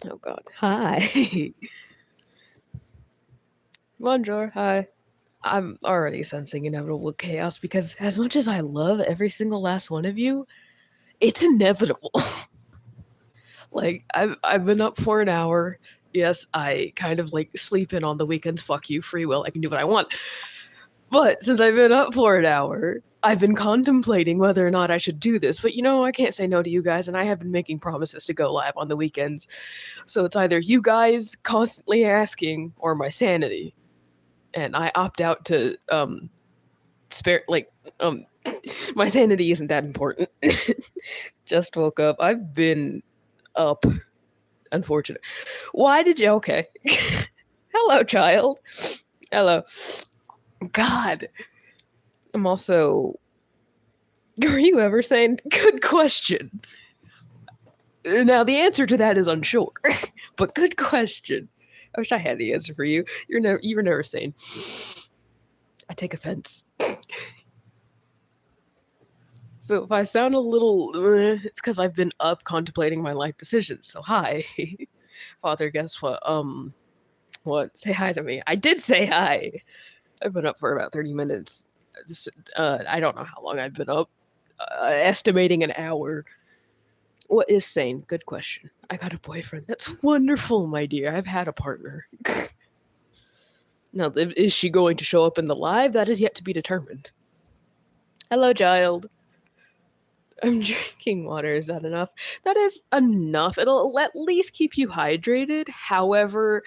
Oh God. Hi. Bonjour. Hi. I'm already sensing inevitable chaos because as much as I love every single last one of you, it's inevitable. Like I've been up for an hour. Yes, I kind of like sleep in on the weekends. Fuck you, free will. I can do what I want. But since I've been up for an hour, I've been contemplating whether or not I should do this. But I can't say no to you guys, and I have been making promises to go live on the weekends. So it's either you guys constantly asking or my sanity. And I opt out to spare my sanity isn't that important. Just woke up. I've been up. Unfortunate. Why did you okay? Hello, child. Hello. God. I'm also Were you ever saying good question? Now the answer to that is unsure. But good question. I wish I had the answer for you. You were never sane. I take offense. So if I sound a little, it's because I've been up contemplating my life decisions. So hi, Father. Guess what? What? Say hi to me. I did say hi. I've been up for about 30 minutes. I don't know how long I've been up. Estimating an hour. What is sane? Good question. I got a boyfriend. That's wonderful, my dear. I've had a partner. Now, is she going to show up in the live? That is yet to be determined. Hello, child. I'm drinking water. Is that enough? That is enough. It'll at least keep you hydrated. However,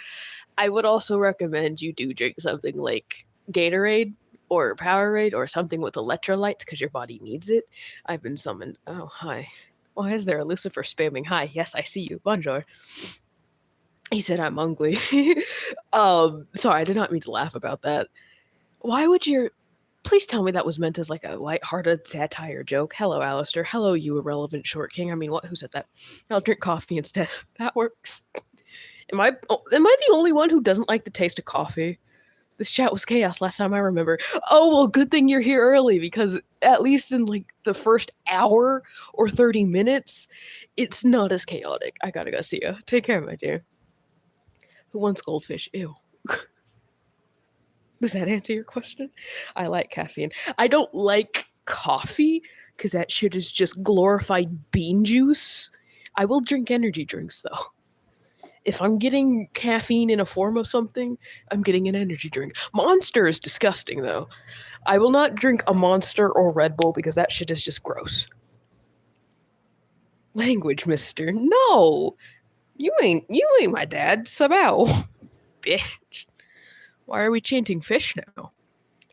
I would also recommend you do drink something like Gatorade or Powerade or something with electrolytes because your body needs it. I've been summoned. Oh, hi. Why is there a Lucifer spamming? Hi, yes, I see you. Bonjour. He said I'm ugly. Sorry, I did not mean to laugh about that. Why would your Please tell me that was meant as like a light-hearted satire joke. Hello, Alistair. Hello, you irrelevant short king. I mean, what? Who said that? I'll drink coffee instead. That works. Am I the only one who doesn't like the taste of coffee? This chat was chaos last time I remember. Oh, well, good thing you're here early because at least in like the first hour or 30 minutes, it's not as chaotic. I gotta go see you. Take care, my dear. Who wants goldfish? Ew. Does that answer your question? I like caffeine. I don't like coffee because that shit is just glorified bean juice. I will drink energy drinks though. If I'm getting caffeine in a form of something, I'm getting an energy drink. Monster is disgusting though. I will not drink a Monster or Red Bull because that shit is just gross. Language, mister. No! You ain't my dad. Somehow. Bitch. Why are we chanting fish now?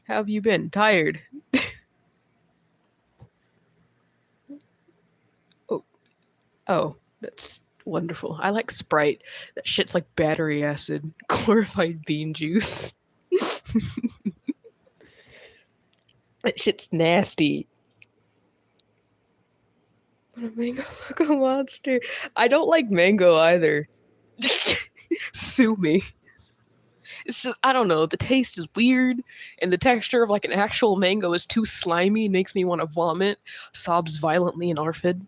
How have you been? Tired? Oh, that's wonderful. I like Sprite. That shit's like battery acid. Glorified bean juice. That shit's nasty. What a mango loco monster. I don't like mango either. Sue me. It's just, I don't know, the taste is weird, and the texture of like an actual mango is too slimy, makes me want to vomit, sobs violently in ARFID.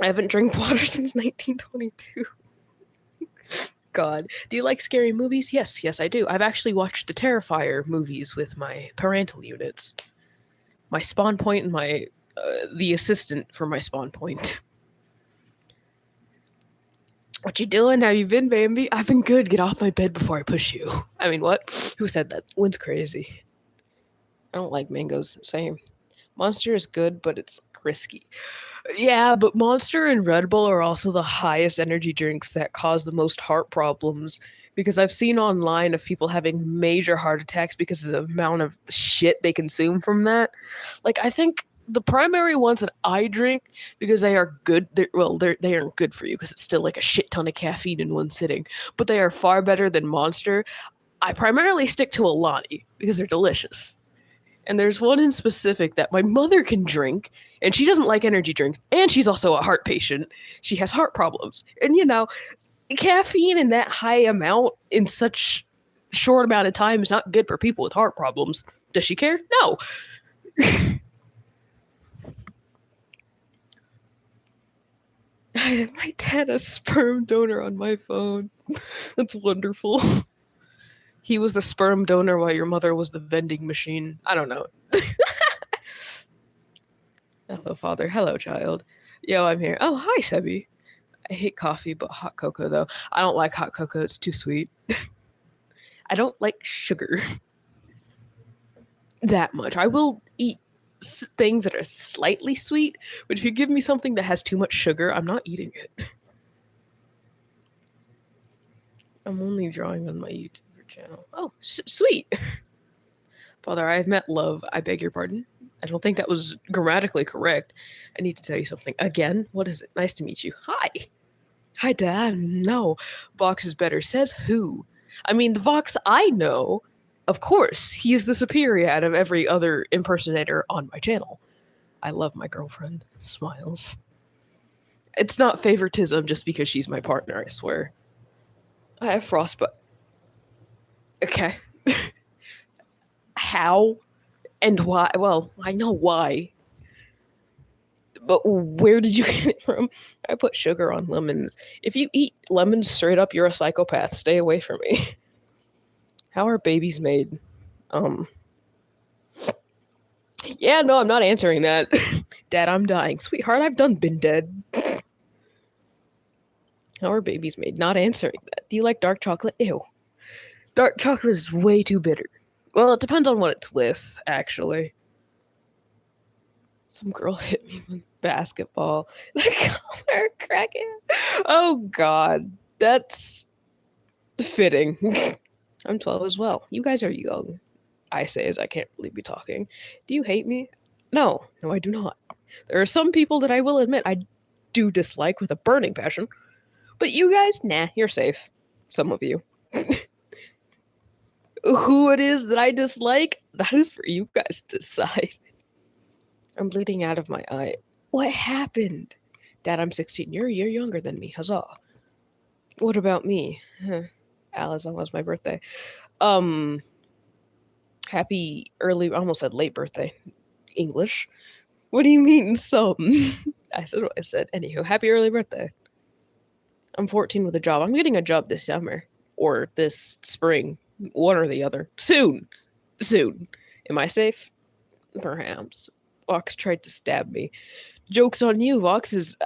I haven't drank water since 1922. God. Do you like scary movies? Yes, I do. I've actually watched the Terrifier movies with my parental units. My spawn point and the assistant for my spawn point. What you doing? How you been, Bambi? I've been good. Get off my bed before I push you. I mean, what? Who said that? Wind's crazy. I don't like mangoes. Same. Monster is good, but it's risky. Yeah, but Monster and Red Bull are also the highest energy drinks that cause the most heart problems because I've seen online of people having major heart attacks because of the amount of shit they consume from that. Like I think the primary ones that I drink because they are good. They aren't good for you because it's still like a shit ton of caffeine in one sitting, but they are far better than Monster. I primarily stick to Alani because they're delicious. And there's one in specific that my mother can drink, and she doesn't like energy drinks, and she's also a heart patient. She has heart problems. And caffeine in that high amount in such short amount of time is not good for people with heart problems. Does she care? No. My dad has sperm donor on my phone. That's wonderful. He was the sperm donor while your mother was the vending machine. I don't know. Hello, father. Hello, child. Yo, I'm here. Oh, hi, Sebi. I hate coffee, but hot cocoa, though. I don't like hot cocoa. It's too sweet. I don't like sugar that much. I will eat things that are slightly sweet, but if you give me something that has too much sugar, I'm not eating it. I'm only drawing on my YouTube channel. Oh, sweet. Father, I have met love. I beg your pardon. I don't think that was grammatically correct. I need to tell you something. Again? What is it? Nice to meet you. Hi. Hi, Dad. No. Vox is better. Says who? I mean, the Vox I know, of course, he is the superior out of every other impersonator on my channel. I love my girlfriend. Smiles. It's not favoritism just because she's my partner, I swear. I have frostbite. Okay. How and why? Well, I know why. But where did you get it from? I put sugar on lemons. If you eat lemons straight up, you're a psychopath. Stay away from me. How are babies made? Yeah, no, I'm not answering that. Dad, I'm dying. Sweetheart, I've been dead. How are babies made? Not answering that. Do you like dark chocolate? Ew. Dark chocolate is way too bitter. Well, it depends on what it's with, actually. Some girl hit me with basketball. They call her crackhead. Oh, God. That's fitting. I'm 12 as well. You guys are young. I say as I can't really be talking. Do you hate me? No. No, I do not. There are some people that I will admit I do dislike with a burning passion. But you guys, nah, you're safe. Some of you. Who it is that I dislike, that is for you guys to decide. I'm bleeding out of my eye. What happened? Dad, I'm 16. You're a year younger than me. Huzzah. What about me? Alice, almost my birthday. Happy early, I almost said late birthday. English. What do you mean, some? I said what I said. Anywho, happy early birthday. I'm 14 with a job. I'm getting a job this summer. Or this spring. One or the other. Soon. Am I safe? Perhaps. Vox tried to stab me. Joke's on you. Vox is...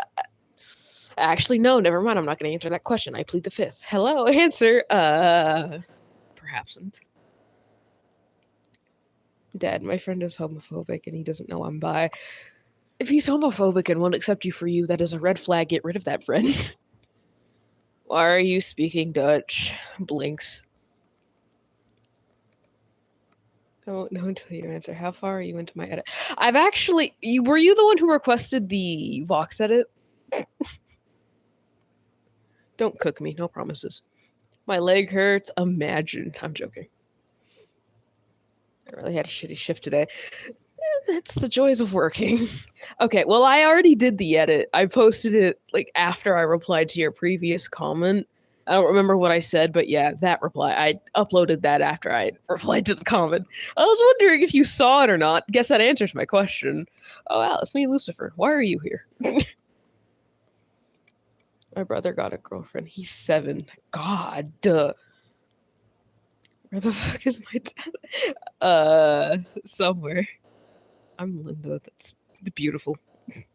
Actually, no, never mind. I'm not going to answer that question. I plead the fifth. Hello, answer. Perhapsn't. Dad, my friend is homophobic and he doesn't know I'm bi. If he's homophobic and won't accept you for you, that is a red flag. Get rid of that friend. Why are you speaking Dutch? Blinks. I won't know until you answer. How far are you into my edit? I've actually... Were you the one who requested the Vox edit? Don't cook me. No promises. My leg hurts. Imagine. I'm joking. I really had a shitty shift today. That's the joys of working. Okay, well, I already did the edit. I posted it, like, after I replied to your previous comment. I don't remember what I said, but yeah, that reply. I uploaded that after I replied to the comment. I was wondering if you saw it or not. Guess that answers my question. Oh, Alice, me, Lucifer. Why are you here? My brother got a girlfriend. He's 7. God, duh. Where the fuck is my dad? Somewhere. I'm Linda. That's beautiful.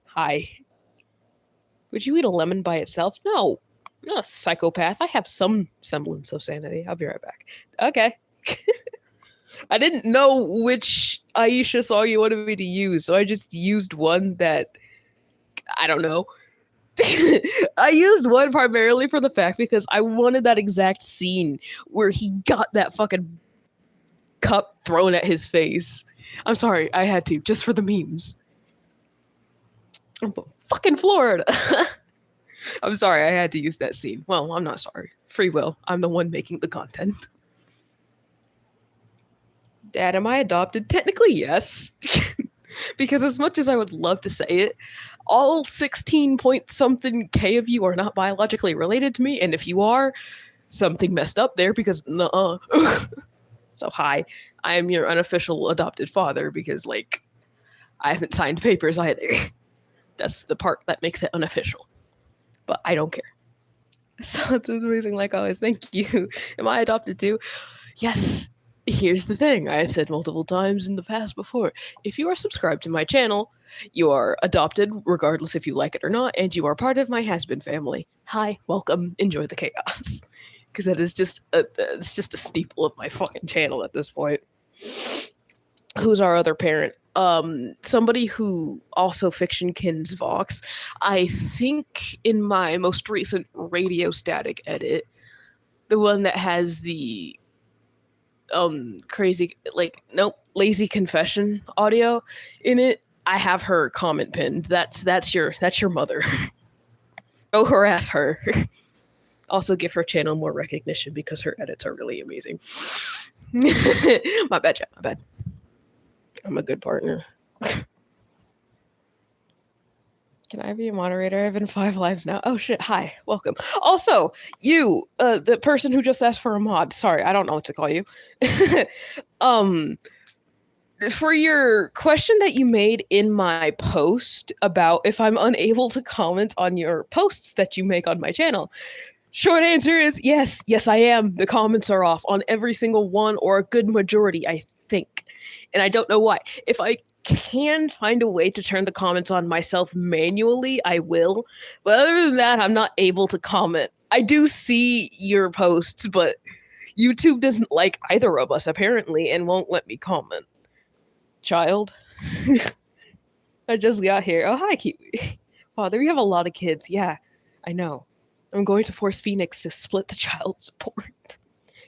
Hi. Would you eat a lemon by itself? No. I'm not a psychopath. I have some semblance of sanity. I'll be right back. Okay. I didn't know which Aisha song you wanted me to use, so I just used one that... I don't know. I used one primarily for the fact because I wanted that exact scene where he got that fucking cup thrown at his face. I'm sorry, I had to, just for the memes. I'm from fucking Florida. I'm sorry, I had to use that scene. Well, I'm not sorry. Free will. I'm the one making the content. Dad, am I adopted? Technically, yes. Because as much as I would love to say it, all 16-point-something K of you are not biologically related to me, and if you are, something messed up there because nuh-uh. So hi, I am your unofficial adopted father because, like, I haven't signed papers either. That's the part that makes it unofficial. but I don't care. So it's amazing, like always. Thank you. Am I adopted too? Yes. Here's the thing. I have said multiple times in the past before. If you are subscribed to my channel, you are adopted, regardless if you like it or not, and you are part of my has-been family. Hi, welcome, enjoy the chaos. Because that is just it's just a staple of my fucking channel at this point. Who's our other parent? Somebody who also fiction kins Vox. I think in my most recent Radio Static edit, the one that has the crazy, like, nope, lazy confession audio in it, I have her comment pinned. That's your mother. Go harass her. Also give her channel more recognition because her edits are really amazing. My bad, Jeff, my bad. I'm a good partner. Can I be a moderator? I've been 5 lives now. Oh shit, hi, welcome. Also, you, the person who just asked for a mod, sorry, I don't know what to call you. For your question that you made in my post about if I'm unable to comment on your posts that you make on my channel, short answer is yes. Yes, I am. The comments are off on every single one, or a good majority, I think. And I don't know why. If I can find a way to turn the comments on myself manually, I will. But other than that, I'm not able to comment. I do see your posts, but YouTube doesn't like either of us, apparently, and won't let me comment. Child. I just got here. Oh, hi, Kiwi. Father, you have a lot of kids. Yeah, I know. I'm going to force Phoenix to split the child support.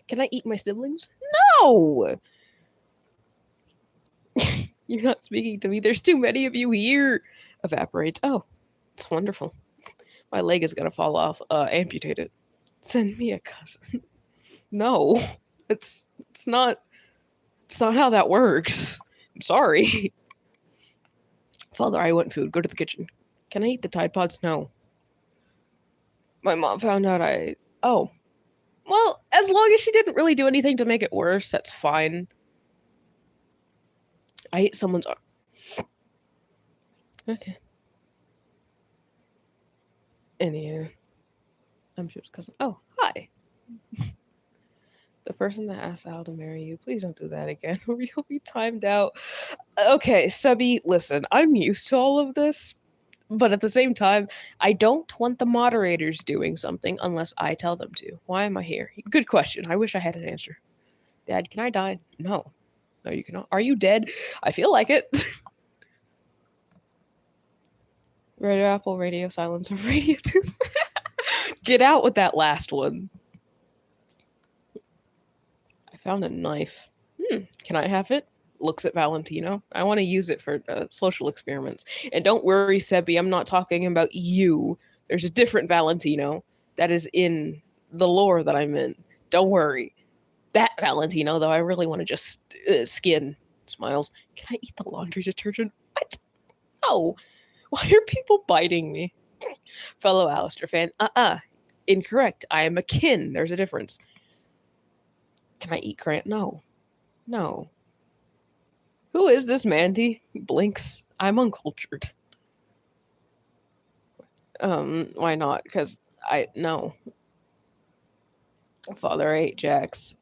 Can I eat my siblings? No! You're not speaking to me. There's too many of you here. Evaporates. Oh, it's wonderful. My leg is gonna fall off. Amputate it. Send me a cousin. No, it's not how that works. I'm sorry. Father, I want food. Go to the kitchen. Can I eat the Tide Pods? No. My mom found out oh. Well, as long as she didn't really do anything to make it worse, that's fine. I ate someone's arm. Okay. Anywho. I'm Chip's cousin. Oh, hi. The person that asked Al to marry you, please don't do that again, or you'll be timed out. Okay, Subby, listen, I'm used to all of this, but at the same time, I don't want the moderators doing something unless I tell them to. Why am I here? Good question. I wish I had an answer. Dad, can I die? No. No, you cannot. Are you dead? I feel like it. Radio Apple, Radio Silence, or Radio Tooth. Get out with that last one. I found a knife. Can I have it? Looks at Valentino. I want to use it for social experiments. And don't worry, Sebby, I'm not talking about you. There's a different Valentino that is in the lore that I'm in. Don't worry. That Valentino, though, I really want to just skin. Smiles. Can I eat the laundry detergent? What? Oh, why are people biting me? Fellow Alistair fan. Incorrect. I am a kin. There's a difference. Can I eat Grant? No. No. Who is this Mandy? Blinks. I'm uncultured. Why not? Because no. Father ate Jax.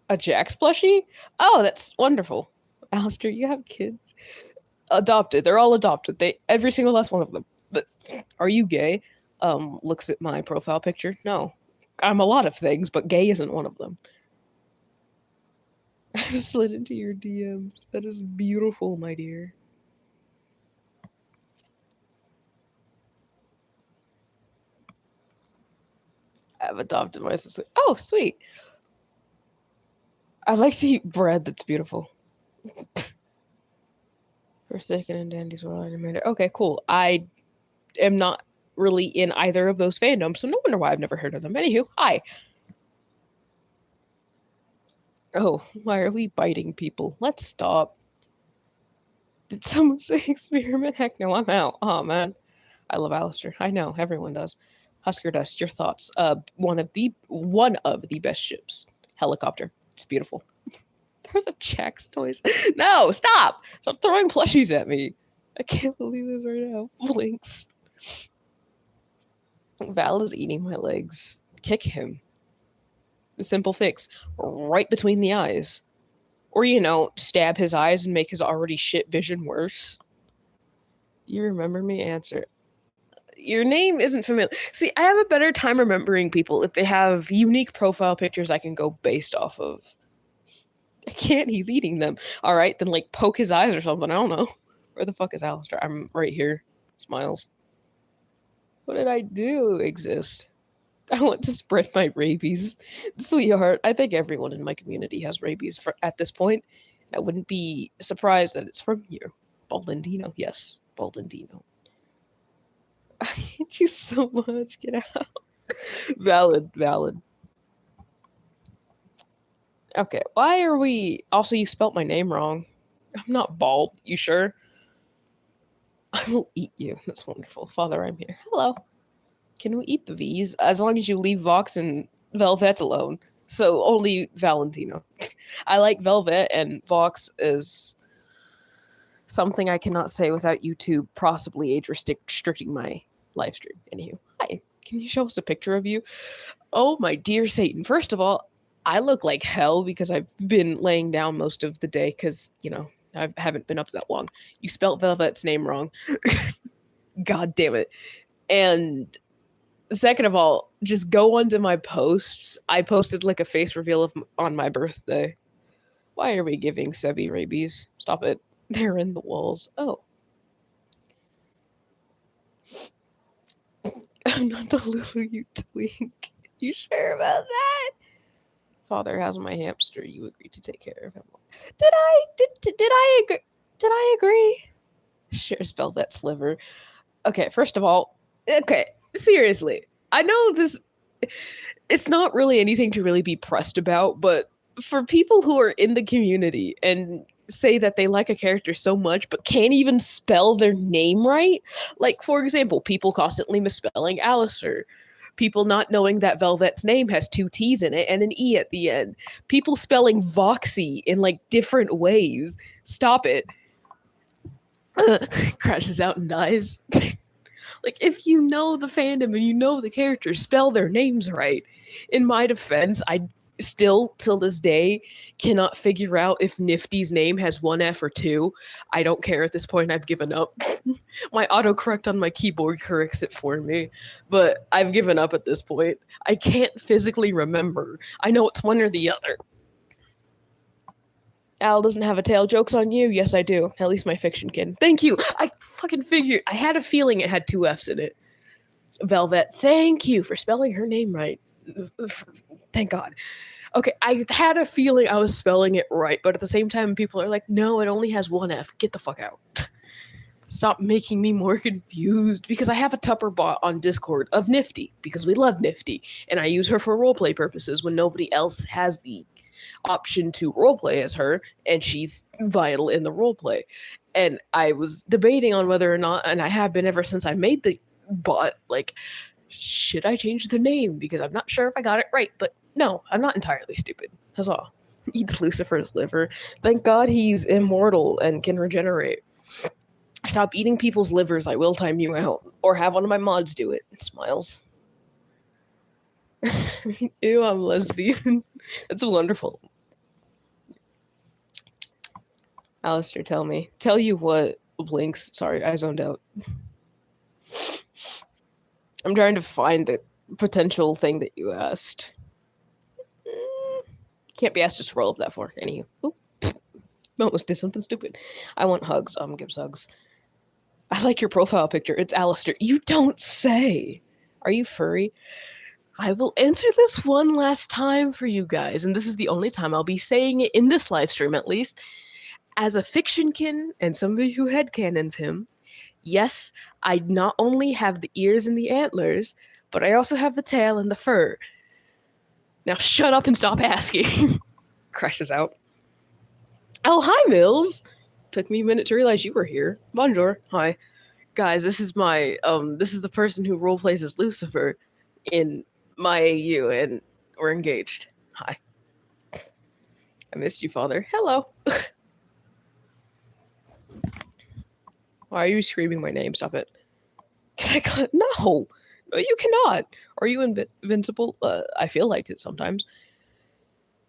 A Jax plushie? Oh, that's wonderful. Alistair, you have kids? Adopted. They're all adopted. Every single last one of them. Are you gay? Looks at my profile picture. No. I'm a lot of things, but gay isn't one of them. I've slid into your DMs. That is beautiful, my dear. I've adopted my sister. Oh, sweet. I like to eat bread that's beautiful. Forsaken and Dandy's World Animator. Okay, cool. I am not really in either of those fandoms, so no wonder why I've never heard of them. Anywho, hi. Oh, why are we biting people? Let's stop. Did someone say experiment? Heck no, I'm out. Oh, man. I love Alistair. I know, everyone does. Husker Dust, your thoughts. One of the best ships. Helicopter. It's beautiful. There's a Jax toys. No, stop! Stop throwing plushies at me. I can't believe this right now. Blinks. Val is eating my legs. Kick him. Simple fix. Right between the eyes. Or, stab his eyes and make his already shit vision worse. You remember me? Answer. Your name isn't familiar. See, I have a better time remembering people if they have unique profile pictures I can go based off of. I can't, he's eating them. Alright, then poke his eyes or something. I don't know. Where the fuck is Alistair? I'm right here. Smiles. What did I do exist? I want to spread my rabies. Sweetheart, I think everyone in my community has rabies at this point. I wouldn't be surprised that it's from here. Baldendino, yes, Baldendino. I hate you so much. Get out. Valid. Okay, why are we... Also, you spelt my name wrong. I'm not bald. You sure? I will eat you. That's wonderful. Father, I'm here. Hello. Can we eat the V's? As long as you leave Vox and Velvet alone. So only Valentino. I like Velvet, and Vox is something I cannot say without YouTube possibly age restricting my live stream. Anywho, hi. Can you show us a picture of you? Oh, my dear Satan. First of all, I look like hell because I've been laying down most of the day because, I haven't been up that long. You spelt Velvet's name wrong. God damn it. And second of all, just go onto my posts. I posted a face reveal on my birthday. Why are we giving Sebi rabies? Stop it. They're in the walls. Oh. I'm not the Lulu, you twink. You sure about that? Father has my hamster. You agreed to take care of him. Did I agree? Shares Velvet Sliver. Okay, first of all, seriously. I know this... It's not really anything to really be pressed about, but for people who are in the community and say that they like a character so much but can't even spell their name right, for example, people constantly misspelling Alistair, people not knowing that Velvet's name has 2 T's in it and an E at the end, people spelling Voxy in different ways. Stop it. Crashes out and dies. If you know the fandom and you know the characters, spell their names right. In my defense, I still, till this day, cannot figure out if Nifty's name has 1 F or 2. I don't care at this point. I've given up. My autocorrect on my keyboard corrects it for me, but I've given up at this point. I can't physically remember. I know it's one or the other. Al doesn't have a tail. Joke's on you. Yes, I do. At least my fiction kid. Thank you. I fucking figured. I had a feeling it had 2 F's in it. Velvet, thank you for spelling her name right. Thank God. Okay, I had a feeling I was spelling it right, but at the same time, people are like, no, it only has 1 F. Get the fuck out. Stop making me more confused, because I have a Tupper bot on Discord of Nifty, because we love Nifty, and I use her for roleplay purposes when nobody else has the option to roleplay as her, and she's vital in the roleplay. And I was debating on whether or not, and I have been ever since I made the bot, should I change the name? Because I'm not sure if I got it right, but no, I'm not entirely stupid. That's all. Eats Lucifer's liver. Thank God he's immortal and can regenerate. Stop eating people's livers, I will time you out. Or have one of my mods do it. Smiles. Ew, I'm lesbian. That's wonderful. Alistair, tell me. Tell you what, Blinks. Sorry, I zoned out. I'm trying to find the potential thing that you asked. Can't be asked to scroll up that far. Anywho. Oop. Almost did something stupid. I want hugs. Gives hugs. I like your profile picture. It's Alistair. You don't say. Are you furry? I will answer this one last time for you guys, and this is the only time I'll be saying it in this live stream, at least. As a fictionkin and somebody who headcanons him, yes, I not only have the ears and the antlers, but I also have the tail and the fur. Now shut up and stop asking. Crashes out. Oh, hi, Mills! Took me a minute to realize you were here. Bonjour. Hi. Guys, this is this is the person who roleplays as Lucifer in my AU, and we're engaged. Hi. I missed you, Father. Hello. Why are you screaming my name? Stop it. Can I cut? No. You cannot. Are you invincible? I feel like it sometimes.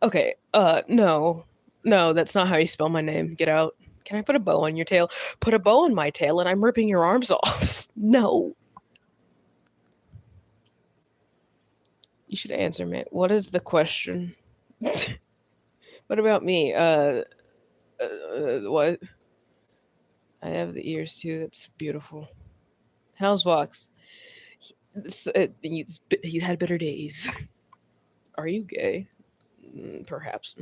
Okay, no. No, that's not how you spell my name. Get out. Can I put a bow on your tail? Put a bow on my tail and I'm ripping your arms off. No. You should answer me. What is the question? What about me? What? I have the ears too. That's beautiful. How's Vox? He's had better days. Are you gay? Perhaps.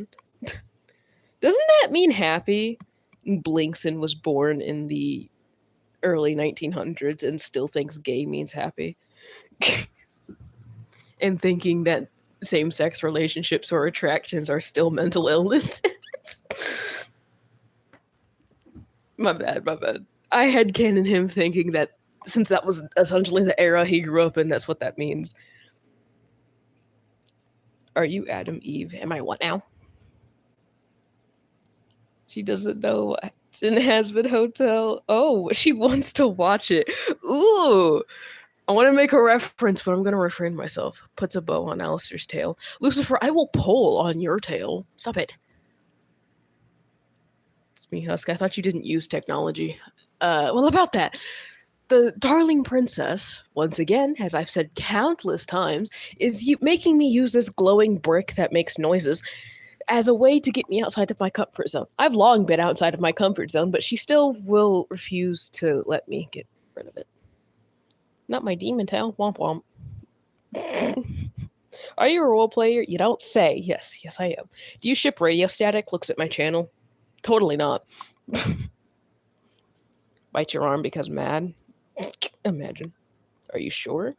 Doesn't that mean happy? Blinkson was born in the early 1900s and still thinks gay means happy. And thinking that same-sex relationships or attractions are still mental illness. My bad. I headcanon him thinking that since that was essentially the era he grew up in, that's what that means. Are you Adam Eve? Am I what now? She doesn't know what's in Hazbin Hotel. Oh, she wants to watch it. Ooh. I want to make a reference, but I'm going to refrain myself. Puts a bow on Alistair's tail. Lucifer, I will pull on your tail. Stop it. It's me, Husk. I thought you didn't use technology. Well, about that. The darling princess, once again, as I've said countless times, is making me use this glowing brick that makes noises as a way to get me outside of my comfort zone. I've long been outside of my comfort zone, but she still will refuse to let me get rid of it. Not my demon tail. Womp womp. Are you a role player? You don't say. Yes, I am. Do you ship Radio Static? Looks at my channel. Totally not. Bite your arm because mad? Imagine. Are you sure?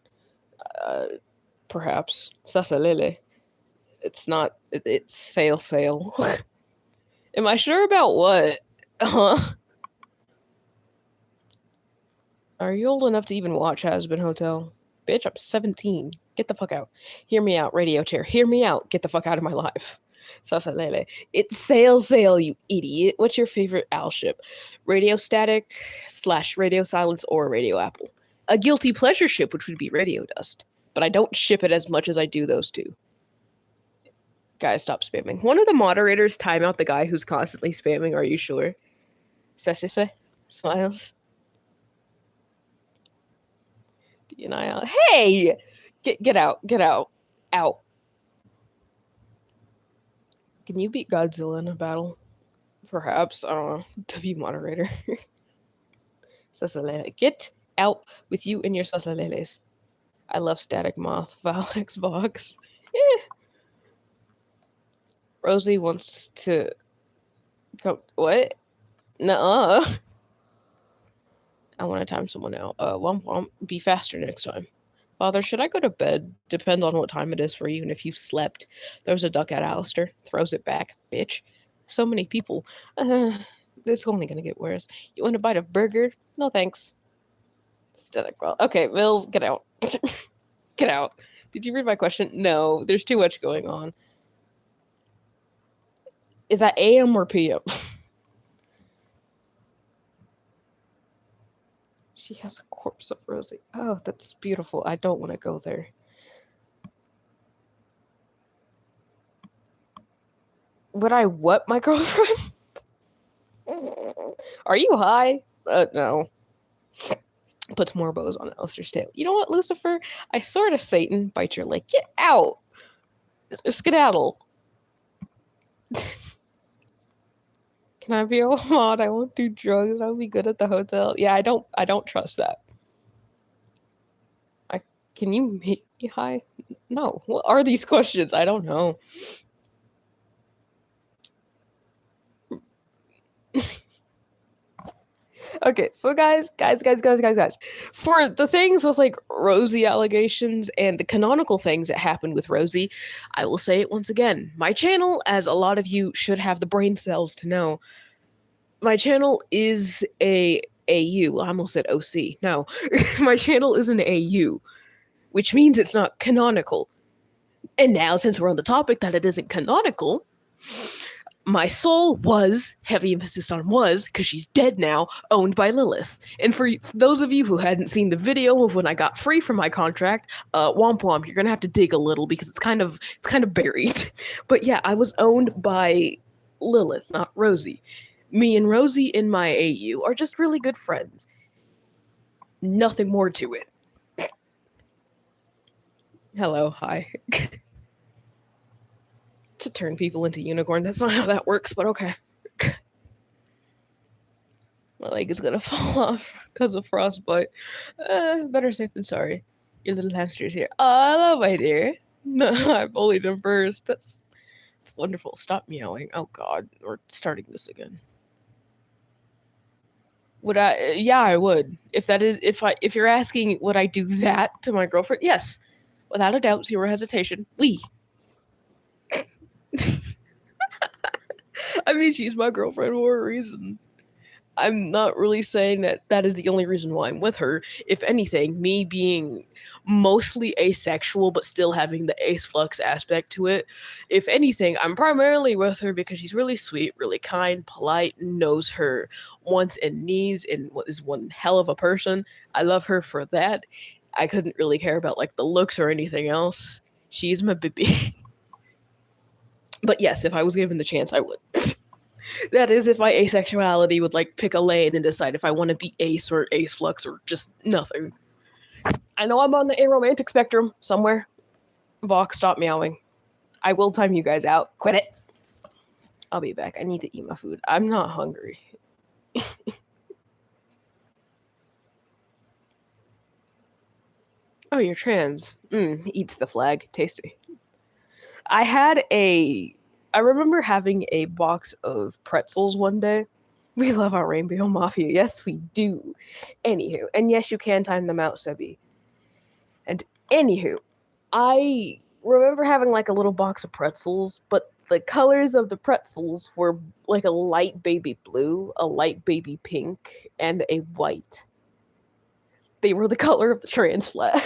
Perhaps. Sasalele. It's not. It's sail. Am I sure about what? Huh? Are you old enough to even watch Hazbin Hotel? Bitch, I'm 17. Get the fuck out. Hear me out, radio chair. Hear me out. Get the fuck out of my life. Sasalele. It's sail, you idiot. What's your favorite owl ship? Radio Static / Radio Silence or Radio Apple. A guilty pleasure ship, which would be Radio Dust. But I don't ship it as much as I do those two. Guys, stop spamming. One of the moderators time out the guy who's constantly spamming. Are you sure? Sesife smiles. Denial. Hey! Get out. Out. Can you beat Godzilla in a battle? Perhaps. I don't know. W moderator. Sasalele. Get out with you and your sasaleles. I love Static Moth. Val Xbox. Yeah. Rosie wants to come. What? Nuh-uh. I want to time someone out. Womp womp. Be faster next time. Father, should I go to bed? Depends on what time it is for you, and if you've slept. Throws a duck at Alistair. Throws it back. Bitch. So many people. This is only gonna get worse. You want to bite a burger? No thanks. Static well. Okay, Mills, get out. Get out. Did you read my question? No, there's too much going on. Is that AM or PM? She has a corpse of Rosie. Oh, that's beautiful. I don't want to go there. Would I what, my girlfriend? Are you high? No. Puts more bows on Alistair's tail. You know what, Lucifer? I swear to Satan, bite your leg. Get out! Skedaddle. Can I be a mod? I won't do drugs. I'll be good at the hotel. Yeah, I don't trust that. Can you make me high? No. What are these questions? I don't know. Okay, so guys. For the things with like Rosie allegations and the canonical things that happened with Rosie, I will say it once again. My channel, as a lot of you should have the brain cells to know, my channel is a AU. I almost said OC. No, my channel is an AU, which means it's not canonical. And now, since we're on the topic that it isn't canonical, my soul was, heavy emphasis on was, because she's dead now, owned by Lilith. And for those of you who hadn't seen the video of when I got free from my contract, womp womp, you're gonna have to dig a little because it's kind of buried. But yeah, I was owned by Lilith, not Rosie. Me and Rosie in my AU are just really good friends. Nothing more to it. Hello, hi. To turn people into unicorn, that's not how that works, but okay. My leg is gonna fall off because of frostbite. Better safe than sorry. Your little hamster's here. Oh, hello, my dear. No, I've only done first. That's wonderful. Stop meowing. Oh God, we're starting this again. Would I? Yeah, I would. If you're asking, would I do that to my girlfriend? Yes, without a doubt, zero hesitation. I mean, she's my girlfriend for a reason. I'm not really saying that that is the only reason why I'm with her. If anything, me being mostly asexual but still having the ace flux aspect to it, if anything, I'm primarily with her because she's really sweet, really kind, polite, knows her wants and needs, and is one hell of a person. I love her for that. I couldn't really care about like the looks or anything else. She's my baby. But yes, if I was given the chance, I would. That is if my asexuality would like pick a lane and decide if I want to be ace or ace flux or just nothing. I know I'm on the aromantic spectrum somewhere. Vox, stop meowing. I will time you guys out. Quit it. I'll be back. I need to eat my food. I'm not hungry. Oh, you're trans. Eats the flag. Tasty. I remember having a box of pretzels one day. We love our Rainbow Mafia. Yes, we do. Anywho, and yes, you can time them out, Sebi. And anywho, I remember having like a little box of pretzels, but the colors of the pretzels were like a light baby blue, a light baby pink, and a white. They were the color of the trans flag.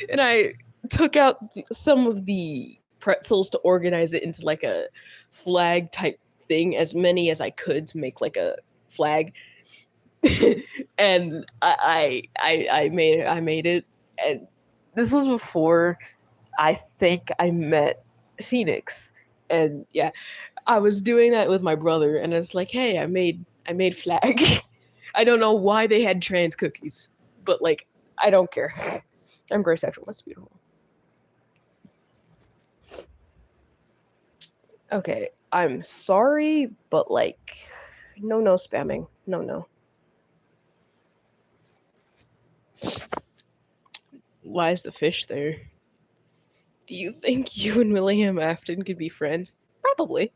And I took out some of the pretzels to organize it into like a flag type thing, as many as I could to make like a flag. And I made it, and this was before I think I met Phoenix. And yeah, I was doing that with my brother, and it's like, hey, I made flag. I don't know why they had trans cookies, but like, I don't care. I'm very sexual. That's beautiful. Okay, I'm sorry, but like, no spamming. No. Why is the fish there? Do you think you and William Afton could be friends? Probably.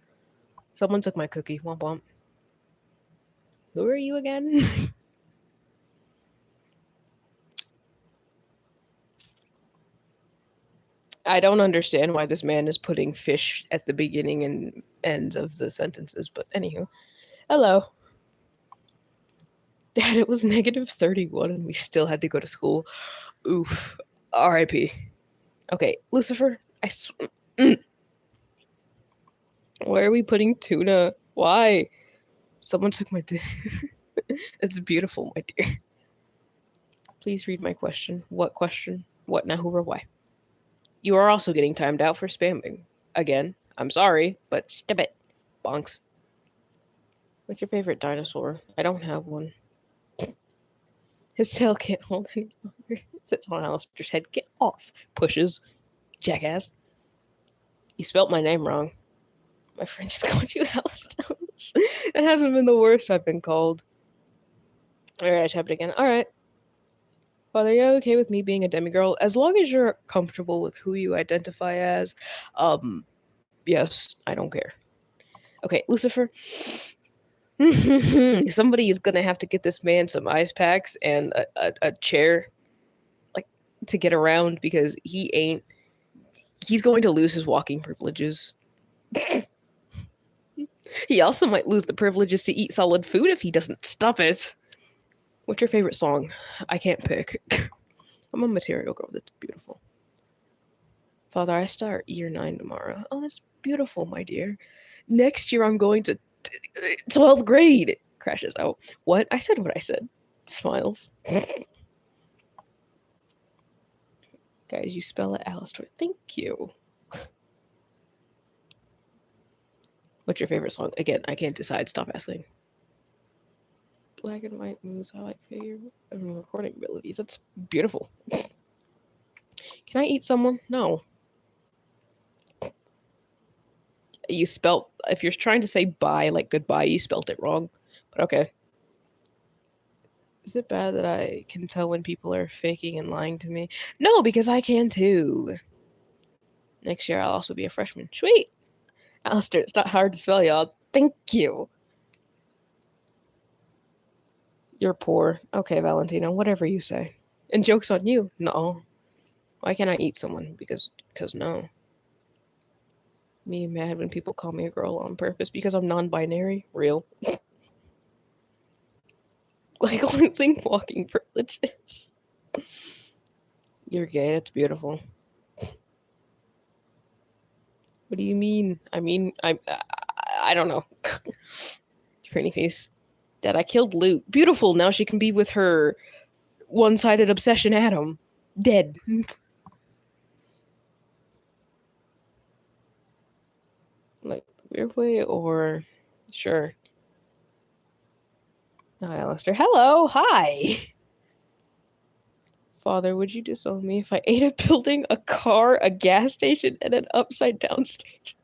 Someone took my cookie. Womp womp. Who are you again? I don't understand why this man is putting fish at the beginning and ends of the sentences, but anywho. Hello. Dad, it was negative 31 and we still had to go to school. Oof. R.I.P. Okay, Lucifer, Why are we putting tuna? Why? Someone took my It's beautiful, my dear. Please read my question. What question? What Nahura? Why? You are also getting timed out for spamming. Again, I'm sorry, but stop it. Bonks. What's your favorite dinosaur? I don't have one. His tail can't hold any longer. It sits on Alistair's head. Get off. Pushes. Jackass. You spelt my name wrong. My friend just called you Alistair. It hasn't been the worst I've been called. Alright, I tapped it again. Alright. Father, are you okay with me being a demigirl? As long as you're comfortable with who you identify as, yes, I don't care. Okay, Lucifer. Somebody is gonna have to get this man some ice packs and a chair, like, to get around because he's going to lose his walking privileges. He also might lose the privileges to eat solid food if he doesn't stop it. What's your favorite song? I can't pick. I'm a material girl. That's beautiful. Father, I start year 9 tomorrow. Oh, that's beautiful, my dear. Next year I'm going to 12th grade. Crashes out. What? I said what I said. Smiles. Guys, you spell it Alistair. Thank you. What's your favorite song? Again, I can't decide. Stop asking. Black and white moves. I like favorite recording abilities. That's beautiful. Can I eat someone? No. You spelt, if you're trying to say bye, like goodbye, you spelt it wrong. But okay. Is it bad that I can tell when people are faking and lying to me? No, because I can too. Next year I'll also be a freshman. Sweet. Alistair, it's not hard to spell, y'all. Thank you. You're poor. Okay, Valentino, whatever you say. And joke's on you. No. Why can't I eat someone? Because no. Me mad when people call me a girl on purpose because I'm non-binary. Real. Like losing walking privileges. You're gay. That's beautiful. What do you mean? I mean, I don't know. Pretty face. Dad, I killed Loot. Beautiful. Now she can be with her one-sided obsession Adam. Dead. Like, weird way or... Sure. Hi, Alistair. Hello. Hi. Father, would you disown me if I ate a building, a car, a gas station, and an upside-down stage?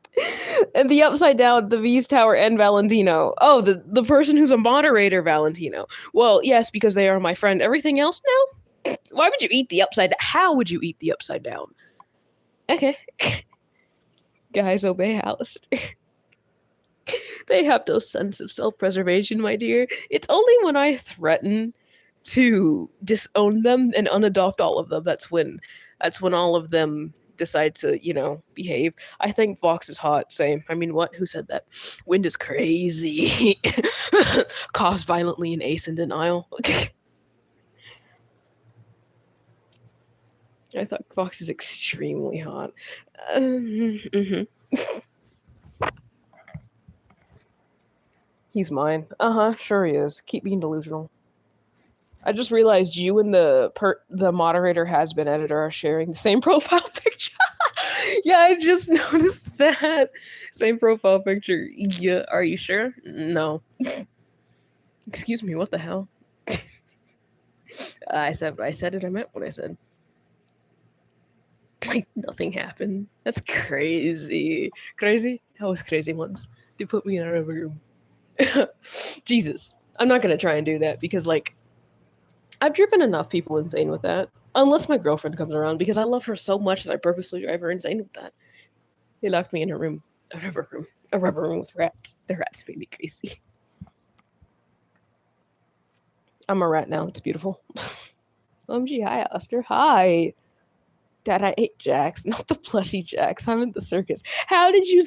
And the upside down, the V's Tower, and Valentino. Oh, the person who's a moderator, Valentino. Well, yes, because they are my friend. Everything else, no? Why would you eat the upside down? How would you eat the upside down? Okay. Guys, obey Alistair. They have no sense of self-preservation, my dear. It's only when I threaten to disown them and unadopt all of them that's when all of them decide to, behave. I think Vox is hot. Same. I mean, what? Who said that? Wind is crazy. Coughs violently and Ace in denial. I thought Vox is extremely hot. Mm-hmm. He's mine. Sure he is. Keep being delusional. I just realized you and the moderator has been editor are sharing the same profile picture. Yeah, I just noticed that. Same profile picture. Yeah, are you sure? No. Excuse me, what the hell? I said what I said and I meant what I said. Like, nothing happened. That's crazy. Crazy? That was crazy once. They put me in a room. Jesus. I'm not gonna try and do that because, like, I've driven enough people insane with that. Unless my girlfriend comes around, because I love her so much that I purposely drive her insane with that. They locked me in a room. A rubber room with rats. The rats made me crazy. I'm a rat now. It's beautiful. OMG, hi, Alistair. Hi. Dad, I ate Jax, not the plushy Jax. I'm at the circus. How did you...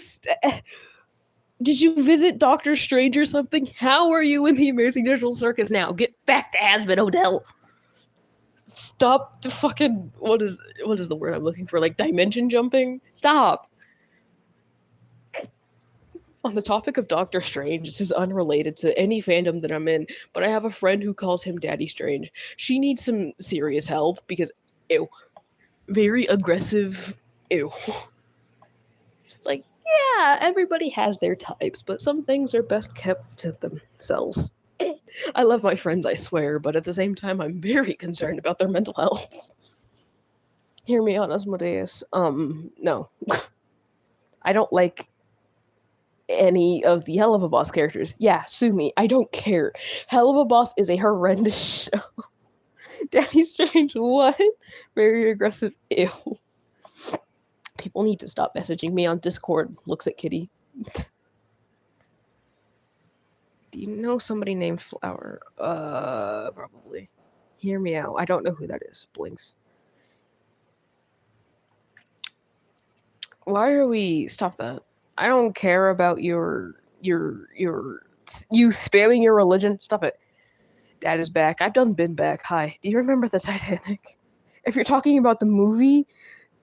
Did you visit Doctor Strange or something? How are you in the Amazing Digital Circus now? Get back to Hazbin Hotel. Stop the fucking... What is the word I'm looking for? Like, dimension jumping? Stop. On the topic of Doctor Strange, this is unrelated to any fandom that I'm in, but I have a friend who calls him Daddy Strange. She needs some serious help because, ew. Very aggressive, ew. Like, yeah, everybody has their types, but some things are best kept to themselves. I love my friends, I swear, but at the same time, I'm very concerned about their mental health. Hear me out, Asmodeus. No. I don't like any of the Hell of a Boss characters. Yeah, sue me. I don't care. Hell of a Boss is a horrendous show. Daddy Strange, what? Very aggressive. Ew. People need to stop messaging me on Discord. Looks at Kitty. Do you know somebody named Flower? Probably. Hear me out. I don't know who that is. Blinks. Why are we... Stop that. I don't care about you spamming your religion. Stop it. Dad is back. I've been back. Hi. Do you remember the Titanic? If you're talking about the movie,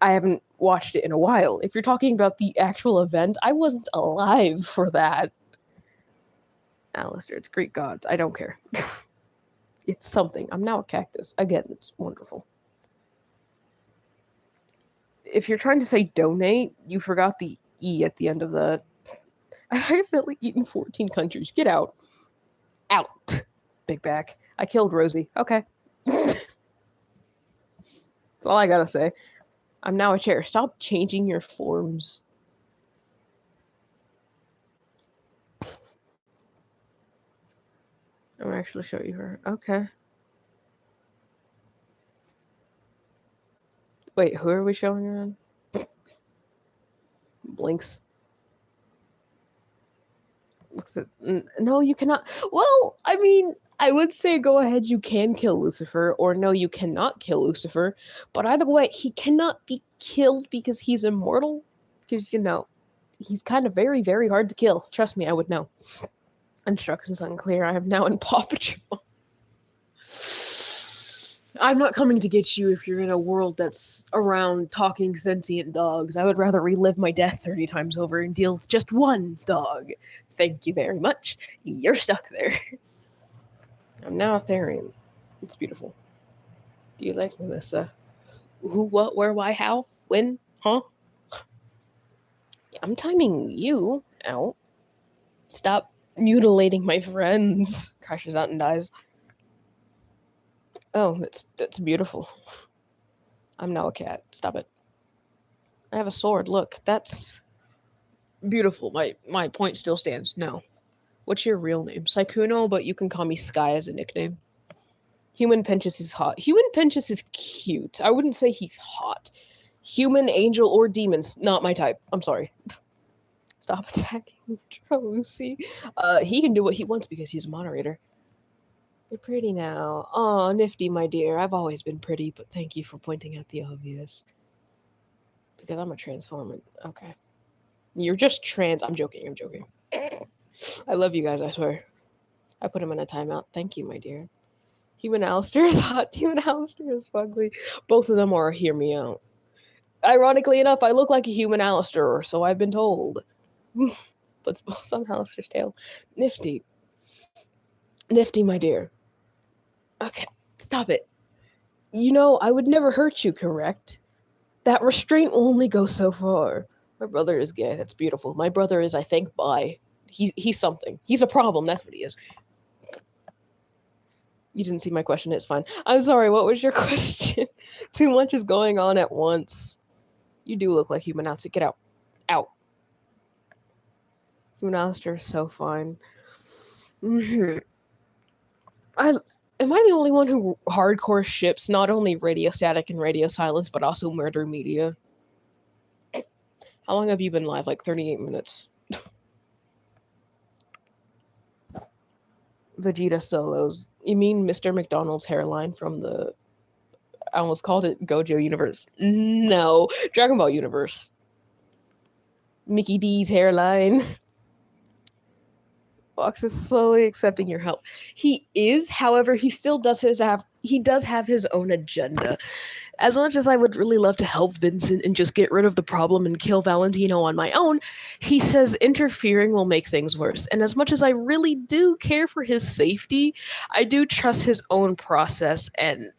I haven't watched it in a while. If you're talking about the actual event, I wasn't alive for that. Alistair, it's Greek gods. I don't care. It's something. I'm now a cactus. Again, it's wonderful. If you're trying to say donate, you forgot the E at the end of that. I've accidentally eaten 14 countries. Get out. Out. Big back. I killed Rosie. Okay. That's all I gotta say. I'm now a chair. Stop changing your forms. I'll actually show you her. Okay. Wait, who are we showing her on? Blinks. Looks at, no, you cannot. Well, I mean, I would say go ahead, you can kill Lucifer, or no, you cannot kill Lucifer. But either way, he cannot be killed because he's immortal. Because, you know, he's kind of very, very hard to kill. Trust me, I would know. Instructions unclear. I am now in Paw Patrol. I'm not coming to get you if you're in a world that's around talking sentient dogs. I would rather relive my death 30 times over and deal with just one dog. Thank you very much. You're stuck there. I'm now a Therian. It's beautiful. Do you like Melissa? Who, what, where, why, how, when, huh? I'm timing you out. Stop mutilating my friends. Crashes out and dies. Oh, that's beautiful. I'm now a cat. Stop it. I have a sword. Look, that's beautiful. My point still stands. No. What's your real name? Saikuno, but you can call me Sky as a nickname. Human Pinchus is hot. Human Pinchus is cute. I wouldn't say he's hot. Human, angel, or demons, not my type. I'm sorry. Stop attacking Lucy. He can do what he wants because he's a moderator. You're pretty now. Oh, Nifty, my dear. I've always been pretty, but thank you for pointing out the obvious. Because I'm a transformer. Okay. You're just trans. I'm joking. I love you guys, I swear. I put him in a timeout. Thank you, my dear. Human Alistair is hot. Human Alistair is fugly. Both of them are hear me out. Ironically enough, I look like a human Alistair, so I've been told. Puts balls on Alistair's tail. Nifty. Nifty, my dear. Okay, stop it. You know, I would never hurt you, correct? That restraint will only go so far. My brother is gay. That's beautiful. My brother is, I think, bi. He's something. He's a problem. That's what he is. You didn't see my question. It's fine. I'm sorry. What was your question? Too much is going on at once. You do look like human Alistair. Get out. Out. Human Alistair is so fine. Mm-hmm. Am I the only one who hardcore ships not only Radio Static and Radio Silence, but also Murder Media? How long have you been live? Like 38 minutes. Vegeta solos. You mean Mr. McDonald's hairline from the... I almost called it Gojo Universe. No. Dragon Ball Universe. Mickey D's hairline. Fox is slowly accepting your help. He is, however, he still does have his own agenda. As much as I would really love to help Vincent and just get rid of the problem and kill Valentino on my own, he says interfering will make things worse. And as much as I really do care for his safety, I do trust his own process and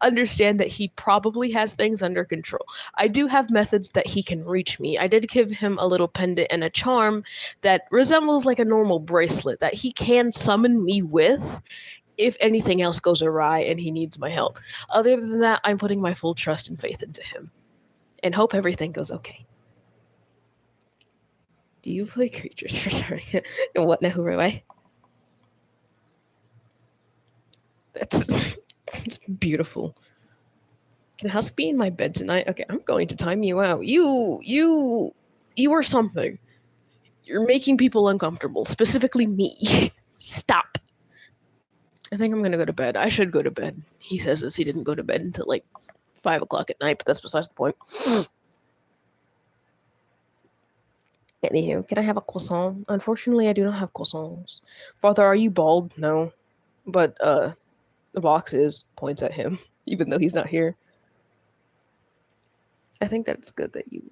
understand that he probably has things under control. I do have methods that he can reach me. I did give him a little pendant and a charm that resembles like a normal bracelet that he can summon me with if anything else goes awry and he needs my help. Other than that, I'm putting my full trust and faith into him and hope everything goes okay. Do you play creatures for sorry? What Nahuroi? It's beautiful. Can Husk be in my bed tonight? Okay, I'm going to time you out. You are something. You're making people uncomfortable, specifically me. Stop. I think I'm gonna go to bed. I should go to bed. He says this. He didn't go to bed until like 5 o'clock at night, but that's besides the point. Anywho, can I have a croissant? Unfortunately, I do not have croissants. Father, are you bald? No. But, the box is, points at him, even though he's not here. I think that it's good that you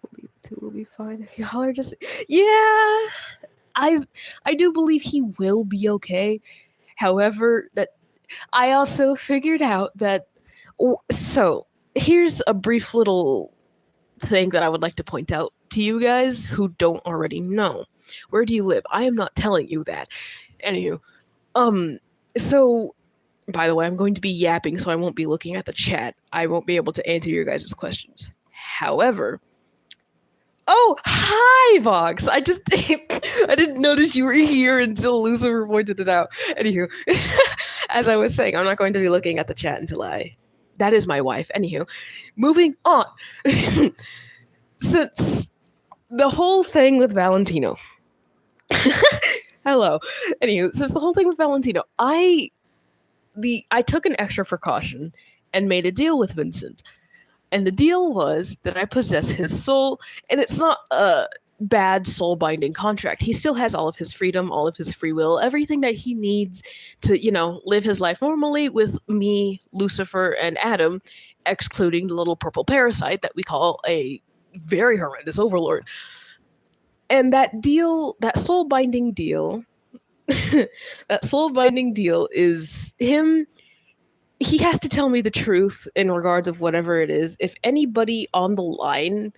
believe the two will be fine if y'all are just. Yeah, I I do believe he will be okay. However, that I also figured out that. So here's a brief little thing that I would like to point out to you guys who don't already know. Where do you live? I am not telling you that. Anywho, um, so by the way, I'm going to be yapping, so I won't be looking at the chat. I won't be able to answer your guys' questions. However, oh, hi, Vox. I just I didn't notice you were here until Lucifer pointed it out. Anywho, as I was saying, I'm not going to be looking at the chat until I. That is my wife. Anywho, moving on. Since the whole thing with Valentino. Hello. Anywho, since the whole thing with Valentino, I took an extra precaution and made a deal with Vincent. And the deal was that I possess his soul, and it's not a bad soul binding contract. He still has all of his freedom, all of his free will, everything that he needs to, live his life normally with me, Lucifer, and Adam, excluding the little purple parasite that we call a very horrendous overlord. And that deal, that soul binding deal, that soul binding deal is him. He has to tell me the truth in regards of whatever it is. If anybody on the line,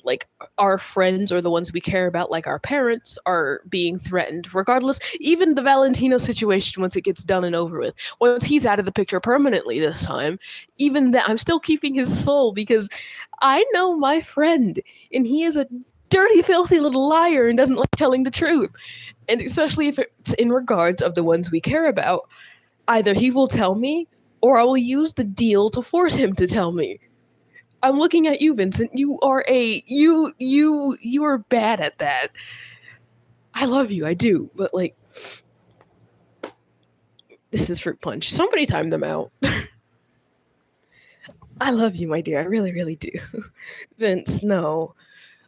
like our friends or the ones we care about, like our parents, are being threatened, regardless, even the Valentino situation, once it gets done and over with, once he's out of the picture permanently this time, even that, I'm still keeping his soul because I know my friend, and he is a dirty, filthy little liar and doesn't like telling the truth. And especially if it's in regards of the ones we care about, either he will tell me or I will use the deal to force him to tell me. I'm looking at you, Vincent. You are you are bad at that. I love you, I do, but like, this is fruit punch. Somebody time them out. I love you, my dear. I really, really do. Vince, no.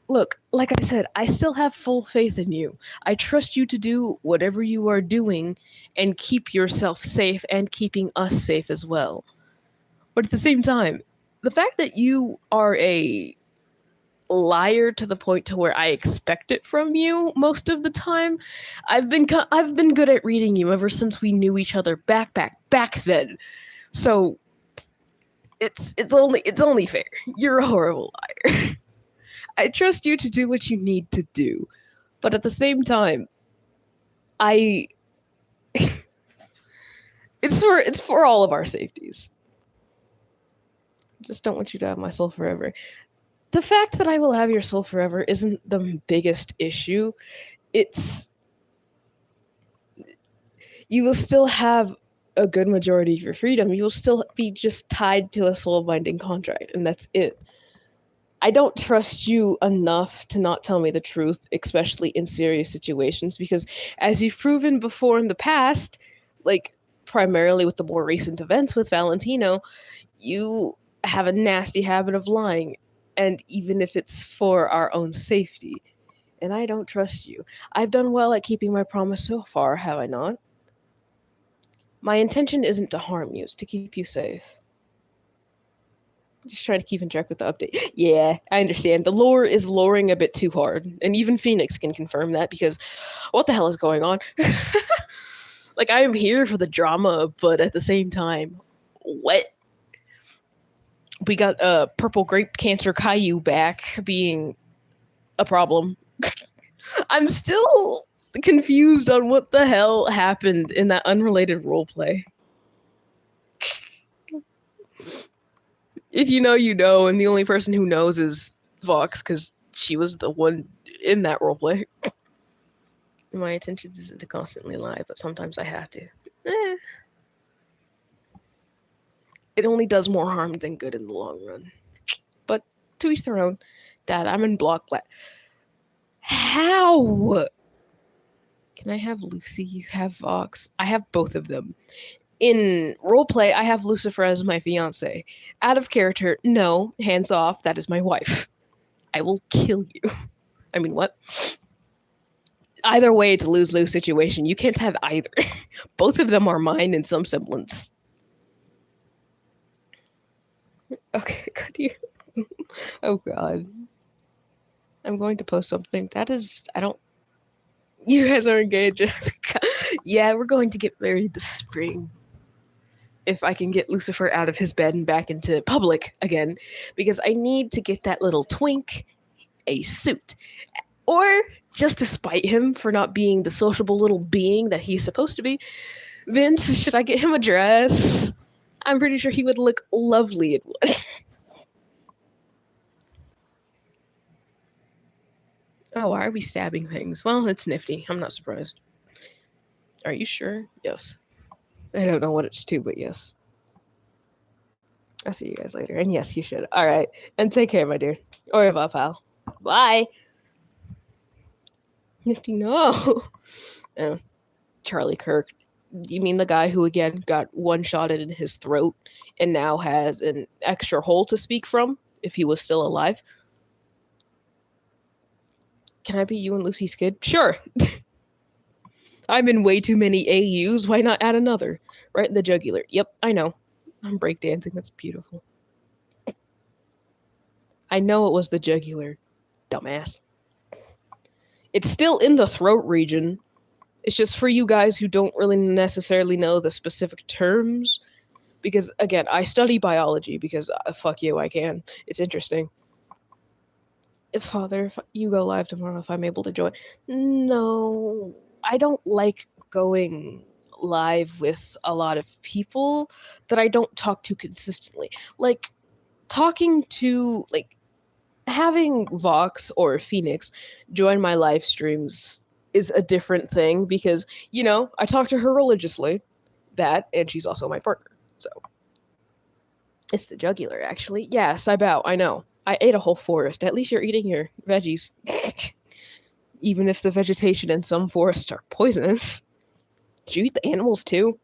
Look, like I said, I still have full faith in you. I trust you to do whatever you are doing and keep yourself safe and keeping us safe as well. But at the same time, the fact that you are a liar to the point to where I expect it from you most of the time, I've been good at reading you ever since we knew each other back then. So it's only fair. You're a horrible liar. I trust you to do what you need to do. But at the same time, it's for all of our safeties. I just don't want you to have my soul forever. The fact that I will have your soul forever isn't the biggest issue. It's you will still have a good majority of your freedom. You will still be just tied to a soul binding contract, and that's it. I don't trust you enough to not tell me the truth, especially in serious situations, because as you've proven before in the past, like primarily with the more recent events with Valentino, you have a nasty habit of lying, and even if it's for our own safety. And I don't trust you. I've done well at keeping my promise so far, have I not? My intention isn't to harm you, it's to keep you safe. Just trying to keep in track with the update. Yeah, I understand. The lore is loring a bit too hard. And even Phoenix can confirm that because what the hell is going on? Like, I am here for the drama, but at the same time, what? We got Purple Grape Cancer Caillou back being a problem. I'm still confused on what the hell happened in that unrelated roleplay. If you know, you know, and the only person who knows is Vox, because she was the one in that roleplay. My intention isn't to constantly lie, but sometimes I have to. It only does more harm than good in the long run. But to each their own. Dad, I'm in block black. How? Can I have Lucy? You have Vox. I have both of them. In roleplay, I have Lucifer as my fiance. Out of character, no, hands off, that is my wife. I will kill you. I mean, what? Either way, it's a lose-lose situation. You can't have either. Both of them are mine in some semblance. Okay, could you? Oh god. I'm going to post something. That is, I don't. You guys are engaged. Yeah, we're going to get married this spring. If I can get Lucifer out of his bed and back into public again, because I need to get that little twink a suit. Or just to spite him for not being the sociable little being that he's supposed to be, Vince, should I get him a dress? I'm pretty sure he would look lovely in one. Oh, why are we stabbing things? Well, it's nifty. I'm not surprised. Are you sure? Yes. I don't know what it's to, but yes. I'll see you guys later. And yes, you should. All right. And take care, my dear. Au revoir, pal. Bye. Nifty, no. Oh, Charlie Kirk. You mean the guy who, again, got one-shotted in his throat and now has an extra hole to speak from if he was still alive? Can I be you and Lucy's kid? Sure. I'm in way too many AUs. Why not add another? Right in the jugular. Yep, I know. I'm breakdancing. That's beautiful. I know it was the jugular. Dumbass. It's still in the throat region. It's just for you guys who don't really necessarily know the specific terms. Because, again, I study biology because, fuck you, I can. It's interesting. Father, if you go live tomorrow, if I'm able to join. No, I don't like going live with a lot of people that I don't talk to consistently. Like, talking to, like, having Vox or Phoenix join my live streams is a different thing because, you know, I talk to her religiously, that, and she's also my partner, so. It's the jugular, actually. Yes, I bow, I know. I ate a whole forest. At least you're eating your veggies. Even if the vegetation in some forests are poisonous. Did you eat the animals too?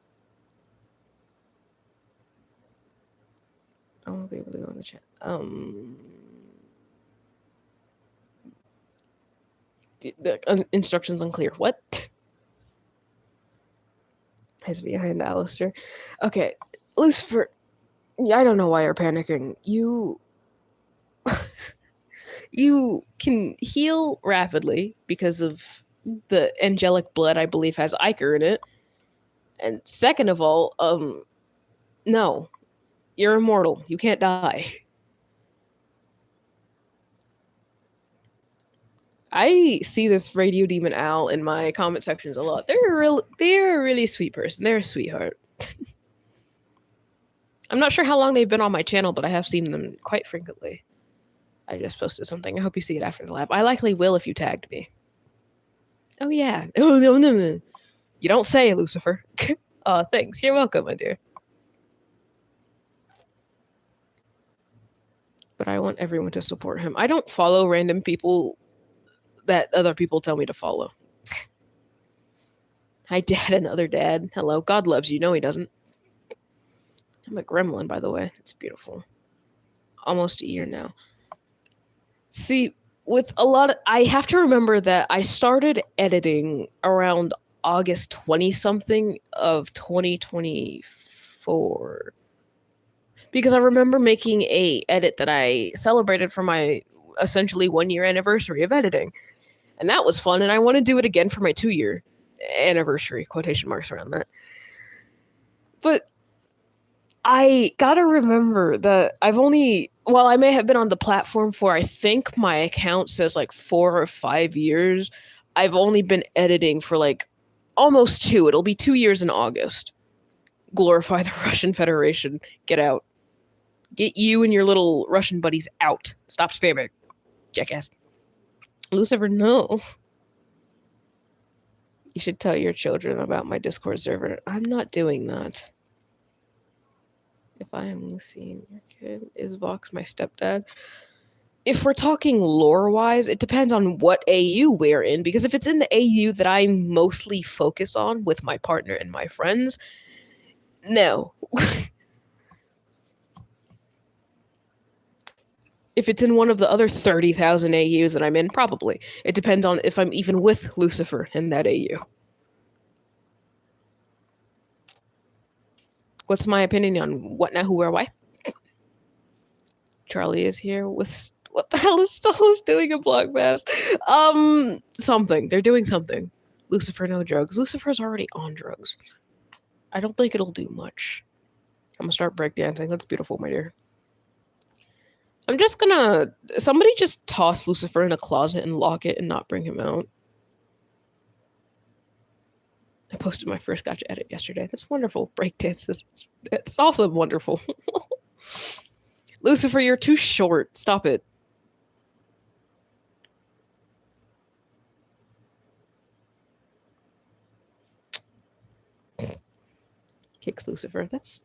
I won't be able to go in the chat. The instructions unclear. What? Is behind Alistair. Okay, Lucifer. Yeah, I don't know why you're panicking. You can heal rapidly because of the angelic blood, I believe, has Ichor in it. And second of all, no. You're immortal. You can't die. I see this Radio Demon Owl in my comment sections a lot. They're a really sweet person. They're a sweetheart. I'm not sure how long they've been on my channel, but I have seen them quite frequently. I just posted something. I hope you see it after the live. I likely will if you tagged me. Oh yeah. Oh no. You don't say, Lucifer. Oh, thanks. You're welcome, my dear. But I want everyone to support him. I don't follow random people that other people tell me to follow. Hi, Dad, another dad. Hello. God loves you. No, he doesn't. I'm a gremlin, by the way. It's beautiful. Almost a year now. See, with a lot of... I have to remember that I started editing around August 20-something of 2024. Because I remember making a edit that I celebrated for my essentially 1-year anniversary of editing. And that was fun, and I want to do it again for my 2-year anniversary, quotation marks around that. But I gotta remember that I've only... While I may have been on the platform for, I think my account says like 4 or 5 years, I've only been editing for like almost 2. It'll be 2 years in August. Glorify the Russian Federation. Get out. Get you and your little Russian buddies out. Stop spamming. Jackass. Lucifer, no. You should tell your children about my Discord server. I'm not doing that. If I am Lucy and your kid, is Vox my stepdad? If we're talking lore-wise, it depends on what AU we're in, because if it's in the AU that I mostly focus on with my partner and my friends, no. If it's in one of the other 30,000 AUs that I'm in, probably. It depends on if I'm even with Lucifer in that AU. What's my opinion on what now, who, where, why? Charlie is here with what the hell is Stolas doing in Black Mass? Something. They're doing something. Lucifer, no drugs. Lucifer's already on drugs. I don't think it'll do much. I'm gonna start breakdancing. That's beautiful, my dear. I'm just gonna. Somebody just toss Lucifer in a closet and lock it and not bring him out. I posted my first gotcha edit yesterday. That's wonderful. Breakdances. It's also wonderful. Lucifer, you're too short. Stop it. Kicks Lucifer. That's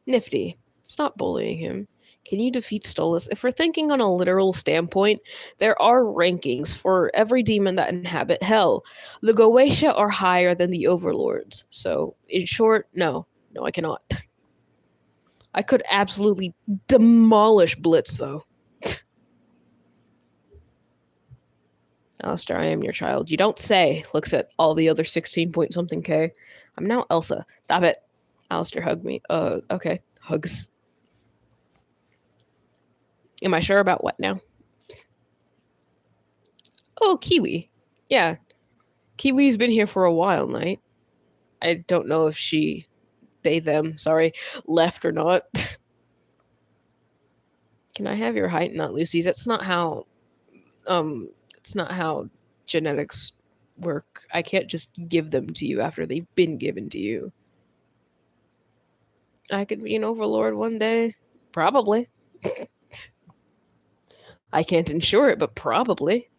nifty. Stop bullying him. Can you defeat Stolas? If we're thinking on a literal standpoint, there are rankings for every demon that inhabit hell. The Goetia are higher than the Overlords. So, in short, no. No, I cannot. I could absolutely demolish Blitz, though. Alistair, I am your child. You don't say. Looks at all the other 16 point something K. I'm now Elsa. Stop it. Alistair, hug me. Okay. Hugs. Am I sure about what now? Oh, Kiwi. Yeah. Kiwi's been here for a while, Knight. I don't know if they, them, sorry, left or not. Can I have your height, not Lucy's? That's not how, it's not how genetics work. I can't just give them to you after they've been given to you. I could be an overlord one day. Probably. I can't ensure it, but probably.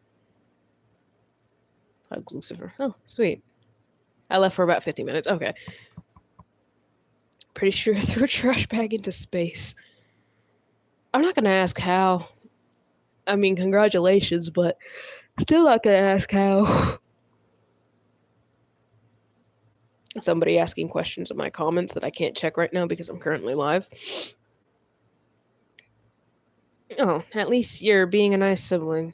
Hugs Lucifer. Oh, sweet. I left for about 50 minutes. Okay. Pretty sure I threw a trash bag into space. I'm not gonna ask how. I mean, congratulations, but still not gonna ask how. Somebody asking questions in my comments that I can't check right now because I'm currently live. Oh, at least you're being a nice sibling.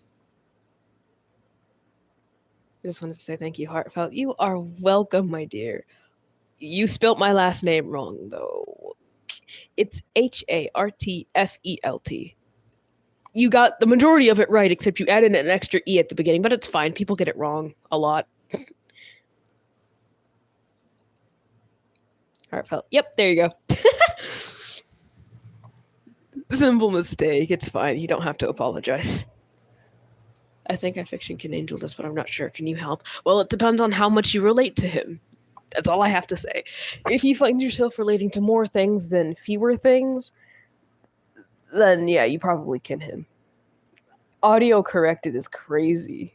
I just wanted to say thank you, Heartfelt. You are welcome, my dear. You spelt my last name wrong, though. It's Hartfelt. You got the majority of it right, except you added an extra E at the beginning, but it's fine. People get it wrong a lot. Heartfelt. Yep, there you go. Simple mistake. It's fine. You don't have to apologize. I think iFiction can angel this, but I'm not sure. Can you help? Well, it depends on how much you relate to him. That's all I have to say. If you find yourself relating to more things than fewer things, then yeah, you probably can him. Audio corrected is crazy.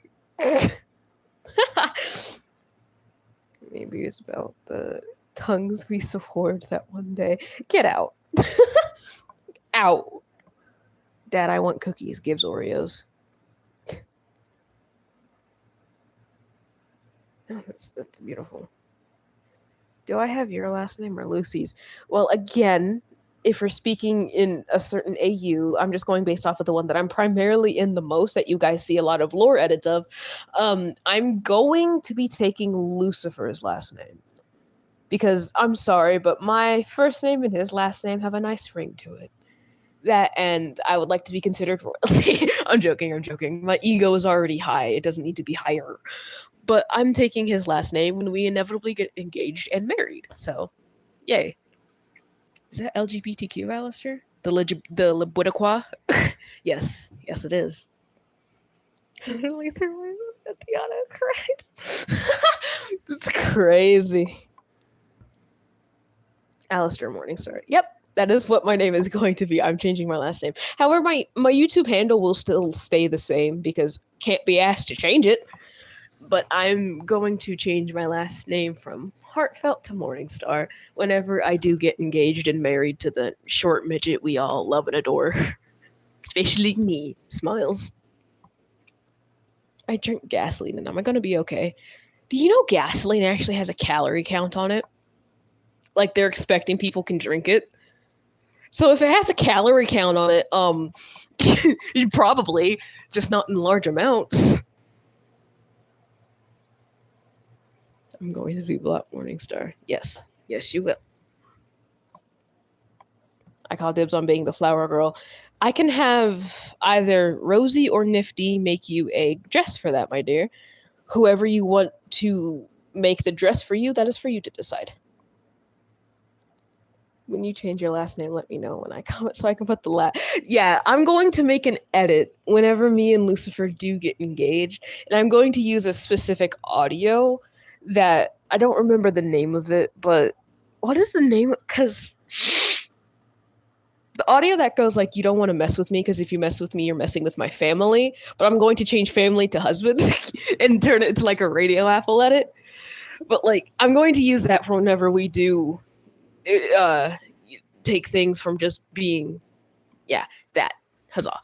Maybe it's about the tongues we support that one day. Get out. Out. Dad, I want cookies. Gives Oreos. Oh, that's beautiful. Do I have your last name or Lucy's? Well, again, if we're speaking in a certain AU, I'm just going based off of the one that I'm primarily in the most, that you guys see a lot of lore edits of. I'm going to be taking Lucifer's last name. Because, I'm sorry, but my first name and his last name have a nice ring to it. That, and I would like to be considered royalty. I'm joking. My ego is already high. It doesn't need to be higher. But I'm taking his last name when we inevitably get engaged and married. So, yay. Is that LGBTQ, Alistair? The Libuidiqua? Yes, it is. Literally threw my at the autocorrect. That's crazy. Alistair Morningstar. Yep, that is what my name is going to be. I'm changing my last name. However, my YouTube handle will still stay the same because can't be asked to change it. But I'm going to change my last name from Heartfelt to Morningstar whenever I do get engaged and married to the short midget we all love and adore. Especially me. Smiles. I drink gasoline and am I going to be okay? Do you know gasoline actually has a calorie count on it? Like they're expecting people can drink it. So if it has a calorie count on it, probably, just not in large amounts. I'm going to be Black Morningstar. Yes, you will. I call dibs on being the flower girl. I can have either Rosie or Nifty make you a dress for that, my dear. Whoever you want to make the dress for you, that is for you to decide. When you change your last name, let me know when I comment so I can put the Yeah, I'm going to make an edit whenever me and Lucifer do get engaged, and I'm going to use a specific audio that I don't remember the name of it, but what is the name? Because the audio that goes like, "You don't want to mess with me because if you mess with me, you're messing with my family." But I'm going to change family to husband and turn it into like a radio apple edit. But like, I'm going to use that for whenever we do uh take things from just being that. Huzzah.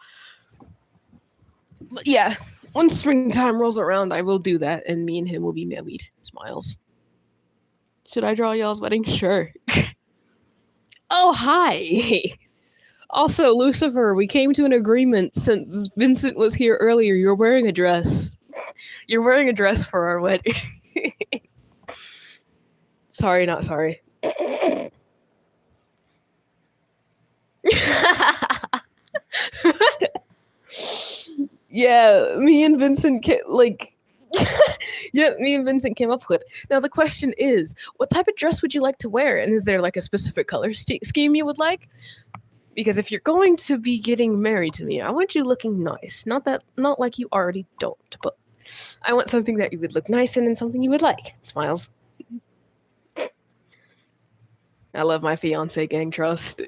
But yeah, once springtime rolls around, I will do that, and me and him will be married. Smiles. Should I draw y'all's wedding? Sure. Oh, hi. Also, Lucifer, we came to an agreement since Vincent was here earlier. You're wearing a dress. You're wearing a dress for our wedding. Sorry, not sorry. Yeah, me and Vincent me and Vincent came up with. Now the question is, what type of dress would you like to wear, and is there like a specific color scheme you would like? Because if you're going to be getting married to me, I want you looking nice. Not like you already don't, but I want something that you would look nice in and something you would like. Smiles. I love my fiance gang trust.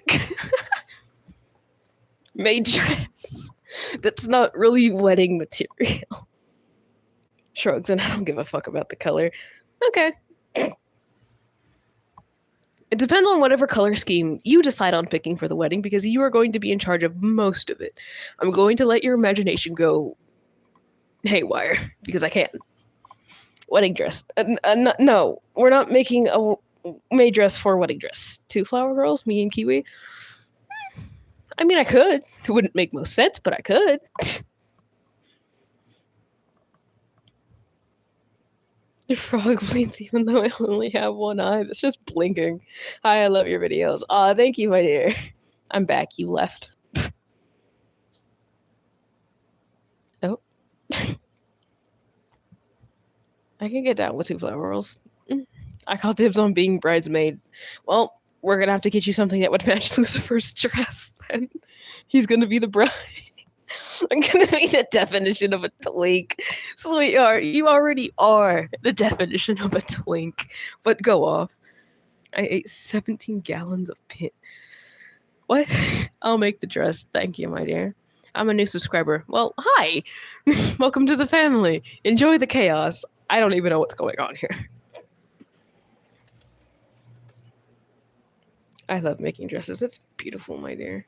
Made dress. That's not really wedding material. Shrugs, and I don't give a fuck about the color. Okay. It depends on whatever color scheme you decide on picking for the wedding because you are going to be in charge of most of it. I'm going to let your imagination go haywire because I can't. Wedding dress. No, we're not making a May dress for wedding dress. 2 flower girls, me and Kiwi. I mean, I could. It wouldn't make most sense, but I could. Your frog blinks even though I only have one eye. It's just blinking. Hi, I love your videos. Aw, thank you, my dear. I'm back. You left. Oh. I can get down with 2 flower girls. I call dibs on being bridesmaid. Well, we're gonna have to get you something that would match Lucifer's dress then. He's gonna be the bride. I'm gonna be the definition of a twink. Sweetheart, you already are the definition of a twink. But go off. I ate 17 gallons of pit. What? I'll make the dress. Thank you, my dear. I'm a new subscriber. Well, hi. Welcome to the family. Enjoy the chaos. I don't even know what's going on here. I love making dresses. That's beautiful, my dear.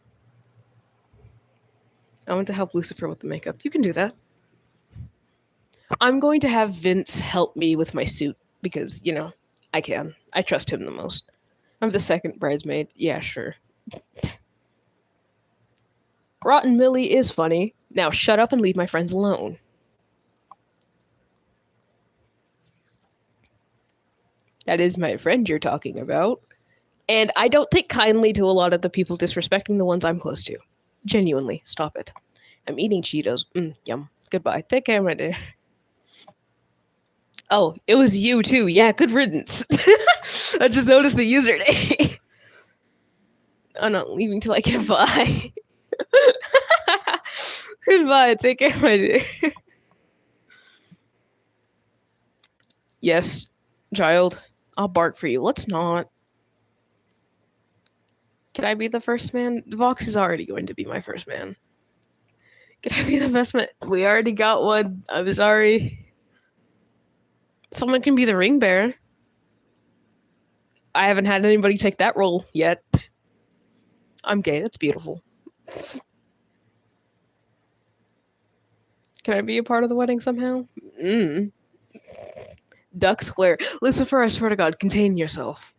I want to help Lucifer with the makeup. You can do that. I'm going to have Vince help me with my suit because, you know, I can. I trust him the most. I'm the second bridesmaid. Yeah, sure. Rotten Millie is funny. Now shut up and leave my friends alone. That is my friend you're talking about. And I don't take kindly to a lot of the people disrespecting the ones I'm close to. Genuinely, stop it. I'm eating Cheetos. Yum. Goodbye. Take care, my dear. Oh, it was you too. Yeah, good riddance. I just noticed the username. I'm not leaving till I get a bye. Goodbye. Take care, my dear. Yes, child. I'll bark for you. Let's not. Can I be the first man? Vox is already going to be my first man. Can I be the best man? We already got one. I'm sorry. Someone can be the ring bearer. I haven't had anybody take that role yet. I'm gay. That's beautiful. Can I be a part of the wedding somehow? Duck Square. Lucifer, I swear to God, contain yourself.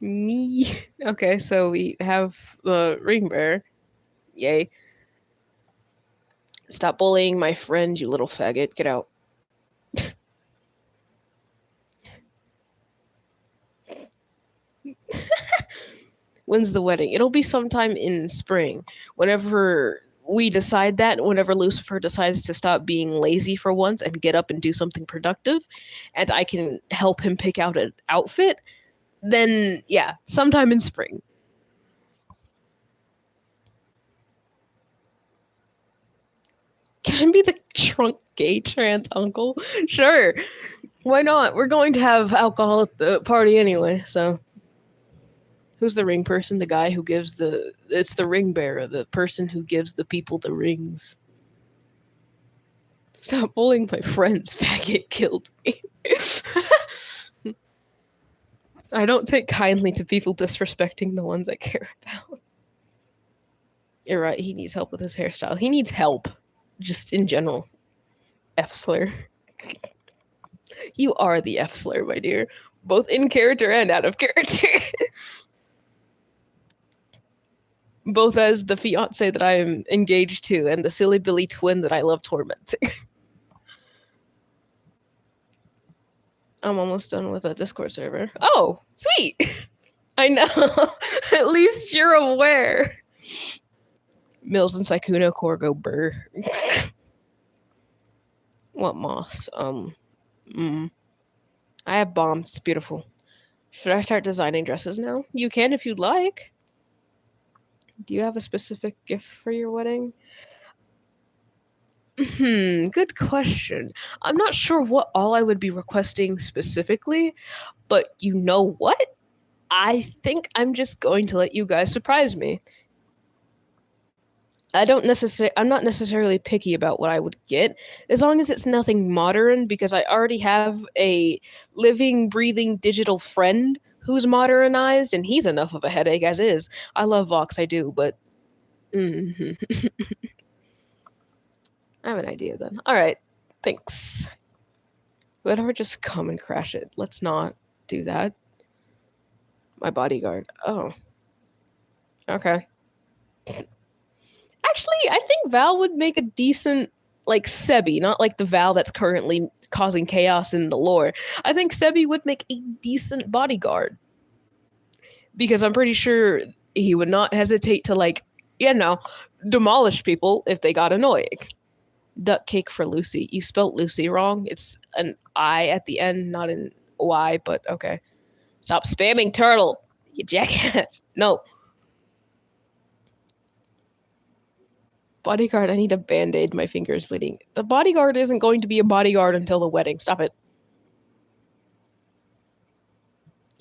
Me. Okay, so we have the ring bearer. Yay. Stop bullying my friend, you little faggot. Get out. When's the wedding? It'll be sometime in spring. Whenever we decide that, whenever Lucifer decides to stop being lazy for once and get up and do something productive, and I can help him pick out an outfit, then yeah, sometime in spring. Can I be the drunk gay trans uncle? Sure. Why not? We're going to have alcohol at the party anyway, so. Who's the ring person? The guy who gives the. It's the ring bearer, the person who gives the people the rings. Stop bullying my friends, faggot killed me. I don't take kindly to people disrespecting the ones I care about. You're right, he needs help with his hairstyle. He needs help, just in general. F slur. You are the F slur, my dear. Both in character and out of character. Both as the fiance that I am engaged to and the silly Billy twin that I love tormenting. I'm almost done with a Discord server. Oh, sweet! I know. At least you're aware. Mills and Sykkuno Core go burr. What moths? I have bombs. It's beautiful. Should I start designing dresses now? You can if you'd like. Do you have a specific gift for your wedding? Good question. I'm not sure what all I would be requesting specifically, but you know what? I think I'm just going to let you guys surprise me. I'm not necessarily picky about what I would get, as long as it's nothing modern, because I already have a living, breathing digital friend who's modernized, and he's enough of a headache as is. I love Vox, I do, but I have an idea then. All right, thanks. Whatever, just come and crash it. Let's not do that. My bodyguard. Oh. Okay. Actually, I think Val would make a decent, like, Sebi, not like the Val that's currently causing chaos in the lore. I think Sebi would make a decent bodyguard. Because I'm pretty sure he would not hesitate to, like, demolish people if they got annoying. Duck cake for Lucy. You spelt Lucy wrong. It's an I at the end, not an Y, but okay. Stop spamming turtle, you jackass. No. Bodyguard, I need a band-aid. My finger is bleeding. The bodyguard isn't going to be a bodyguard until the wedding. Stop it.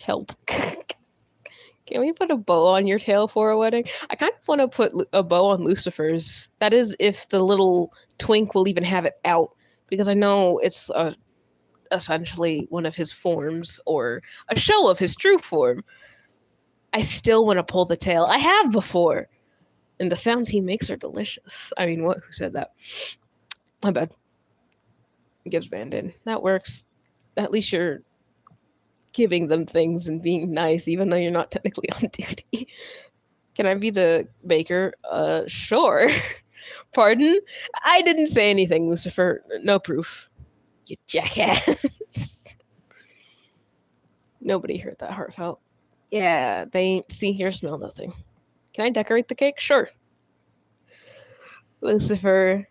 Help. Can we put a bow on your tail for a wedding? I kind of want to put a bow on Lucifer's. That is, if the little twink will even have it out. Because I know it's essentially one of his forms, or a shell of his true form. I still want to pull the tail. I have before. And the sounds he makes are delicious. I mean, what? Who said that? My bad. Gives Band-Aid. That works. At least you're giving them things and being nice, even though you're not technically on duty. Can I be the baker? Sure. Pardon? I didn't say anything, Lucifer. No proof. You jackass. Nobody heard that heartfelt. Yeah, they ain't see, hear, smell nothing. Can I decorate the cake? Sure. Lucifer,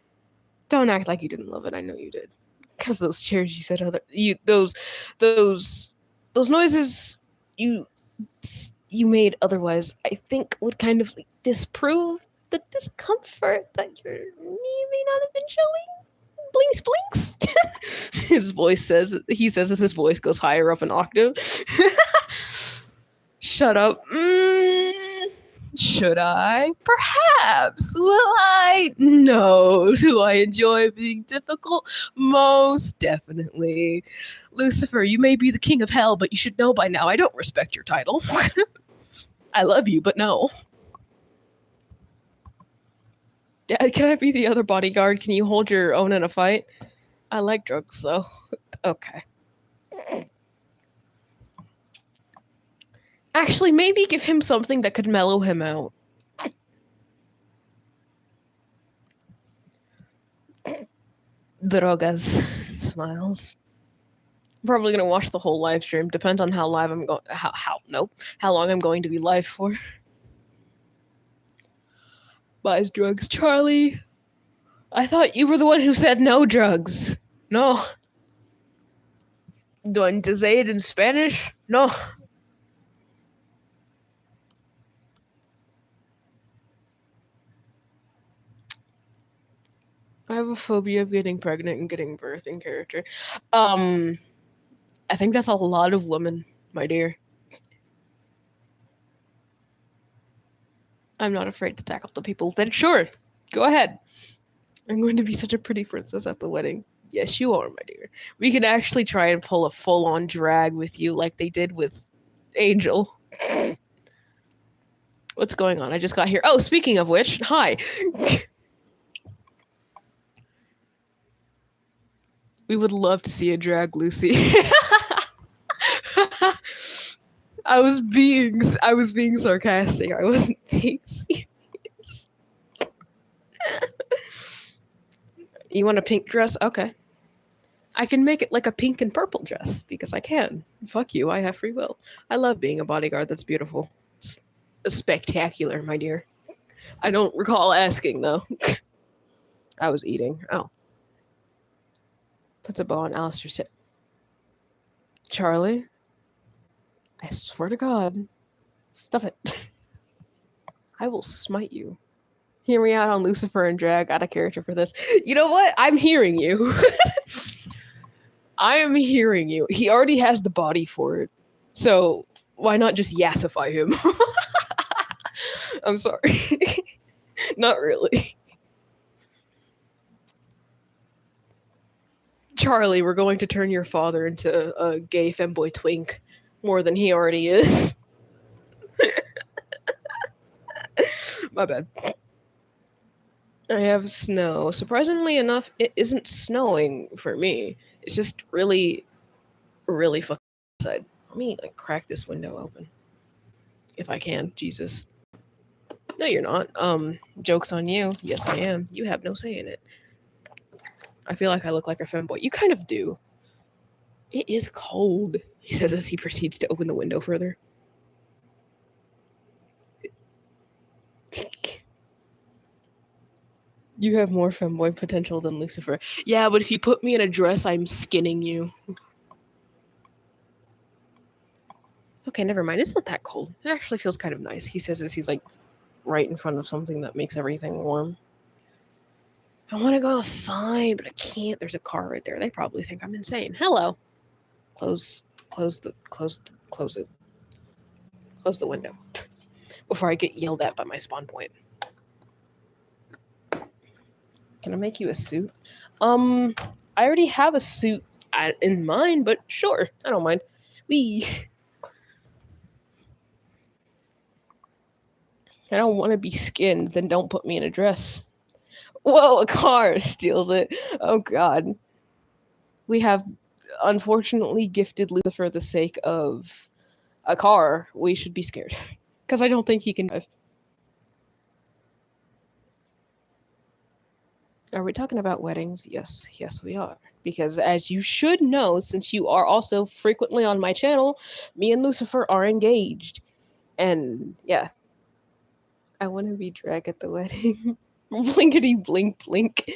don't act like you didn't love it. I know you did. Because those chairs you said those noises you made otherwise, I think would kind of disprove the discomfort that you may not have been showing. Blinks, blinks. He says as his voice goes higher up an octave. Shut up. Should I? Perhaps. Will I? No. Do I enjoy being difficult? Most definitely. Lucifer, you may be the king of hell, but you should know by now I don't respect your title. I love you, but no. Dad, can I be the other bodyguard? Can you hold your own in a fight? I like drugs, though. Okay. Actually, maybe give him something that could mellow him out. Drogas. Smiles. I'm probably gonna watch the whole live stream. Depends on how live I'm going. How long I'm going to be live for. Buys drugs. Charlie, I thought you were the one who said no drugs. No. Do I need to say it in Spanish? No. I have a phobia of getting pregnant and getting birth in character. I think that's a lot of women, my dear. I'm not afraid to tackle the people. Then sure, go ahead. I'm going to be such a pretty princess at the wedding. Yes, you are, my dear. We can actually try and pull a full-on drag with you like they did with Angel. What's going on? I just got here. Oh, speaking of which, hi. We would love to see a drag Lucy. I was being sarcastic. I wasn't being serious. You want a pink dress? Okay. I can make it like a pink and purple dress because I can. Fuck you, I have free will. I love being a bodyguard. That's beautiful. It's spectacular, my dear. I don't recall asking though. I was eating. Oh. Puts a bow on Alistair's hip. Charlie? I swear to God. Stuff it. I will smite you. Hear me out on Lucifer and drag out of character for this. You know what? I'm hearing you. I am hearing you. He already has the body for it. So why not just yassify him? I'm sorry. Not really. Charlie, we're going to turn your father into a gay femboy twink more than he already is. My bad. I have snow. Surprisingly enough, it isn't snowing for me. It's just really, really fucking outside. Let me like crack this window open. If I can, Jesus. No, you're not. Joke's on you. Yes, I am. You have no say in it. I feel like I look like a femboy. You kind of do. It is cold, he says as he proceeds to open the window further. You have more femboy potential than Lucifer. Yeah, but if you put me in a dress, I'm skinning you. Okay, never mind. It's not that cold. It actually feels kind of nice, he says as he's like right in front of something that makes everything warm. I want to go outside, but I can't. There's a car right there. They probably think I'm insane. Hello. Close it. Close the window before I get yelled at by my spawn point. Can I make you a suit? I already have a suit in mind, but sure, I don't mind. Wee. I don't want to be skinned, then don't put me in a dress. Whoa, a car steals it. Oh god. We have unfortunately gifted Lucifer for the sake of a car. We should be scared. Because I don't think he can drive. Are we talking about weddings? Yes, we are. Because as you should know, since you are also frequently on my channel, me and Lucifer are engaged. And yeah, I want to be drag at the wedding. Blinkety blink blink.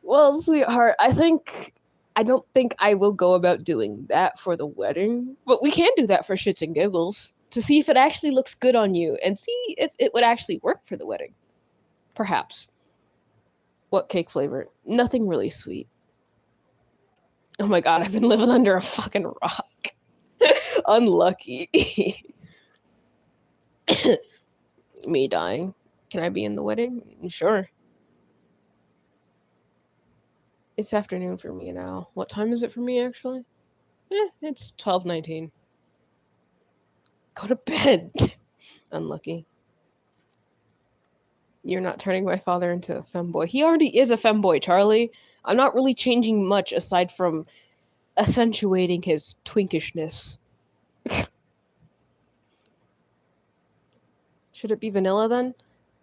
Well, sweetheart, I don't think I will go about doing that for the wedding, but we can do that for shits and giggles to see if it actually looks good on you and see if it would actually work for the wedding. Perhaps. What cake flavor? Nothing really sweet. Oh my god, I've been living under a fucking rock. Unlucky. Me dying. Can I be in the wedding? Sure. It's afternoon for me now. What time is it for me, actually? It's 12:19. Go to bed. Unlucky. You're not turning my father into a femboy. He already is a femboy, Charlie. I'm not really changing much aside from accentuating his twinkishness. Should it be vanilla then?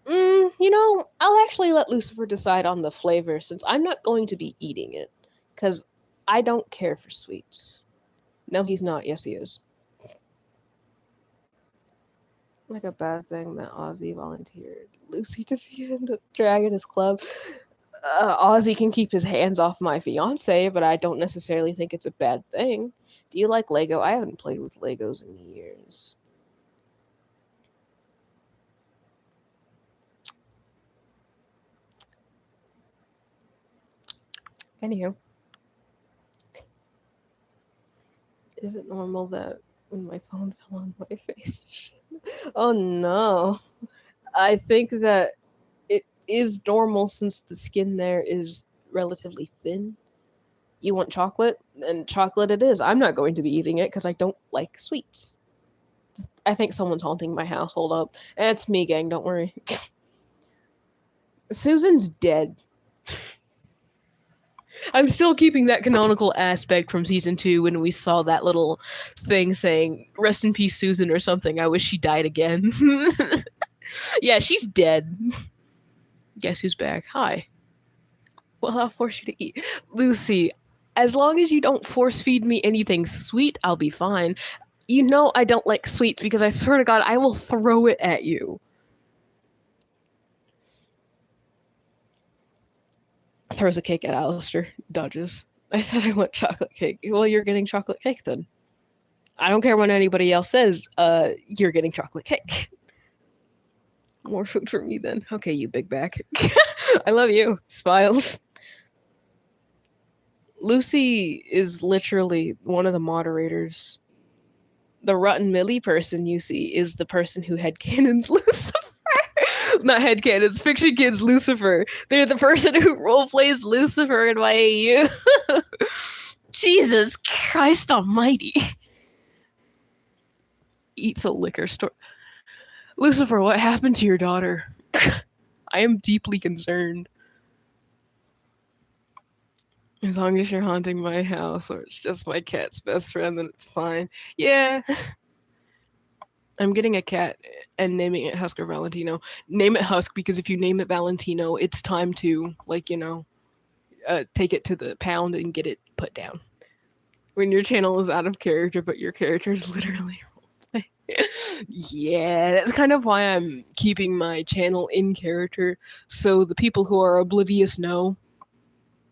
I'll actually let Lucifer decide on the flavor since I'm not going to be eating it. Because I don't care for sweets. No, he's not. Yes, he is. Like a bad thing that Ozzy volunteered Lucy to be in the Dragonist Club. Ozzy can keep his hands off my fiance, but I don't necessarily think it's a bad thing. Do you like Lego? I haven't played with Legos in years. Anywho, is it normal that when my phone fell on my face? Oh no. I think that it is normal since the skin there is relatively thin. You want chocolate? And chocolate it is. I'm not going to be eating it because I don't like sweets. I think someone's haunting my house. Hold up. It's me, gang. Don't worry. Susan's dead. I'm still keeping that canonical aspect from season 2 when we saw that little thing saying, "Rest in peace, Susan," or something. I wish she died again. Yeah, she's dead. Guess who's back? Hi. Well, I'll force you to eat. Lucy, as long as you don't force feed me anything sweet, I'll be fine. You know I don't like sweets because I swear to God, I will throw it at you. Throws a cake at Alistair. Dodges. I said I want chocolate cake. Well, you're getting chocolate cake then. I don't care what anybody else says. You're getting chocolate cake. More food for me then. Okay, you big back. I love you. Smiles. Lucy is literally one of the moderators. The Rotten Millie person you see is the person who headcanons Lucifer. Not headcanons, Fiction Kids Lucifer. They're the person who roleplays Lucifer in my AU. Jesus Christ almighty. Eats a liquor store. Lucifer, what happened to your daughter? I am deeply concerned. As long as you're haunting my house or it's just my cat's best friend, then it's fine. Yeah. I'm getting a cat and naming it Husk or Valentino. Name it Husk because if you name it Valentino, it's time to, like, take it to the pound and get it put down. When your channel is out of character, but your character is literally yeah, that's kind of why I'm keeping my channel in character, so the people who are oblivious know.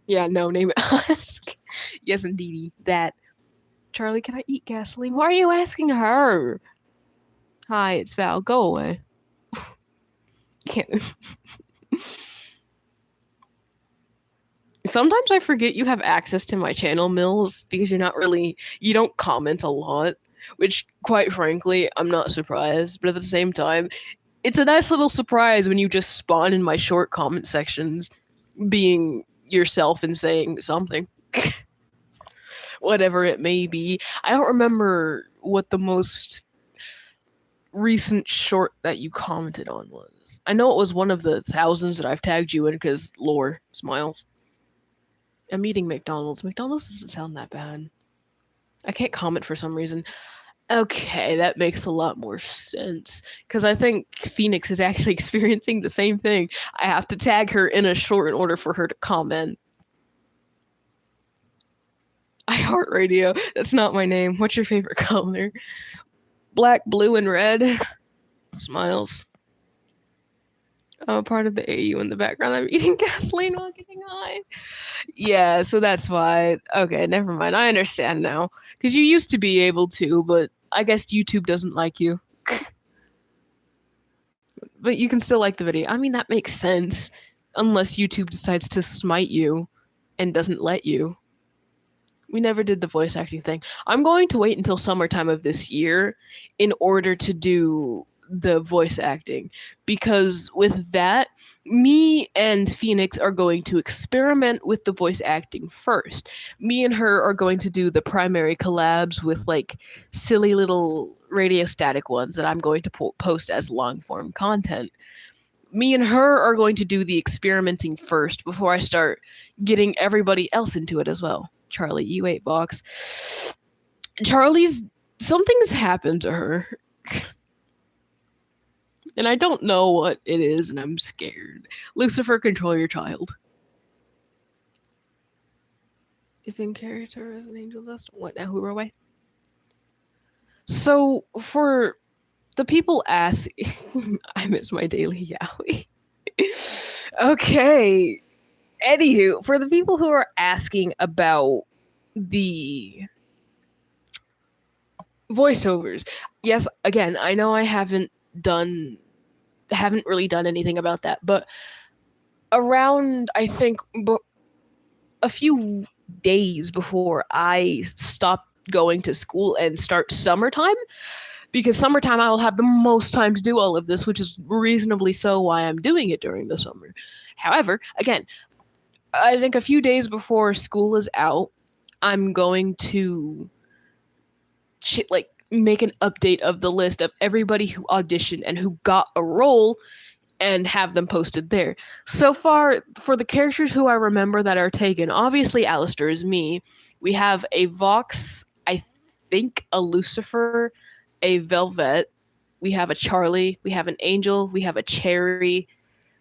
Yeah, no, name it Husk. Yes, indeedy. That. Charlie, can I eat gasoline? Why are you asking her? Hi, it's Val. Go away. Can't. Sometimes I forget you have access to my channel, Mills, because you don't comment a lot, which, quite frankly, I'm not surprised, but at the same time, it's a nice little surprise when you just spawn in my short comment sections, being yourself and saying something. Whatever it may be. I don't remember what the most recent short that you commented on was. I know it was one of the thousands that I've tagged you in because lore. Smiles. I'm eating McDonald's. McDonald's doesn't sound that bad. I can't comment for some reason. Okay, that makes a lot more sense. Because I think Phoenix is actually experiencing the same thing. I have to tag her in a short in order for her to comment. iHeartRadio. That's not my name. What's your favorite color? Black, blue, and red. Smiles. I'm a part of the AU in the background. I'm eating gasoline while getting high. Yeah, so that's why. Okay, never mind. I understand now. Because you used to be able to, but I guess YouTube doesn't like you. But you can still like the video. I mean, that makes sense. Unless YouTube decides to smite you and doesn't let you. We never did the voice acting thing. I'm going to wait until summertime of this year in order to do the voice acting, because with that, me and Phoenix are going to experiment with the voice acting first. Me and her are going to do the primary collabs with like silly little radio static ones that I'm going to post as long form content. Me and her are going to do the experimenting first before I start getting everybody else into it as well. Charlie, you ate Vox. Something's happened to her. And I don't know what it is, and I'm scared. Lucifer, control your child. Is in character as an angel dust? What now? Who are away? So, for the people ask. I miss my daily yaoi. Okay. Anywho, for the people who are asking about the voiceovers, yes, again, I know I haven't really done anything about that, but around, I think, a few days before I stop going to school and start summertime, because summertime I will have the most time to do all of this, which is reasonably so why I'm doing it during the summer. However, again, I think a few days before school is out, I'm going to like make an update of the list of everybody who auditioned and who got a role and have them posted there. So far, for the characters who I remember that are taken, obviously Alistair is me. We have a Vox, I think a Lucifer, a Velvet, we have a Charlie, we have an Angel, we have a Cherry,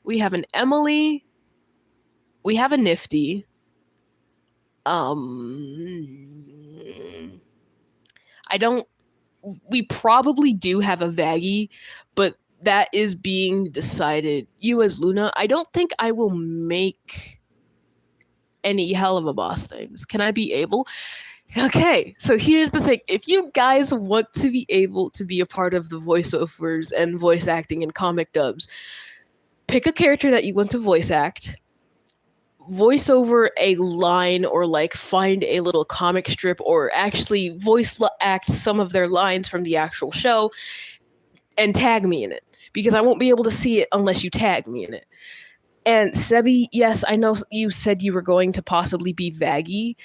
we have an Emily, we have a Nifty. I don't. We probably do have a Vaggie, but that is being decided. You as Luna, I don't think I will make any hell of a boss things. Can I be able? Okay, so here's the thing. If you guys want to be able to be a part of the voiceovers and voice acting and comic dubs, pick a character that you want to voice act, voice over a line, or like find a little comic strip, or actually voice act some of their lines from the actual show, and tag me in it, because I won't be able to see it unless you tag me in it. And Sebi, yes, I know you said you were going to possibly be Vaggie,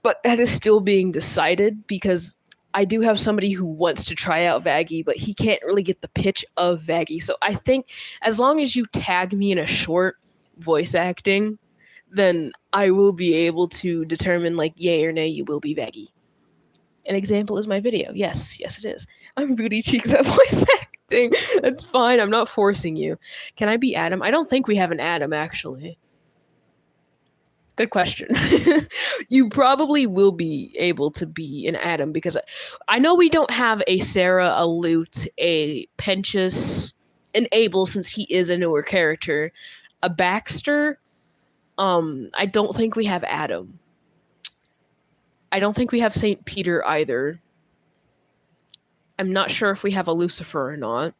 but that is still being decided, because I do have somebody who wants to try out Vaggie, but he can't really get the pitch of Vaggie. So I think as long as you tag me in a short voice acting, then I will be able to determine, like, yay or nay, you will be Vaggie. An example is my video. Yes, it is. I'm booty cheeks at voice acting. That's fine. I'm not forcing you. Can I be Adam? I don't think we have an Adam, actually. Good question. You probably will be able to be an Adam, because I know we don't have a Sarah, a Lute, a Pentious, an Abel, since he is a newer character, a Baxter. I don't think we have Adam. I don't think we have St. Peter either. I'm not sure if we have a Lucifer or not.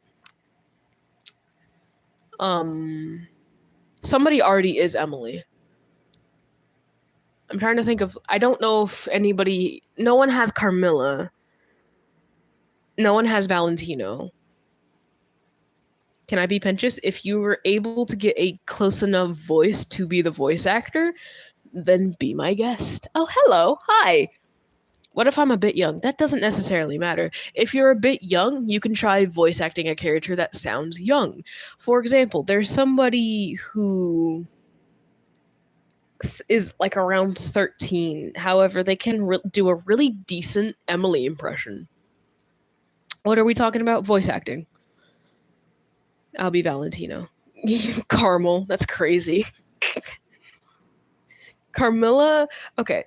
Somebody already is Emily. I'm trying to think of. I don't know if anybody. No one has Carmilla. No one has Valentino. Can I be Pentious? If you were able to get a close enough voice to be the voice actor, then be my guest. Oh, hello. Hi. What if I'm a bit young? That doesn't necessarily matter. If you're a bit young, you can try voice acting a character that sounds young. For example, there's somebody who is like around 13. However, they can do a really decent Emily impression. What are we talking about? Voice acting. I'll be Valentino. Carmel. That's crazy. Carmilla. Okay.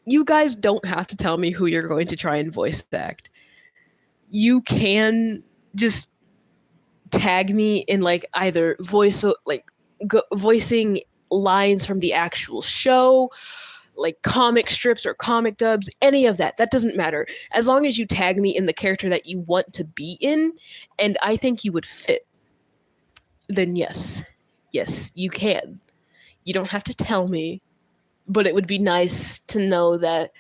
You guys don't have to tell me who you're going to try and voice act. You can just tag me in like either voicing lines from the actual show, like comic strips or comic dubs, any of that. That doesn't matter. As long as you tag me in the character that you want to be in, and I think you would fit, then yes, you can. You don't have to tell me, but it would be nice to know that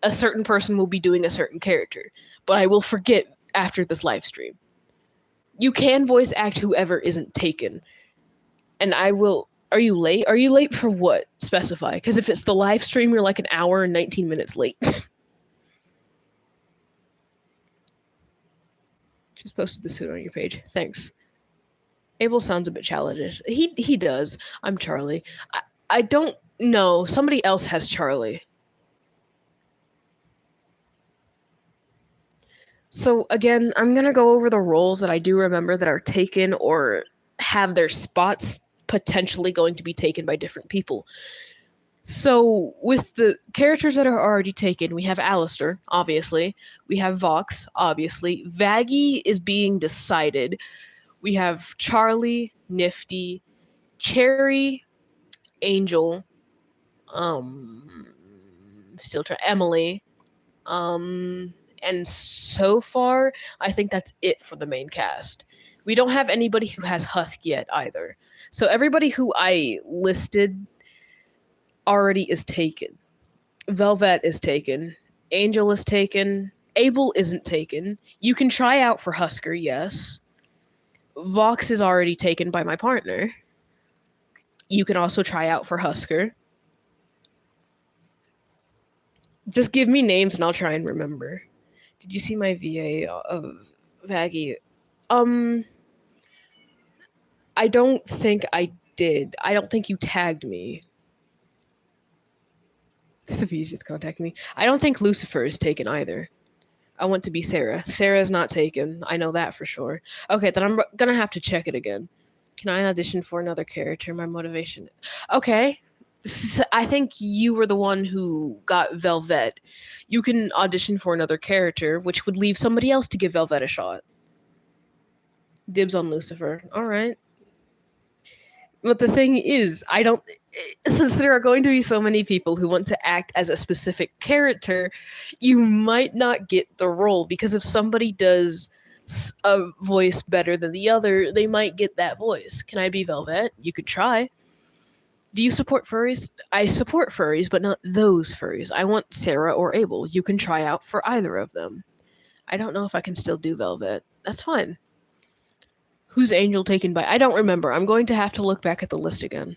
a certain person will be doing a certain character, but I will forget after this live stream. You can voice act whoever isn't taken, and I will. Are you late? Are you late for what? Specify, because if it's the live stream, you're like an hour and 19 minutes late. Just posted the suit on your page. Thanks. Abel sounds a bit childish. He does. I'm Charlie. I don't know. Somebody else has Charlie. So again, I'm gonna go over the roles that I do remember that are taken or have their spots potentially going to be taken by different people. So with the characters that are already taken, we have Alistair, obviously. We have Vox, obviously. Vaggie is being decided. We have Charlie, Nifty, Cherry, Angel, um, still try Emily, and so far, I think that's it for the main cast. We don't have anybody who has Husk yet either. So everybody who I listed already is taken. Velvet is taken. Angel is taken. Abel isn't taken. You can try out for Husker, yes. Vox is already taken by my partner. You can also try out for Husker. Just give me names and I'll try and remember. Did you see my VA of Vaggie? I don't think I did. I don't think you tagged me. The VA just contacted me. I don't think Lucifer is taken either. I want to be Sarah. Sarah's not taken. I know that for sure. Okay, then I'm gonna have to check it again. Can I audition for another character? My motivation. Okay. I think you were the one who got Velvet. You can audition for another character, which would leave somebody else to give Velvet a shot. Dibs on Lucifer. All right. But the thing is, I don't. Since there are going to be so many people who want to act as a specific character, you might not get the role because if somebody does a voice better than the other, they might get that voice. Can I be Velvet? You could try. Do you support furries? I support furries, but not those furries. I want Sarah or Abel. You can try out for either of them. I don't know if I can still do Velvet. That's fine. Who's Angel taken by? I don't remember. I'm going to have to look back at the list again.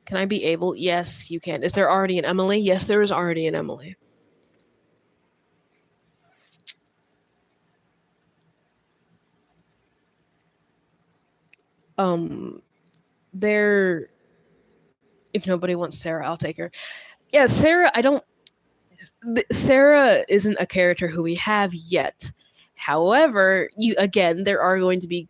Can I be Abel? Yes, you can. Is there already an Emily? Yes, there is already an Emily. There. If nobody wants Sarah, I'll take her. Yeah, Sarah. I don't. Sarah isn't a character who we have yet. However, you again, there are going to be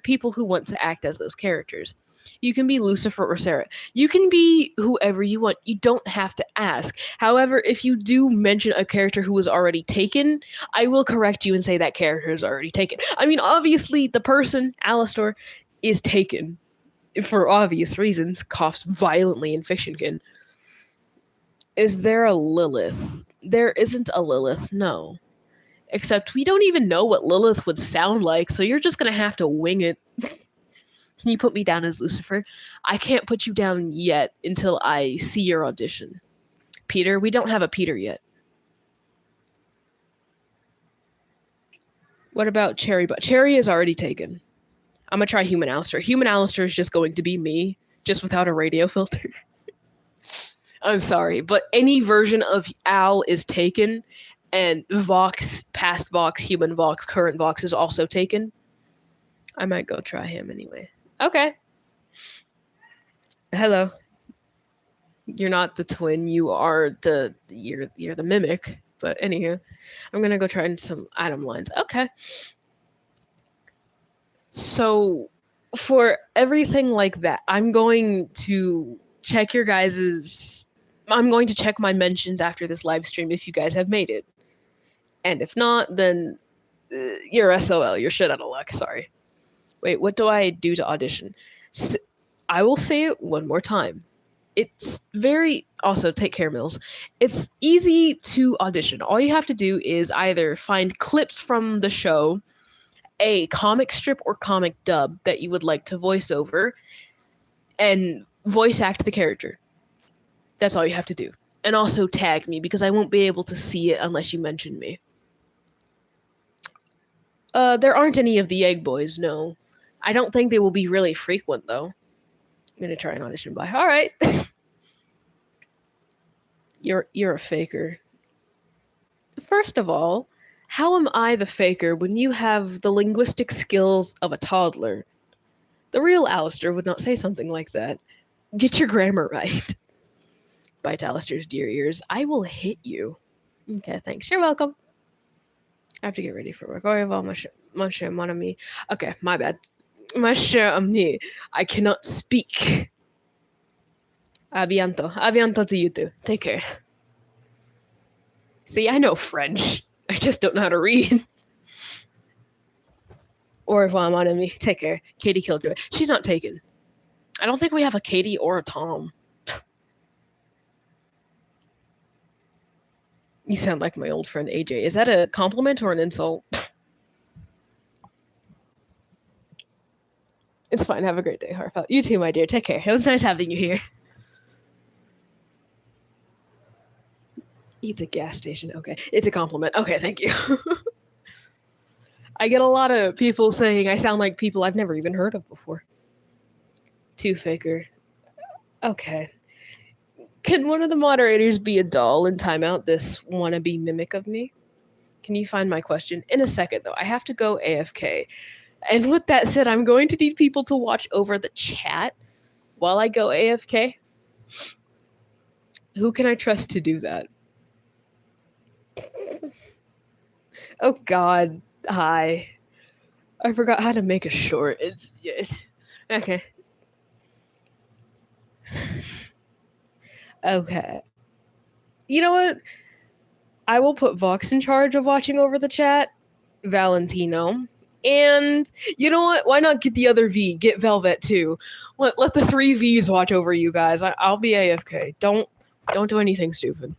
people who want to act as those characters. You can be Lucifer or Sarah. You can be whoever you want. You don't have to ask. However, if you do mention a character who was already taken, I will correct you and say that character is already taken. I mean, obviously, the person, Alistair, is taken for obvious reasons, coughs violently in Fictionkin. Is there a Lilith? There isn't a Lilith, no. Except we don't even know what Lilith would sound like, so you're just gonna have to wing it. Can you put me down as Lucifer? I can't put you down yet until I see your audition. Peter, we don't have a Peter yet. What about Cherry? But Cherry is already taken. I'm gonna try Human Alistair. Human Alistair is just going to be me, just without a radio filter. I'm sorry, but any version of Al is taken, and Vox, past Vox, human Vox, current Vox is also taken. I might go try him anyway. Okay. Hello. You're not the twin. You are you're the mimic. But anywho, I'm gonna go try some item lines. Okay. So for everything like that, I'm going to check your guys's. I'm going to check my mentions after this live stream if you guys have made it. And if not, then you're SOL. You're shit out of luck. Sorry. Wait, what do I do to audition? I will say it one more time. It's very... Also, take care, Mills. It's easy to audition. All you have to do is either find clips from the show, a comic strip or comic dub that you would like to voice over, and voice act the character. That's all you have to do. And also tag me, because I won't be able to see it unless you mention me. There aren't any of the Egg Boys, no. I don't think they will be really frequent, though. I'm gonna try an audition by. All right. You're a faker. First of all, how am I the faker when you have the linguistic skills of a toddler? The real Alistair would not say something like that. Get your grammar right. Bite Alistair's dear ears. I will hit you. Okay, thanks. You're welcome. I have to get ready for work. Mon cher, mon ami. Okay, my bad. Ma chère amie, I cannot speak. Avianto. Avianto to you too. Take care. See, I know French. I just don't know how to read. Au revoir, mon ami. Take care. Katie Killjoy. She's not taken. I don't think we have a Katie or a Tom. You sound like my old friend AJ. Is that a compliment or an insult? It's fine. Have a great day, Heartfelt. You too, my dear. Take care. It was nice having you here. It's a gas station. Okay. It's a compliment. Okay, thank you. I get a lot of people saying I sound like people I've never even heard of before. Two faker. Okay. Can one of the moderators be a doll and time out this wannabe mimic of me? Can you find my question? In a second, though. I have to go AFK. And with that said, I'm going to need people to watch over the chat while I go AFK. Who can I trust to do that? Oh God, hi. I forgot how to make a short. It's okay. Okay. You know what? I will put Vox in charge of watching over the chat. Valentino. And you know what? Why not get the other V? Get Velvet too. Let the three Vs watch over you guys. I'll be AFK. Don't do anything stupid.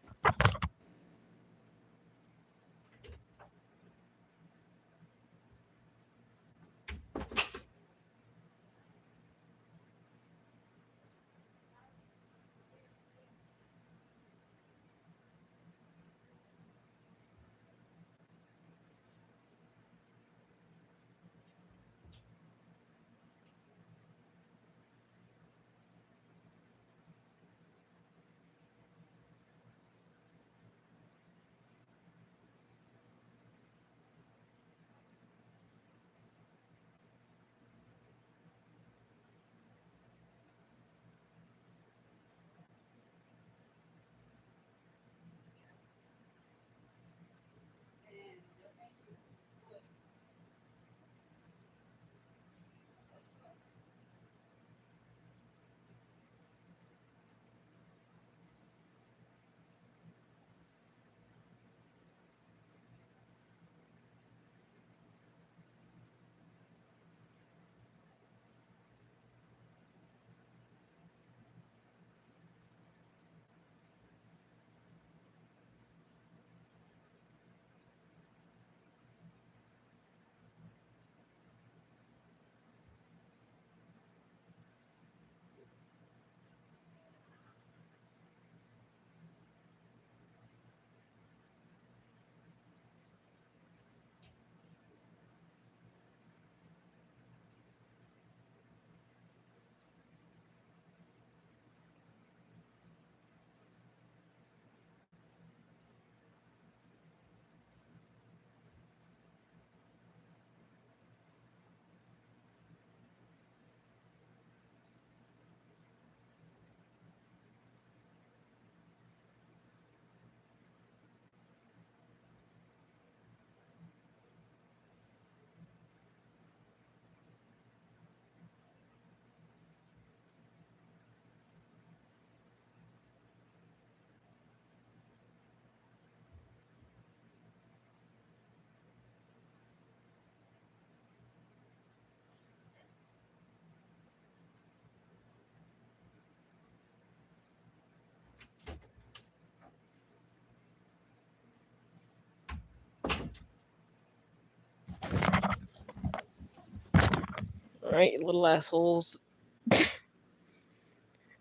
Alright, little assholes.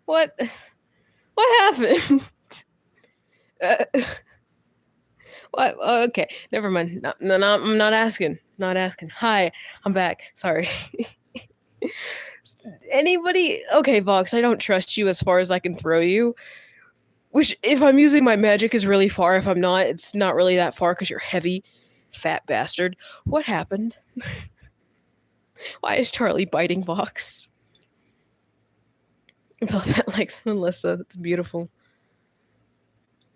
What? What happened? uh, what? Okay, never mind. No, I'm not asking. Not asking. Hi, I'm back. Sorry. Anybody? Okay, Vox, I don't trust you as far as I can throw you. Which, if I'm using my magic, is really far. If I'm not, it's not really that far because you're heavy, fat bastard. What happened? Why is Charlie biting Vox? Velvet likes Melissa. That's beautiful.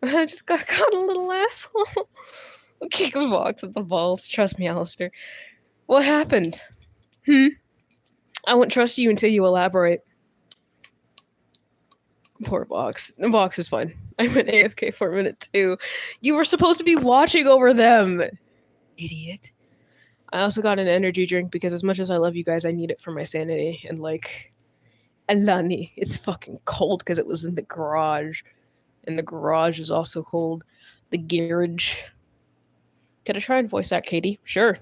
I just got caught a little asshole. Kicks Vox at the balls. Trust me, Alistair. What happened? I won't trust you until you elaborate. Poor Vox. Vox is fine. I went AFK for a minute too. You were supposed to be watching over them. Idiot. I also got an energy drink because as much as I love you guys, I need it for my sanity. And like, Alani, it's fucking cold because it was in the garage. And the garage is also cold. The garage. Could I try and voice act Katie? Sure.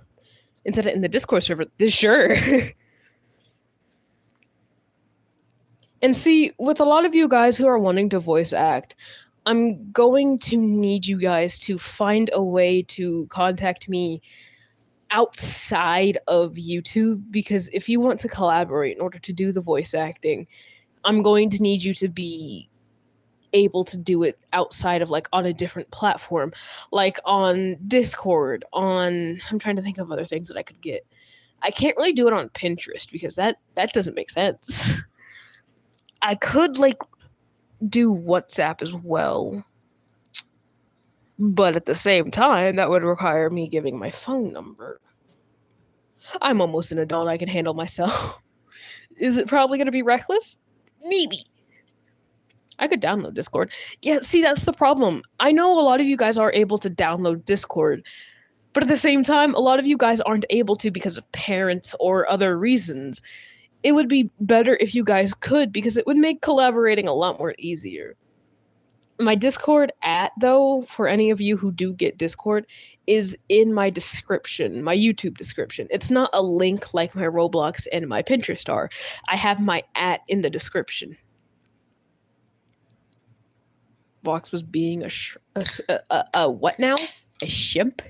Instead of in the Discord server, sure. And see, with a lot of you guys who are wanting to voice act, I'm going to need you guys to find a way to contact me outside of YouTube, because if you want to collaborate in order to do the voice acting, I'm going to need you to be able to do it outside of like on a different platform, like on Discord, on I'm trying to think of other things that I could get. I can't really do it on Pinterest because that doesn't make sense. I could like do WhatsApp as well. But at the same time, that would require me giving my phone number. I'm almost an adult, I can handle myself. Is it probably going to be reckless? Maybe. I could download Discord. Yeah, see, that's the problem. I know a lot of you guys are able to download Discord, but at the same time, a lot of you guys aren't able to because of parents or other reasons. It would be better if you guys could, because it would make collaborating a lot more easier. My Discord though, for any of you who do get Discord, is in my description, my YouTube description. It's not a link like my Roblox and my Pinterest are. I have my in the description. Vox was being a what now? A shimp?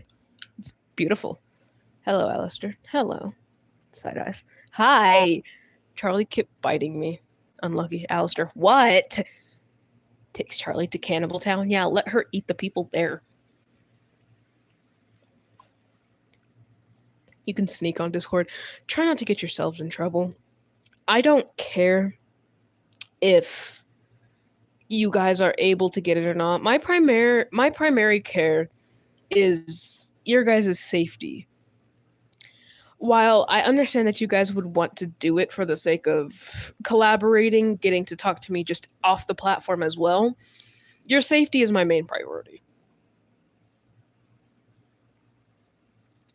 It's beautiful. Hello, Alistair. Hello. Side eyes. Hi. Charlie kept biting me. Unlucky. Alistair. What? Takes Charlie to Cannibal Town. Yeah, let her eat the people there. You can sneak on Discord. Try not to get yourselves in trouble. I don't care if you guys are able to get it or not. My primary care is your guys' safety. While I understand that you guys would want to do it for the sake of collaborating, getting to talk to me just off the platform as well, your safety is my main priority.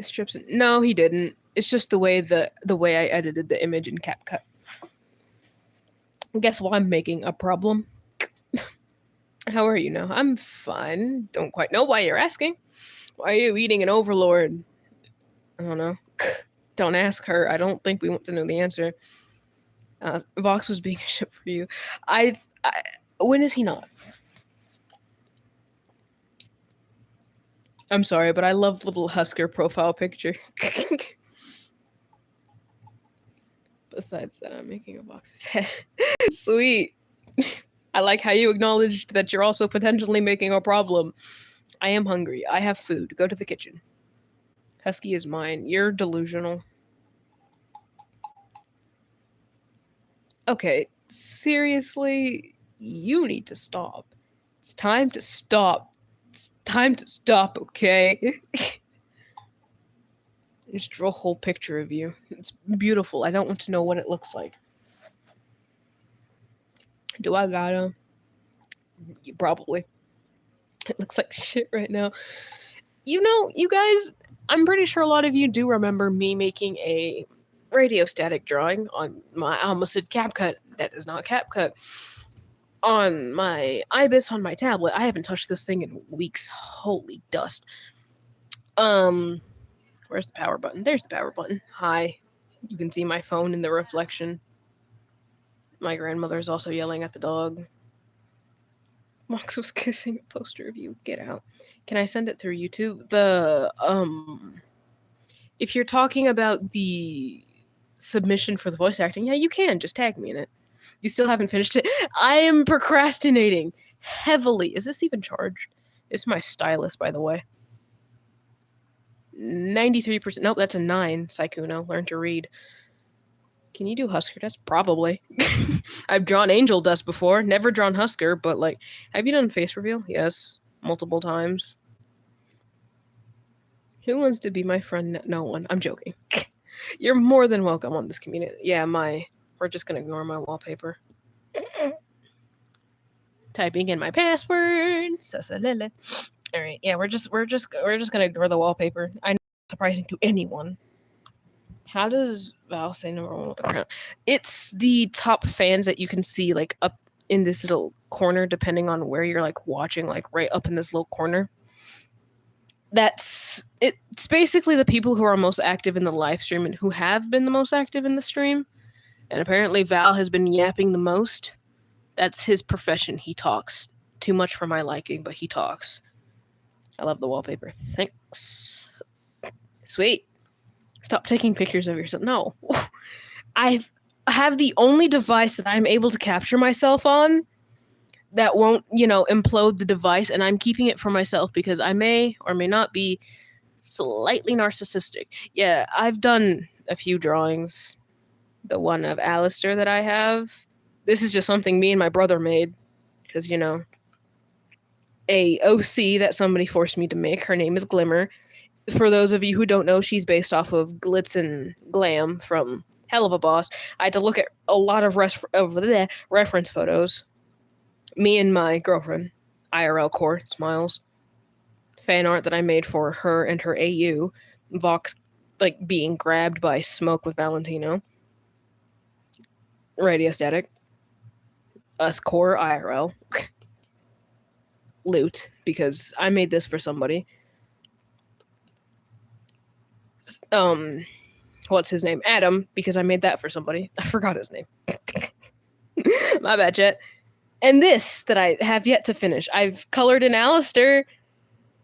Strips. No, he didn't. It's just the way I edited the image in CapCut. Guess what? I'm making a problem. How are you now? I'm fine. Don't quite know why you're asking. Why are you eating an overlord? I don't know. Don't ask her. I don't think we want to know the answer. Vox was being a ship for you. When is he not? I'm sorry, but I love the little Husker profile picture. Besides that, I'm making a Vox's head. Sweet. I like how you acknowledged that you're also potentially making a problem. I am hungry. I have food. Go to the kitchen. Husky is mine. You're delusional. Okay, seriously, you need to stop. It's time to stop. It's time to stop, okay? Just draw a whole picture of you. It's beautiful. I don't want to know what it looks like. Do I gotta? Probably. It looks like shit right now. You know, you guys, I'm pretty sure a lot of you do remember me making a radio static drawing on my, I almost said CapCut. That is not CapCut. On my IBIS on my tablet. I haven't touched this thing in weeks. Holy dust. Where's the power button? There's the power button. Hi. You can see my phone in the reflection. My grandmother is also yelling at the dog. Mox was kissing a poster of you. Get out. Can I send it through YouTube? If you're talking about the submission for the voice acting, yeah, you can. Just tag me in it. You still haven't finished it. I am procrastinating heavily. Is this even charged? It's my stylus, by the way. 93%. Nope, that's a 9. Saikuno. Learn to read. Can you do Husker Dust? Probably. I've drawn Angel Dust before. Never drawn Husker, but like, have you done face reveal? Yes. Multiple times. Who wants to be my friend? No one. I'm joking. You're more than welcome on this community. Yeah, we're just gonna ignore my wallpaper. Typing in my password. Sasalele. All right, yeah, we're just gonna ignore the wallpaper. I know it's surprising to anyone. How does Val say number one with the crown? It's the top fans that you can see like up in this little corner, depending on where you're like watching, like right up in this little corner. It's basically the people who are most active in the live stream and who have been the most active in the stream. And apparently Val has been yapping the most. That's his profession. He talks. Too much for my liking, but he talks. I love the wallpaper. Thanks. Sweet. Stop taking pictures of yourself. No. I have the only device that I'm able to capture myself on that won't, implode the device, and I'm keeping it for myself because I may or may not be slightly narcissistic. Yeah, I've done a few drawings. The one of Alistair that I have. This is just something me and my brother made because, a OC that somebody forced me to make. Her name is Glimmer. For those of you who don't know, she's based off of Glitz and Glam from Hell of a Boss. I had to look at a lot of reference photos. Me and my girlfriend, IRL Core, smiles. Fan art that I made for her and her AU. Vox, like, being grabbed by smoke with Valentino. Radio Static. Us Core, IRL. Loot, because I made this for somebody. What's his name? Adam, because I made that for somebody. I forgot his name. My bad, Jet. And this that I have yet to finish. I've colored in Alistair.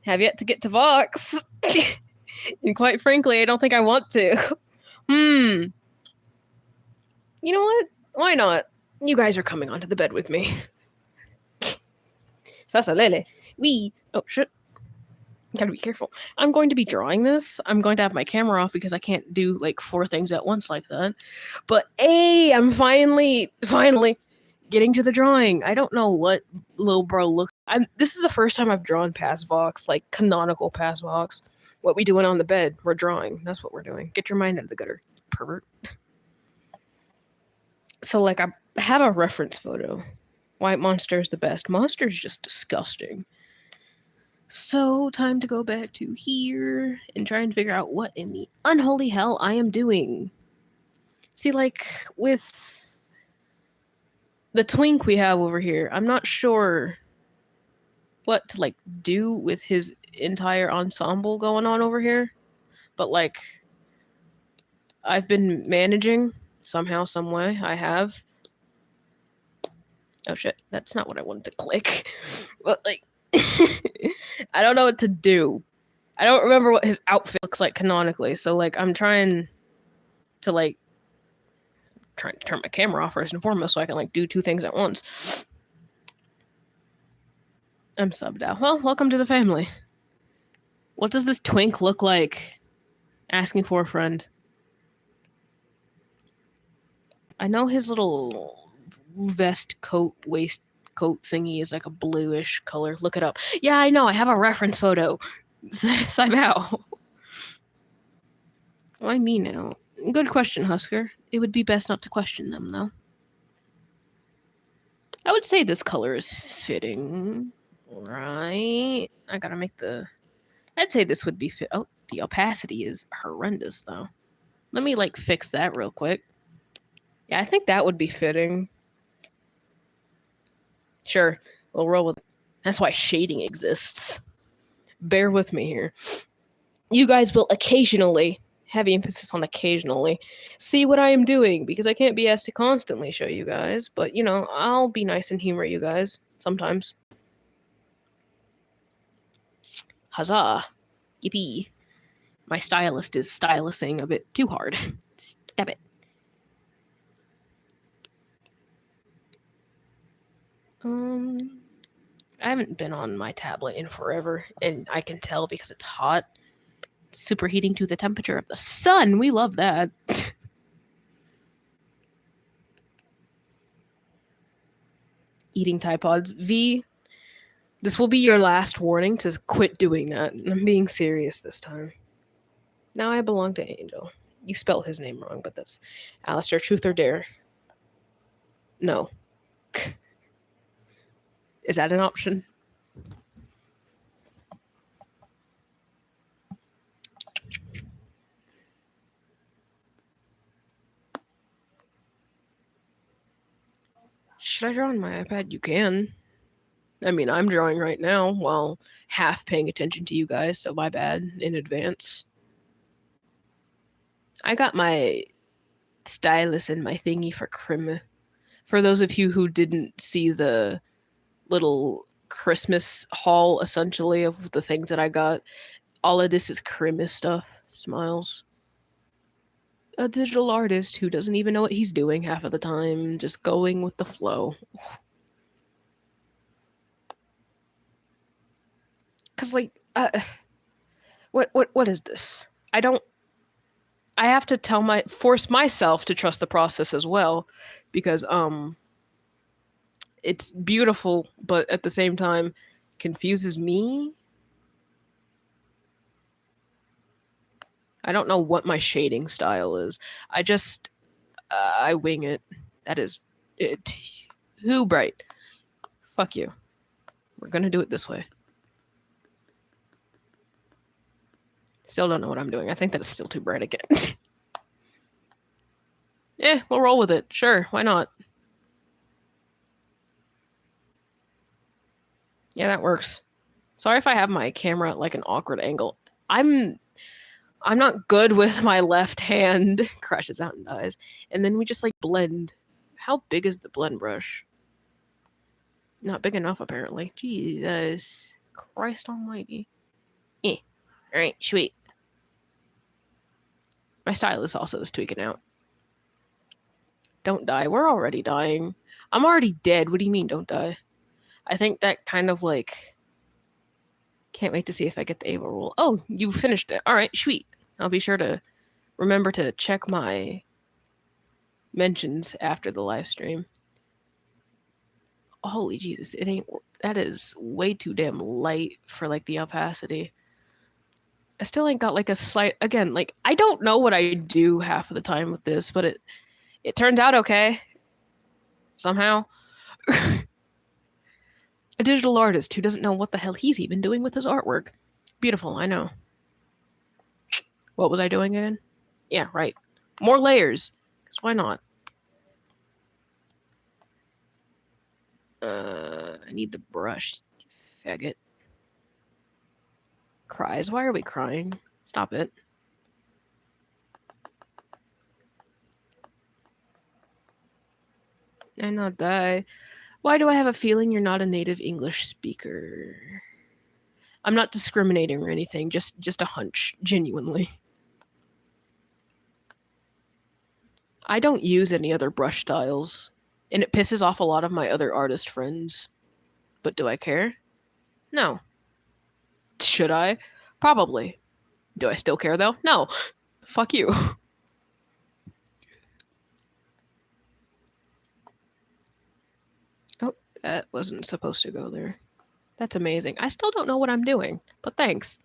Have yet to get to Vox. And quite frankly, I don't think I want to. You know what? Why not? You guys are coming onto the bed with me. Sasalele. Oh, shit. Gotta be careful. I'm going to be drawing this. I'm going to have my camera off because I can't do like 4 things at once like that. But hey, I'm finally getting to the drawing. I don't know what little bro looks. This is the first time I've drawn past Vox, like canonical past Vox. What we doing on the bed? We're drawing. That's what we're doing. Get your mind out of the gutter, pervert. So like I have a reference photo. White Monster is the best. Monster is just disgusting. So, time to go back to here and try and figure out what in the unholy hell I am doing. See, like, with the twink we have over here, I'm not sure what to, like, do with his entire ensemble going on over here. But, like, I've been managing somehow, some way. I have. Oh, shit. That's not what I wanted to click. But, like... I don't know what to do. I don't remember what his outfit looks like canonically, so like I'm trying to turn my camera off first and foremost so I can like do 2 things at once. I'm subbed out. Well, welcome to the family. What does this twink look like? Asking for a friend. I know his little vest coat waist coat thingy is like a bluish color. Look it up. Yeah, I know. I have a reference photo. Somehow. Why me now? Good question, Husker. It would be best not to question them, though. I would say this color is fitting. Right? I gotta make I'd say this would be fit. Oh, the opacity is horrendous, though. Let me, like, fix that real quick. Yeah, I think that would be fitting. Sure, we'll roll with it. That's why shading exists. Bear with me here. You guys will occasionally, heavy emphasis on occasionally, see what I am doing, because I can't be asked to constantly show you guys, but, I'll be nice and humor you guys, sometimes. Huzzah. Yippee. My stylist is stylising a bit too hard. Stab it. I haven't been on my tablet in forever, and I can tell because it's hot. Superheating to the temperature of the sun. We love that. Eating Tide Pods. V, this will be your last warning to quit doing that. I'm being serious this time. Now I belong to Angel. You spelled his name wrong, but that's Alistair. Truth or dare? No. Is that an option? Should I draw on my iPad? You can. I mean, I'm drawing right now while half paying attention to you guys, so my bad in advance. I got my stylus and my thingy for Krim. For those of you who didn't see the little Christmas haul, essentially, of the things that I got, all of this is Krim stuff. Smiles. A digital artist who doesn't even know what he's doing half of the time, just going with the flow. Cause like, what is this? I have to force myself to trust the process as well, because it's beautiful, but at the same time confuses me. I don't know what my shading style is. I wing it. That is it. Too bright. Fuck you. We're gonna do it this way. Still don't know what I'm doing. I think that is still too bright again. We'll roll with it. Sure, why not? Yeah, that works. Sorry if I have my camera at like an awkward angle. I'm not good with my left hand. Crashes out and dies. And then we just like blend. How big is the blend brush? Not big enough, apparently. Jesus Christ almighty. Alright, sweet. My stylus also is tweaking out. Don't die. We're already dying. I'm already dead. What do you mean, don't die? I think that kind of like... Can't wait to see if I get the Ava rule. Oh, you finished it. Alright, sweet. I'll be sure to remember to check my mentions after the live stream. Holy Jesus, it ain't... That is way too damn light for like the opacity. I still ain't got like a slight... Again, like, I don't know what I do half of the time with this, but it turns out okay. Somehow. A digital artist who doesn't know what the hell he's even doing with his artwork. Beautiful, I know. What was I doing again? Yeah, right. More layers. Because why not? I need the brush, faggot. Cries. Why are we crying? Stop it. I not die. Why do I have a feeling you're not a native English speaker? I'm not discriminating or anything, just a hunch, genuinely. I don't use any other brush styles, and it pisses off a lot of my other artist friends. But do I care? No. Should I? Probably. Do I still care, though? No. Fuck you. Oh, that wasn't supposed to go there. That's amazing. I still don't know what I'm doing, but thanks.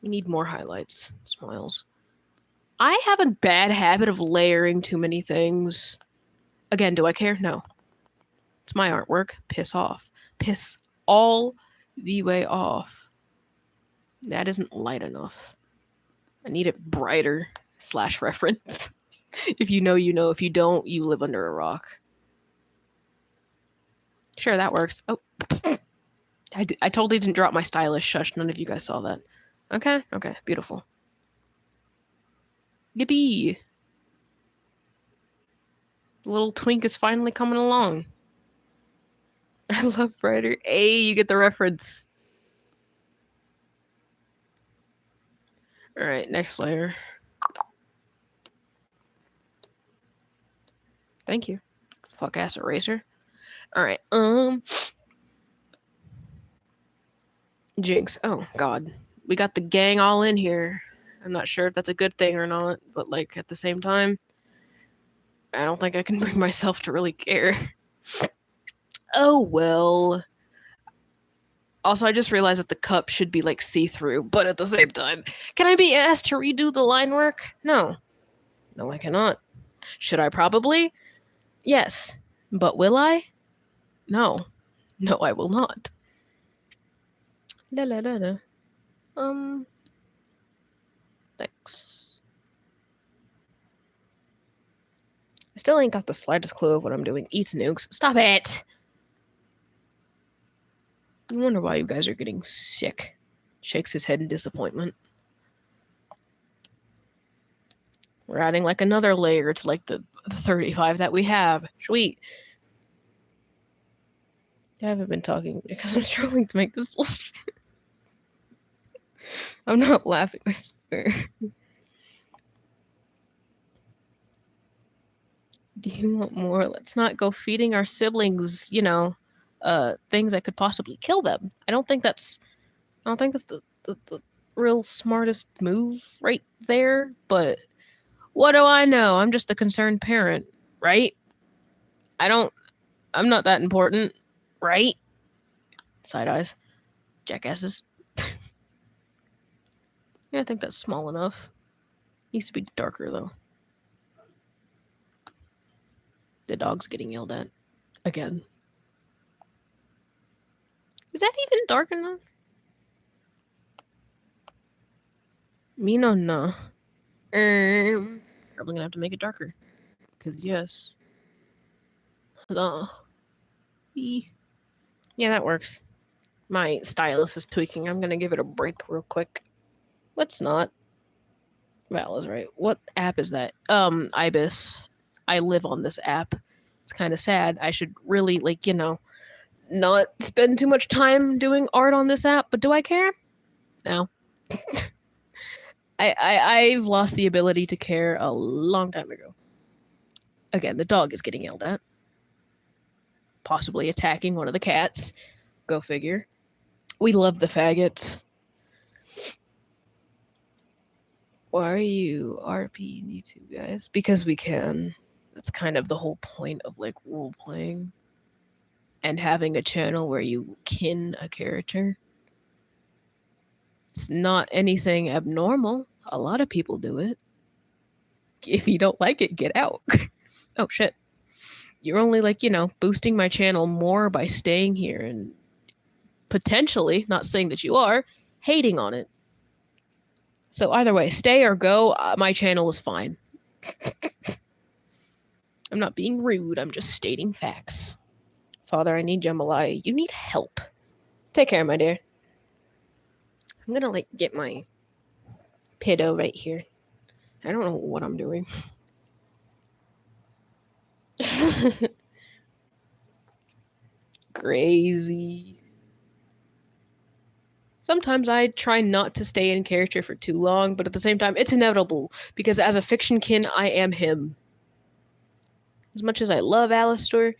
We need more highlights. Smiles. I have a bad habit of layering too many things. Again, do I care? No. It's my artwork. Piss off. Piss all the way off. That isn't light enough. I need it brighter. / reference. If you know, you know. If you don't, you live under a rock. Sure, that works. Oh. I totally didn't drop my stylus. Shush, none of you guys saw that. Okay, beautiful. Yippee! The little twink is finally coming along. I love brighter. Hey, you get the reference. Alright, next layer. Thank you. Fuck ass eraser. Alright, Jinx. Oh, God. We got the gang all in here. I'm not sure if that's a good thing or not, but, like, at the same time, I don't think I can bring myself to really care. Oh, well. Also, I just realized that the cup should be, like, see-through, but at the same time, can I be asked to redo the line work? No. No, I cannot. Should I probably? Yes. But will I? No. No, I will not. La la la la. Thanks. I still ain't got the slightest clue of what I'm doing. Eats nukes. Stop it! I wonder why you guys are getting sick. Shakes his head in disappointment. We're adding like another layer to like the 35 that we have. Sweet. I haven't been talking because I'm struggling to make this bullshit. I'm not laughing, I swear. Do you want more? Let's not go feeding our siblings, things that could possibly kill them. I don't think that's the real smartest move right there, but what do I know? I'm just a concerned parent, right? I'm not that important, right? Side eyes. Jackasses. Yeah, I think that's small enough. Needs to be darker, though. The dog's getting yelled at. Again. Is that even dark enough? Me no. Probably gonna have to make it darker. Because, yes. Yeah, that works. My stylus is tweaking. I'm gonna give it a break real quick. Let's not. Val is right. What app is that? Ibis. I live on this app. It's kind of sad. I should really, not spend too much time doing art on this app, but do I care? No. I've lost the ability to care a long time ago. Again, the dog is getting yelled at. Possibly attacking one of the cats. Go figure. We love the faggot. Why are you RPing YouTube, guys? Because we can. That's kind of the whole point of role playing and having a channel where you kin a character. It's not anything abnormal. A lot of people do it. If you don't like it, get out. Oh shit. You're only boosting my channel more by staying here and potentially, not saying that you are, hating on it. So either way, stay or go, my channel is fine. I'm not being rude, I'm just stating facts. Father, I need jambalaya. You need help. Take care, my dear. I'm gonna get my pedo right here. I don't know what I'm doing. Crazy. Sometimes I try not to stay in character for too long, but at the same time, it's inevitable because as a fiction kin, I am him. As much as I love Alistair,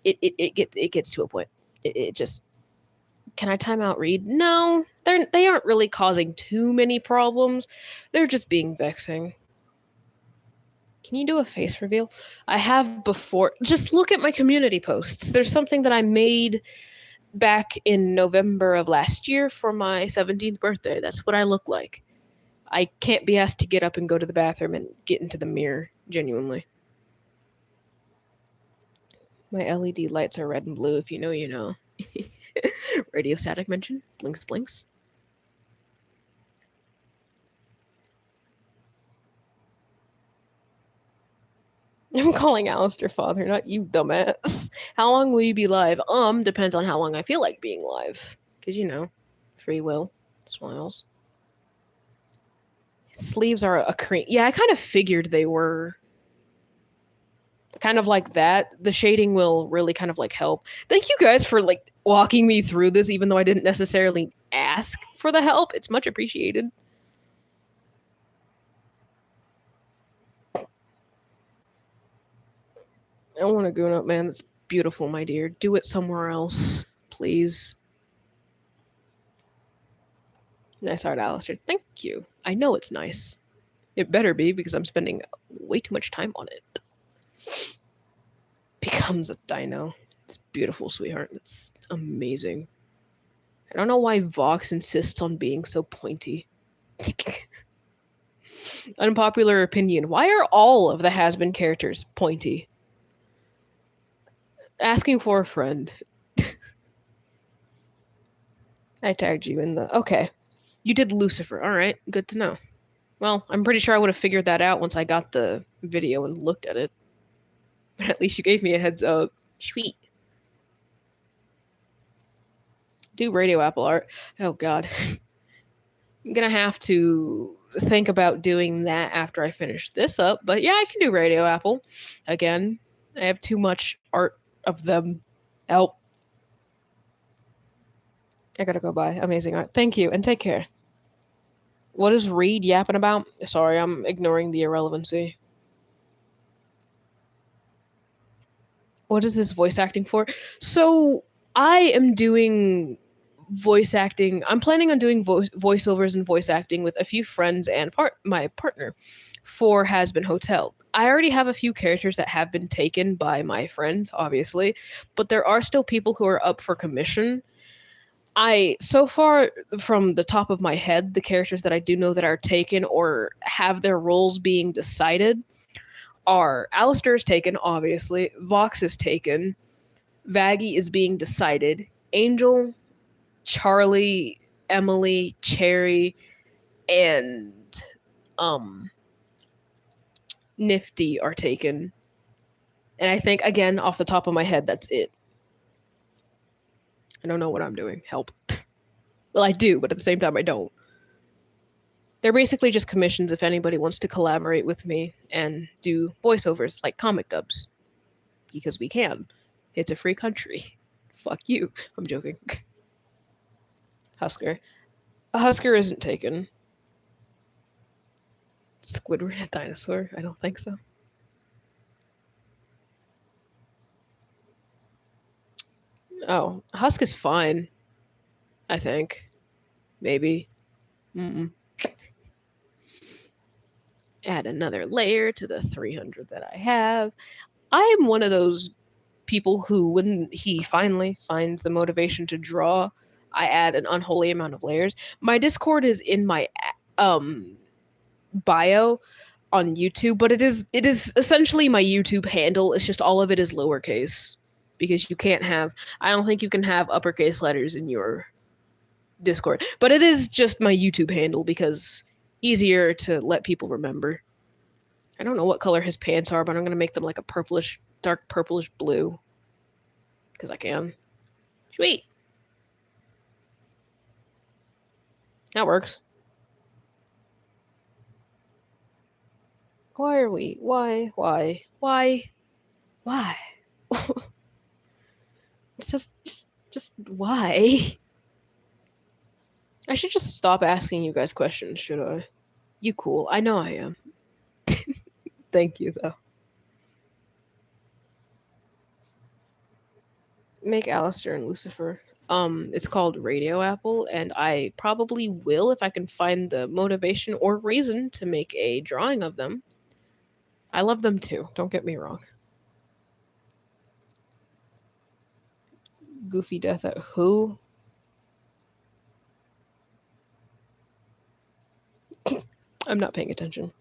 it gets to a point. It just, can I time out Reed? No, they aren't really causing too many problems. They're just being vexing. Can you do a face reveal? I have before. Just look at my community posts. There's something that I made back in November of last year for my 17th birthday. That's what I look like. I can't be asked to get up and go to the bathroom and get into the mirror, genuinely. My LED lights are red and blue. If you know, you know. Radio static mention. Blinks, blinks. I'm calling Alistair father, not you, dumbass. How long will you be live? Depends on how long I feel like being live. Because, free will. Smiles. His sleeves are a cream. Yeah, I kind of figured they were. Kind of like that. The shading will really kind of help. Thank you guys for walking me through this, even though I didn't necessarily ask for the help. It's much appreciated. I don't want to goon up, man. That's beautiful, my dear. Do it somewhere else, please. Nice art, Alistair. Thank you. I know it's nice. It better be, because I'm spending way too much time on it. Becomes a dino. It's beautiful, sweetheart. It's amazing. I don't know why Vox insists on being so pointy. Unpopular opinion. Why are all of the has-been characters pointy? Asking for a friend. I tagged you in the... Okay. You did Lucifer. All right. Good to know. Well, I'm pretty sure I would have figured that out once I got the video and looked at it. But at least you gave me a heads up. Sweet. Do radio apple art. Oh, God. I'm gonna have to think about doing that after I finish this up. But yeah, I can do radio apple. Again, I have too much art of them. Help. I gotta go buy amazing art. Thank you, and take care. What is Reed yapping about? Sorry, I'm ignoring the irrelevancy. What is this voice acting for? So I am doing voice acting. I'm planning on doing voiceovers and voice acting with a few friends and my partner for Hazbin Hotel. I already have a few characters that have been taken by my friends, obviously, but there are still people who are up for commission. So far from the top of my head, the characters that I do know that are taken or have their roles being decided are Alistair is taken, obviously, Vox is taken, Vaggie is being decided, Angel, Charlie, Emily, Cherry, and um Nifty are taken. And I think again off the top of my head that's it. I don't know what I'm doing. Help. Well, I do, but at the same time I don't. They're basically just commissions if anybody wants to collaborate with me and do voiceovers like comic dubs. Because we can. It's a free country. Fuck you. I'm joking. Husker. A Husker isn't taken. Squidward a dinosaur? I don't think so. Oh, Husk is fine. I think. Maybe. Mm-mm. Add another layer to the 300 that I have. I am one of those people who, when he finally finds the motivation to draw, I add an unholy amount of layers. My Discord is in my bio on YouTube, but it is essentially my YouTube handle. It's just all of it is lowercase because you can't have. I don't think you can have uppercase letters in your Discord, but it is just my YouTube handle because easier to let people remember. I don't know what color his pants are, but I'm gonna make them like a purplish, dark purplish blue because I can. Sweet. That works. Why are we? Why? just why? I should just stop asking you guys questions, should I? You cool. I know I am. Thank you, though. Make Alistair and Lucifer. It's called Radio Apple, and I probably will if I can find the motivation or reason to make a drawing of them. I love them too, don't get me wrong. Goofy Death at who? I'm not paying attention.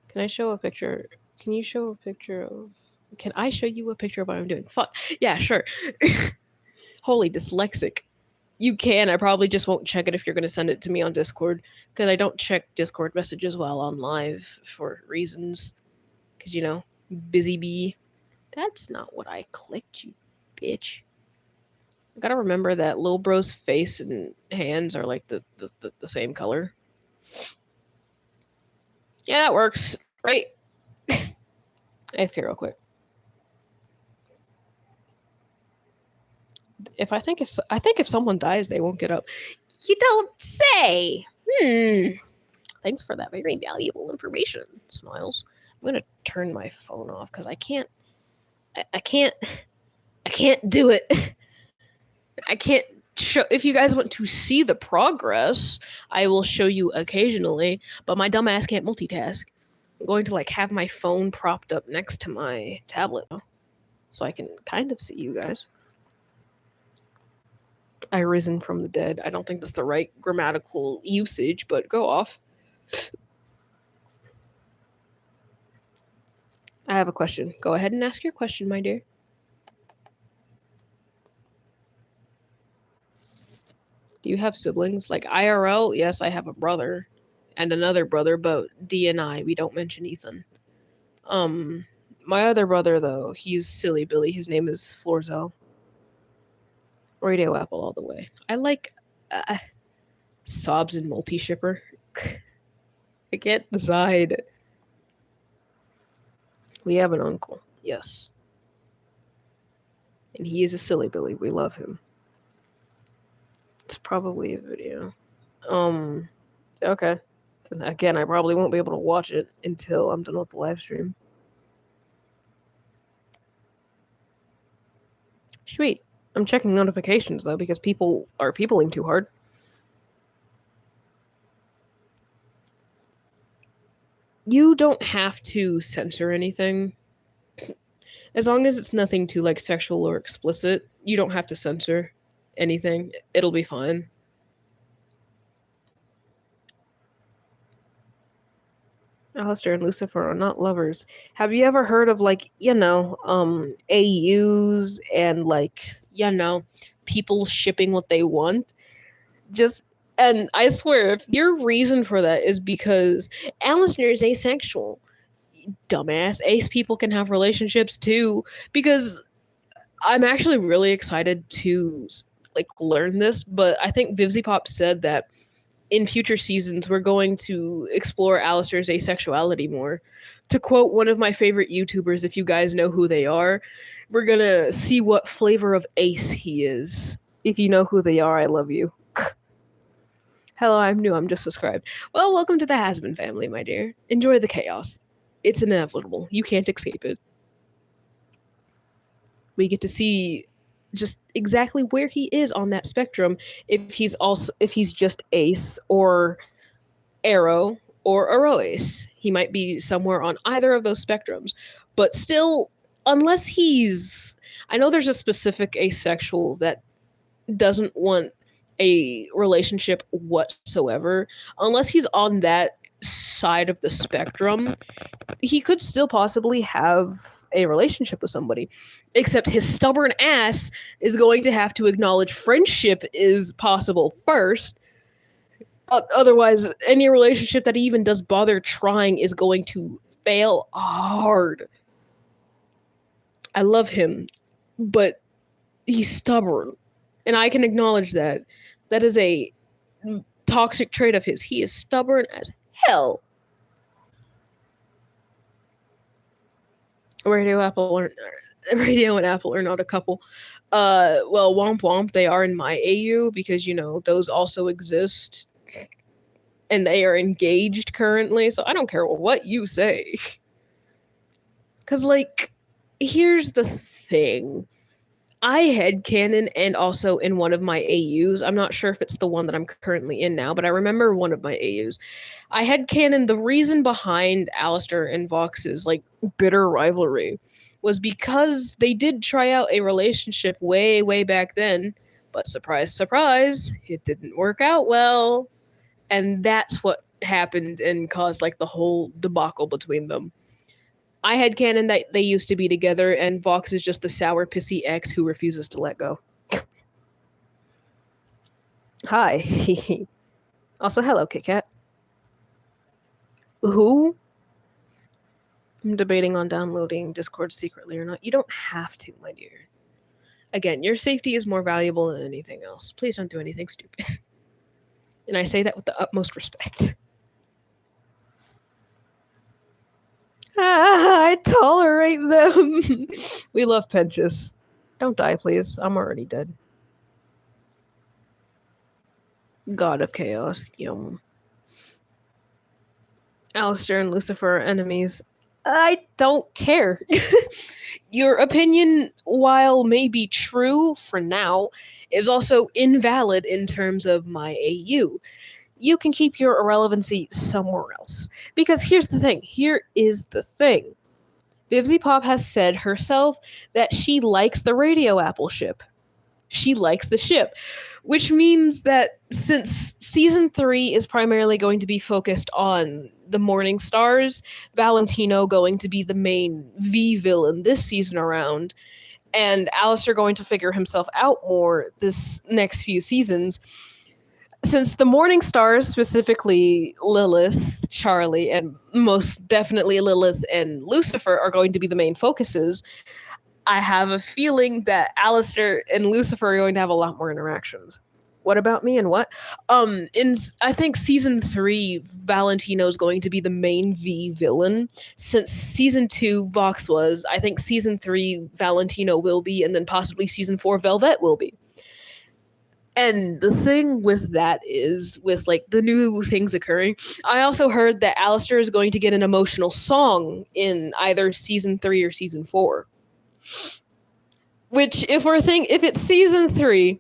Can I show a picture? Can you show a picture of... Can I show you a picture of what I'm doing? Fuck. Yeah, sure. Holy dyslexic. You can. I probably just won't check it if you're going to send it to me on Discord, because I don't check Discord messages while on live for reasons. Because, you know, busy bee. That's not what I clicked, you bitch. I gotta remember that Lil Bro's face and hands are like the same color. Yeah, that works. Right. AFK real quick. I think if someone dies, they won't get up. You don't say. Thanks for that very valuable information, Smiles. I'm gonna turn my phone off because I can't do it. I can't show. If you guys want to see the progress, I will show you occasionally, but my dumb ass can't multitask. I'm going to like have my phone propped up next to my tablet so I can kind of see you guys. I risen from the dead. I don't think that's the right grammatical usage, but go off. I have a question. Go ahead and ask your question, my dear. Do you have siblings? Like IRL? Yes, I have a brother and another brother, but D and I, we don't mention Ethan. Um, my other brother though, he's silly Billy. His name is Florzel. Radio Apple all the way. I like Sobs and Multi Shipper. I can't decide. We have an uncle, yes. And he is a silly Billy. We love him. It's probably a video. Okay. Then again, I probably won't be able to watch it until I'm done with the live stream. Sweet. I'm checking notifications though because people are peopling too hard. You don't have to censor anything. As long as it's nothing too like sexual or explicit, you don't have to censor anything. It'll be fine. Alistair and Lucifer are not lovers. Have you ever heard of like, AUs and like, people shipping what they want? And I swear, if your reason for that is because Alistair is asexual, dumbass, ace people can have relationships too. Because I'm actually really excited to like learn this, but I think Vivziepop said that in future seasons, we're going to explore Alistair's asexuality more. To quote one of my favorite YouTubers, if you guys know who they are, we're gonna see what flavor of ace he is. If you know who they are, I love you. Hello, I'm new, I'm just subscribed. Well, welcome to the Hasbin family, my dear. Enjoy the chaos. It's inevitable. You can't escape it. We get to see just exactly where he is on that spectrum, if he's just ace or arrow or aroace. He might be somewhere on either of those spectrums. But still, unless I know there's a specific asexual that doesn't want a relationship whatsoever. Unless he's on that side of the spectrum, he could still possibly have a relationship with somebody. Except his stubborn ass is going to have to acknowledge friendship is possible first. Otherwise, any relationship that he even does bother trying is going to fail hard. I love him, but he's stubborn. And I can acknowledge that. That is a toxic trait of his. He is stubborn as hell. Radio and Apple are not a couple. Well, Womp Womp, they are in my AU because, those also exist. And they are engaged currently, so I don't care what you say. Because, here's the thing. I headcanon, and also in one of my AUs, I'm not sure if it's the one that I'm currently in now, but I remember one of my AUs. I headcanon the reason behind Alistair and Vox's, bitter rivalry was because they did try out a relationship way, way back then, but surprise, surprise, it didn't work out well. And that's what happened and caused, the whole debacle between them. I had canon that they used to be together, and Vox is just the sour, pissy ex who refuses to let go. Hi. Also, hello, Kit Kat. Who? I'm debating on downloading Discord secretly or not. You don't have to, my dear. Again, your safety is more valuable than anything else. Please don't do anything stupid. And I say that with the utmost respect. I tolerate them. We love Penchus. Don't die, please. I'm already dead. God of Chaos. Yum. Alistair and Lucifer are enemies. I don't care. Your opinion, while may be true for now, is also invalid in terms of my AU. You can keep your irrelevancy somewhere else. Because here's the thing. Here is the thing. Vivziepop has said herself that she likes the Radio Apple ship. She likes the ship. Which means that since Season 3 is primarily going to be focused on the Morning Stars, Valentino going to be the main V-villain this season around, and Alistair going to figure himself out more this next few seasons, since the Morning Stars, specifically Lilith, Charlie, and most definitely Lilith and Lucifer, are going to be the main focuses, I have a feeling that Alistair and Lucifer are going to have a lot more interactions. What about me and what? In I think season 3, Valentino is going to be the main V villain. Since season 2, Vox was. I think season 3, Valentino will be, and then possibly season 4, Velvet will be. And the thing with that is, with like the new things occurring, I also heard that Alistair is going to get an emotional song in either season 3 or season 4. Which, if it's season 3,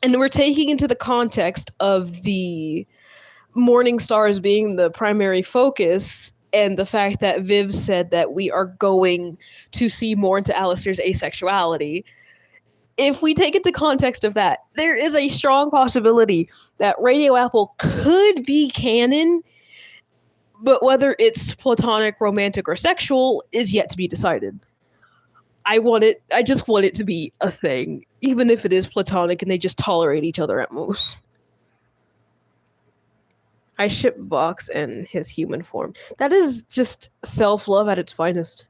and we're taking into the context of the Morning Stars being the primary focus, and the fact that Viv said that we are going to see more into Alistair's asexuality, if we take into context of that, there is a strong possibility that Radio Apple could be canon, but whether it's platonic, romantic, or sexual is yet to be decided. I just want it to be a thing, even if it is platonic and they just tolerate each other at most. I ship Vox and his human form. That is just self-love at its finest.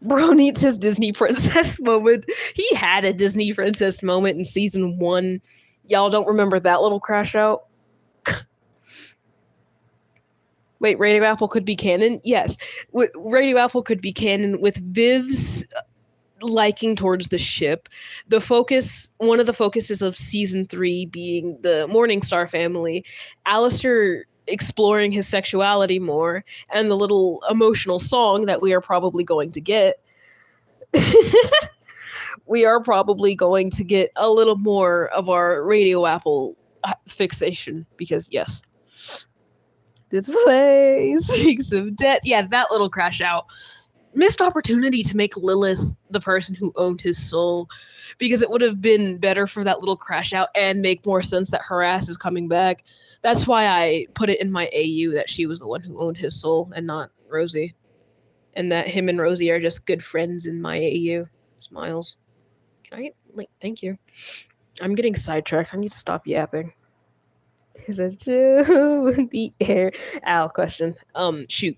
Bro needs his Disney princess moment. He had a Disney princess moment in season 1. Y'all don't remember that little crash out? Wait, Radio Apple could be canon? Yes. Radio Apple could be canon with Viv's liking towards the ship. One of the focuses of season 3 being the Morningstar family, Alistair exploring his sexuality more, and the little emotional song that we are probably going to get. We are probably going to get a little more of our Radio Apple fixation, because yes. This place reeks of death. Yeah, that little crash out. Missed opportunity to make Lilith the person who owned his soul, because it would have been better for that little crash out and make more sense that her ass is coming back. That's why I put it in my AU that she was the one who owned his soul and not Rosie, and that him and Rosie are just good friends in my AU. Smiles. Can I thank you. I'm getting sidetracked. I need to stop yapping. There's a Joe in the air. Al question. Shoot.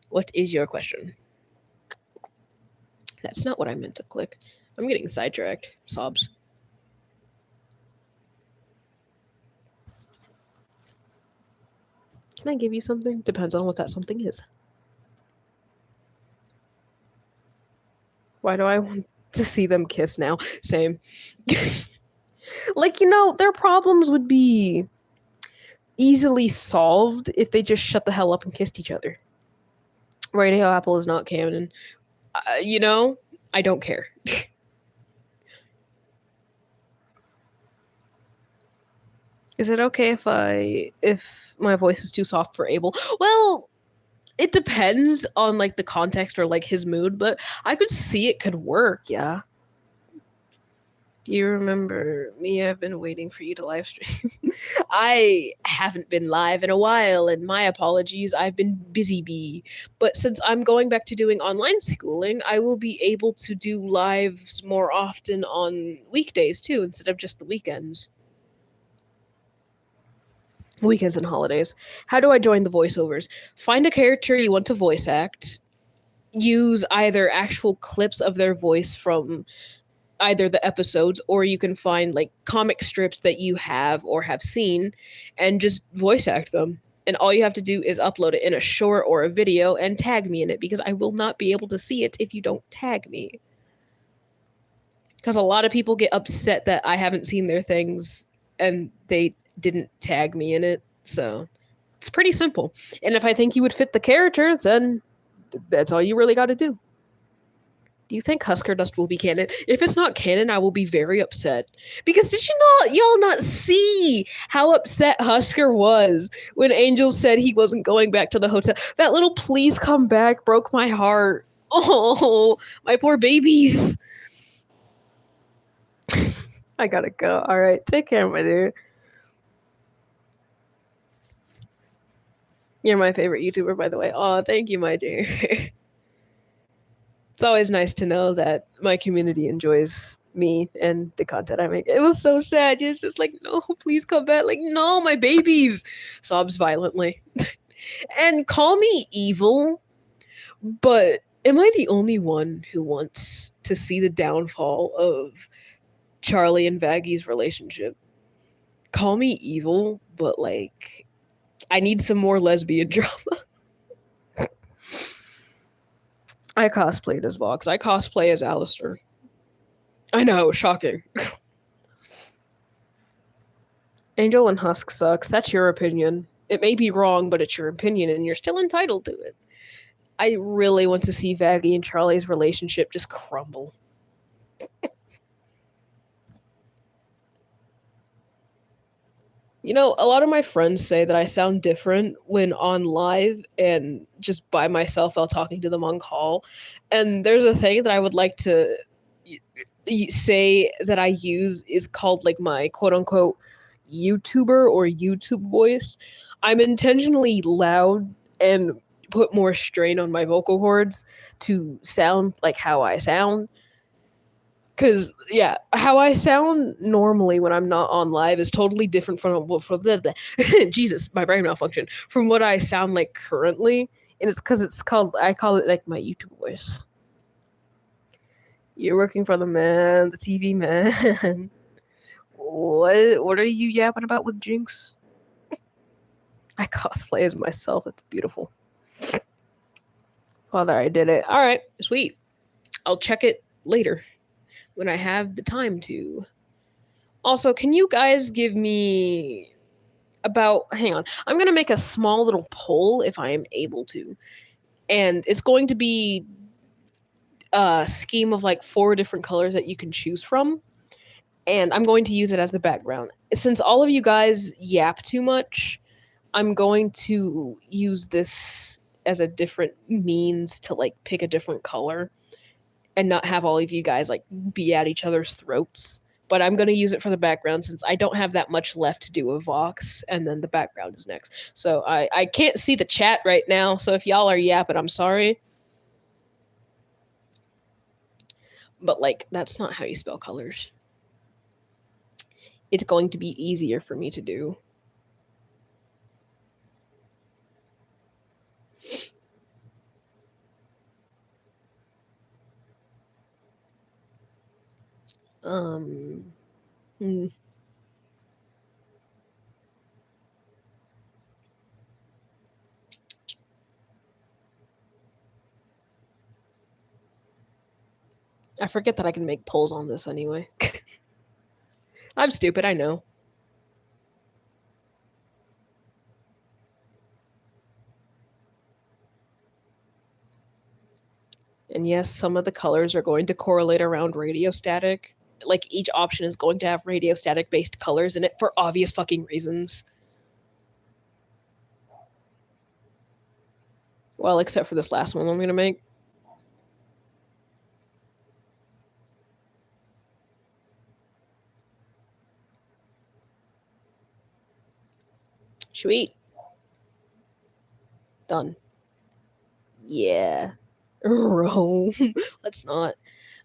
What is your question? That's not what I meant to click. I'm getting sidetracked. Sobs. Can I give you something? Depends on what that something is. Why do I want to see them kiss now? Same. Their problems would be easily solved if they just shut the hell up and kissed each other. Radio Apple is not canon. I don't care. Is it okay if my voice is too soft for Abel? Well, it depends on the context or his mood, but I could see it could work, yeah. Do you remember me? I've been waiting for you to live stream. I haven't been live in a while, and my apologies. I've been busy bee. But since I'm going back to doing online schooling, I will be able to do lives more often on weekdays too, instead of just the weekends. Weekends and holidays. How do I join the voiceovers? Find a character you want to voice act. Use either actual clips of their voice from either the episodes, or you can find comic strips that you have or have seen and just voice act them. And all you have to do is upload it in a short or a video and tag me in it, because I will not be able to see it if you don't tag me. Because a lot of people get upset that I haven't seen their things and they didn't tag me in it. So it's pretty simple. And if I think you would fit the character, then that's all you really got to do. Do you think Husker Dust will be canon? If it's not canon, I will be very upset. Because did y'all not see how upset Husker was when Angel said he wasn't going back to the hotel? That little "please come back" broke my heart. Oh, my poor babies. I gotta go. All right, take care, my dude. You're my favorite YouTuber, by the way. Oh, thank you, my dear. It's always nice to know that my community enjoys me and the content I make. It was so sad. It's just like, no, please come back. Like, no, my babies. Sobs violently. And call me evil, but am I the only one who wants to see the downfall of Charlie and Vaggy's relationship? Call me evil, but like, I need some more lesbian drama. I cosplayed as Vox. I cosplay as Alistair. I know, shocking. Angel and Husk sucks. That's your opinion. It may be wrong, but it's your opinion, and you're still entitled to it. I really want to see Vaggy and Charlie's relationship just crumble. You know, a lot of my friends say that I sound different when on live and just by myself while talking to them on call. And there's a thing that I would like to say that I use is called like my quote unquote YouTuber or YouTube voice. I'm intentionally loud and put more strain on my vocal cords to sound like how I sound. Cause yeah, how I sound normally when I'm not on live is totally different from Jesus, my brain malfunction from what I sound like currently, and it's because it's called I call it like my YouTube voice. You're working for the man, the TV man. What are you yapping about with Jinx? I cosplay as myself. That's beautiful. Father, I did it. All right, sweet. I'll check it later when I have the time to. Also, can you guys give me about hang on. I'm going to make a small little poll if I am able to. And it's going to be a scheme of like 4 different colors that you can choose from. And I'm going to use it as the background. Since all of you guys yap too much, I'm going to use this as a different means to like pick a different color and not have all of you guys like be at each other's throats. But I'm going to use it for the background since I don't have that much left to do with Vox, and then the background is next. So I can't see the chat right now, so if y'all are yapping, I'm sorry. But, like, that's not how you spell colors. It's going to be easier for me to do. Hmm. I forget that I can make polls on this anyway. I'm stupid, I know. And yes, some of the colors are going to correlate around radio static. Like each option is going to have radio static based colors in it for obvious fucking reasons. Well, except for this last one I'm gonna make. Sweet. Done. Yeah. Rome. Let's not.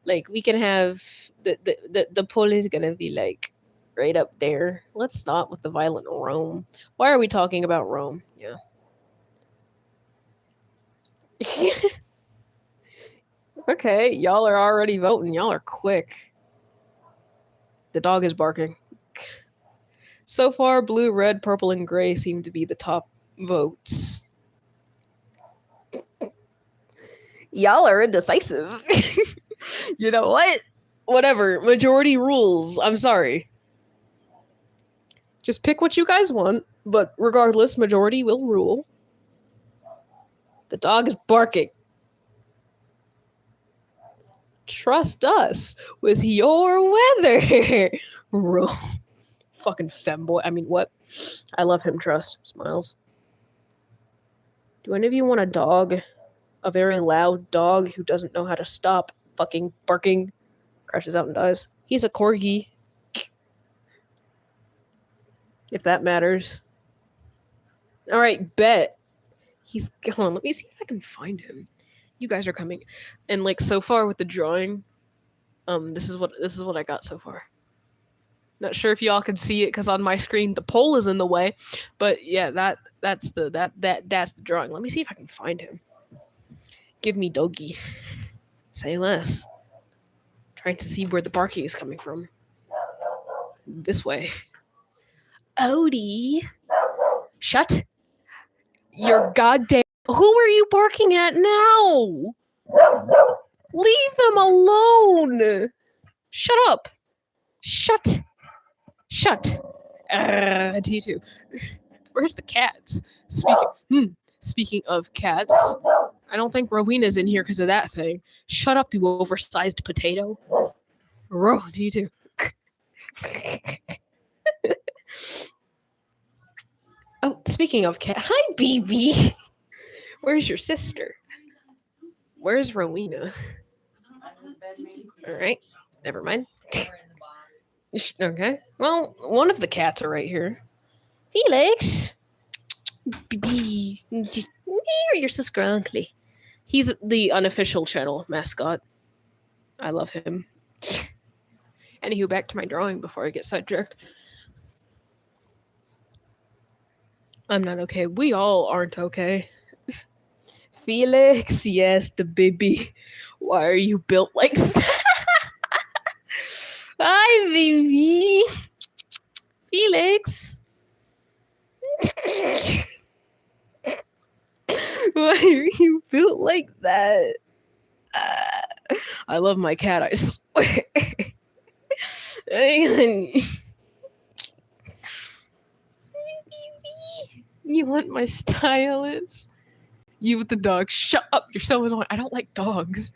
Like we can have the poll is gonna be like right up there. Let's stop with the violent Rome. Why are we talking about Rome? Yeah. Okay, y'all are already voting. Y'all are quick. The dog is barking. So far, blue, red, purple, and gray seem to be the top votes. Y'all are indecisive. You know what? Whatever. Majority rules. I'm sorry. Just pick what you guys want, but regardless, majority will rule. The dog is barking. Trust us with your weather. Fucking femboy. I mean, what? I love him. Trust. Smiles. Do any of you want a dog? A very loud dog who doesn't know how to stop fucking barking, crashes out and dies. He's a corgi. If that matters. Alright, bet. He's hold on, let me see if I can find him. You guys are coming. And like so far with the drawing, this is what I got so far. Not sure if y'all can see it because on my screen the pole is in the way, but yeah, that's the drawing. Let me see if I can find him. Give me doggy. Say less. Trying to see where the barking is coming from. This way. Odie. Shut your goddamn. Who are you barking at now? Leave them alone. Shut up. Shut. T2. Where's the cats? Speaking of cats, I don't think Rowena's in here because of that thing. Shut up, you oversized potato. T2. Oh, speaking of cat, hi, BB. Where's your sister? Where's Rowena? All right, never mind. Okay, well, one of the cats are right here. Felix. BB. You're so scrunkly. He's the unofficial channel mascot. I love him. Anywho, back to my drawing before I get sidetracked. I'm not okay. We all aren't okay. Felix, yes, the baby. Why are you built like that? Hi, baby. Felix. Why are you built like that? I love my cat, I swear. You want my stylist? You with the dog. Shut up. You're so annoying. I don't like dogs.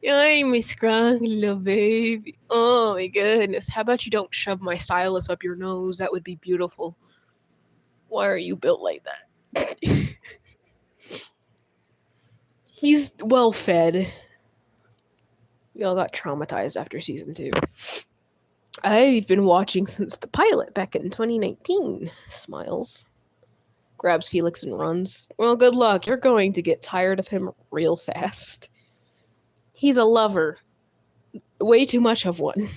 I'm my scrawny little baby. Oh my goodness. How about you don't shove my stylus up your nose? That would be beautiful. Why are you built like that? He's well fed. We all got traumatized after season 2. I've been watching since the pilot back in 2019. Smiles. Grabs Felix and runs. Well, good luck. You're going to get tired of him real fast. He's a lover. Way too much of one.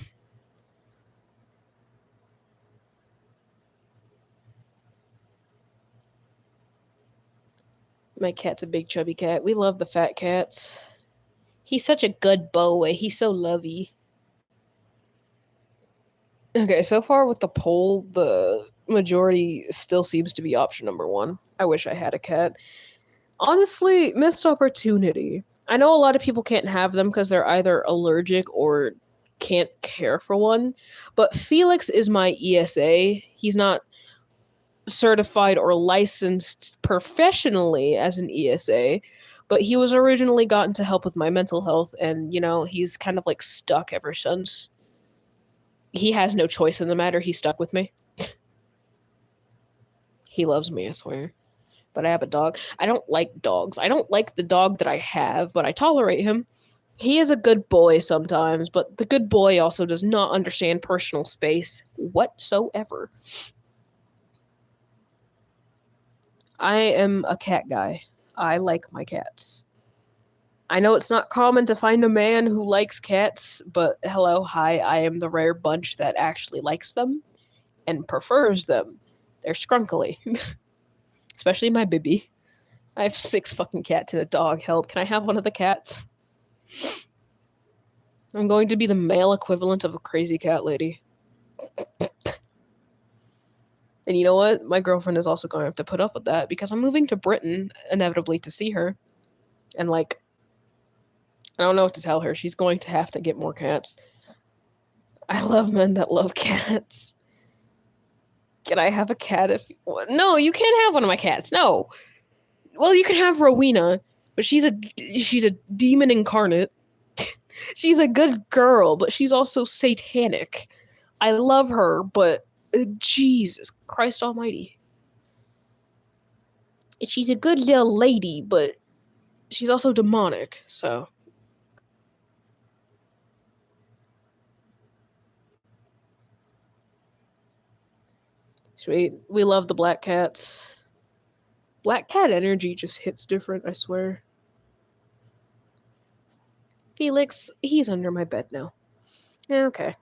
My cat's a big chubby cat. We love the fat cats. He's such a good boy. He's so lovey. Okay, so far with the poll, the majority still seems to be option number 1. I wish I had a cat. Honestly, missed opportunity. I know a lot of people can't have them because they're either allergic or can't care for one, but Felix is my ESA. He's not certified or licensed professionally as an ESA, but he was originally gotten to help with my mental health, and, he's kind of like stuck ever since. He has no choice in the matter. He's stuck with me. He loves me, I swear. But I have a dog. I don't like dogs. I don't like the dog that I have, but I tolerate him. He is a good boy sometimes, but the good boy also does not understand personal space whatsoever. I am a cat guy. I like my cats. I know it's not common to find a man who likes cats, but hi, I am the rare bunch that actually likes them and prefers them. They're scrunkly. Especially my baby. I have 6 fucking cats and a dog. Help, can I have one of the cats? I'm going to be the male equivalent of a crazy cat lady. And you know what? My girlfriend is also going to have to put up with that because I'm moving to Britain, inevitably, to see her. And, I don't know what to tell her. She's going to have to get more cats. I love men that love cats. Can I have a cat if... No, you can't have one of my cats. No. Well, you can have Rowena, but she's a demon incarnate. She's a good girl, but she's also satanic. I love her, but Jesus Christ almighty. She's a good little lady, but she's also demonic, so... Sweet. We love the black cats. Black cat energy just hits different, I swear. Felix, he's under my bed now. Yeah, okay.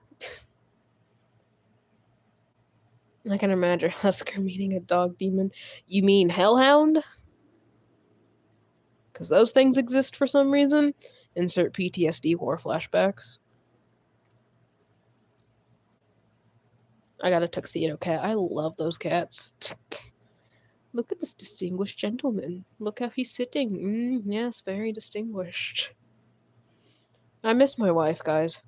I can imagine Husker meeting a dog demon. You mean Hellhound? Because those things exist for some reason. Insert PTSD horror flashbacks. I got a tuxedo cat. I love those cats. Look at this distinguished gentleman. Look how he's sitting. Yes, very distinguished. I miss my wife, guys.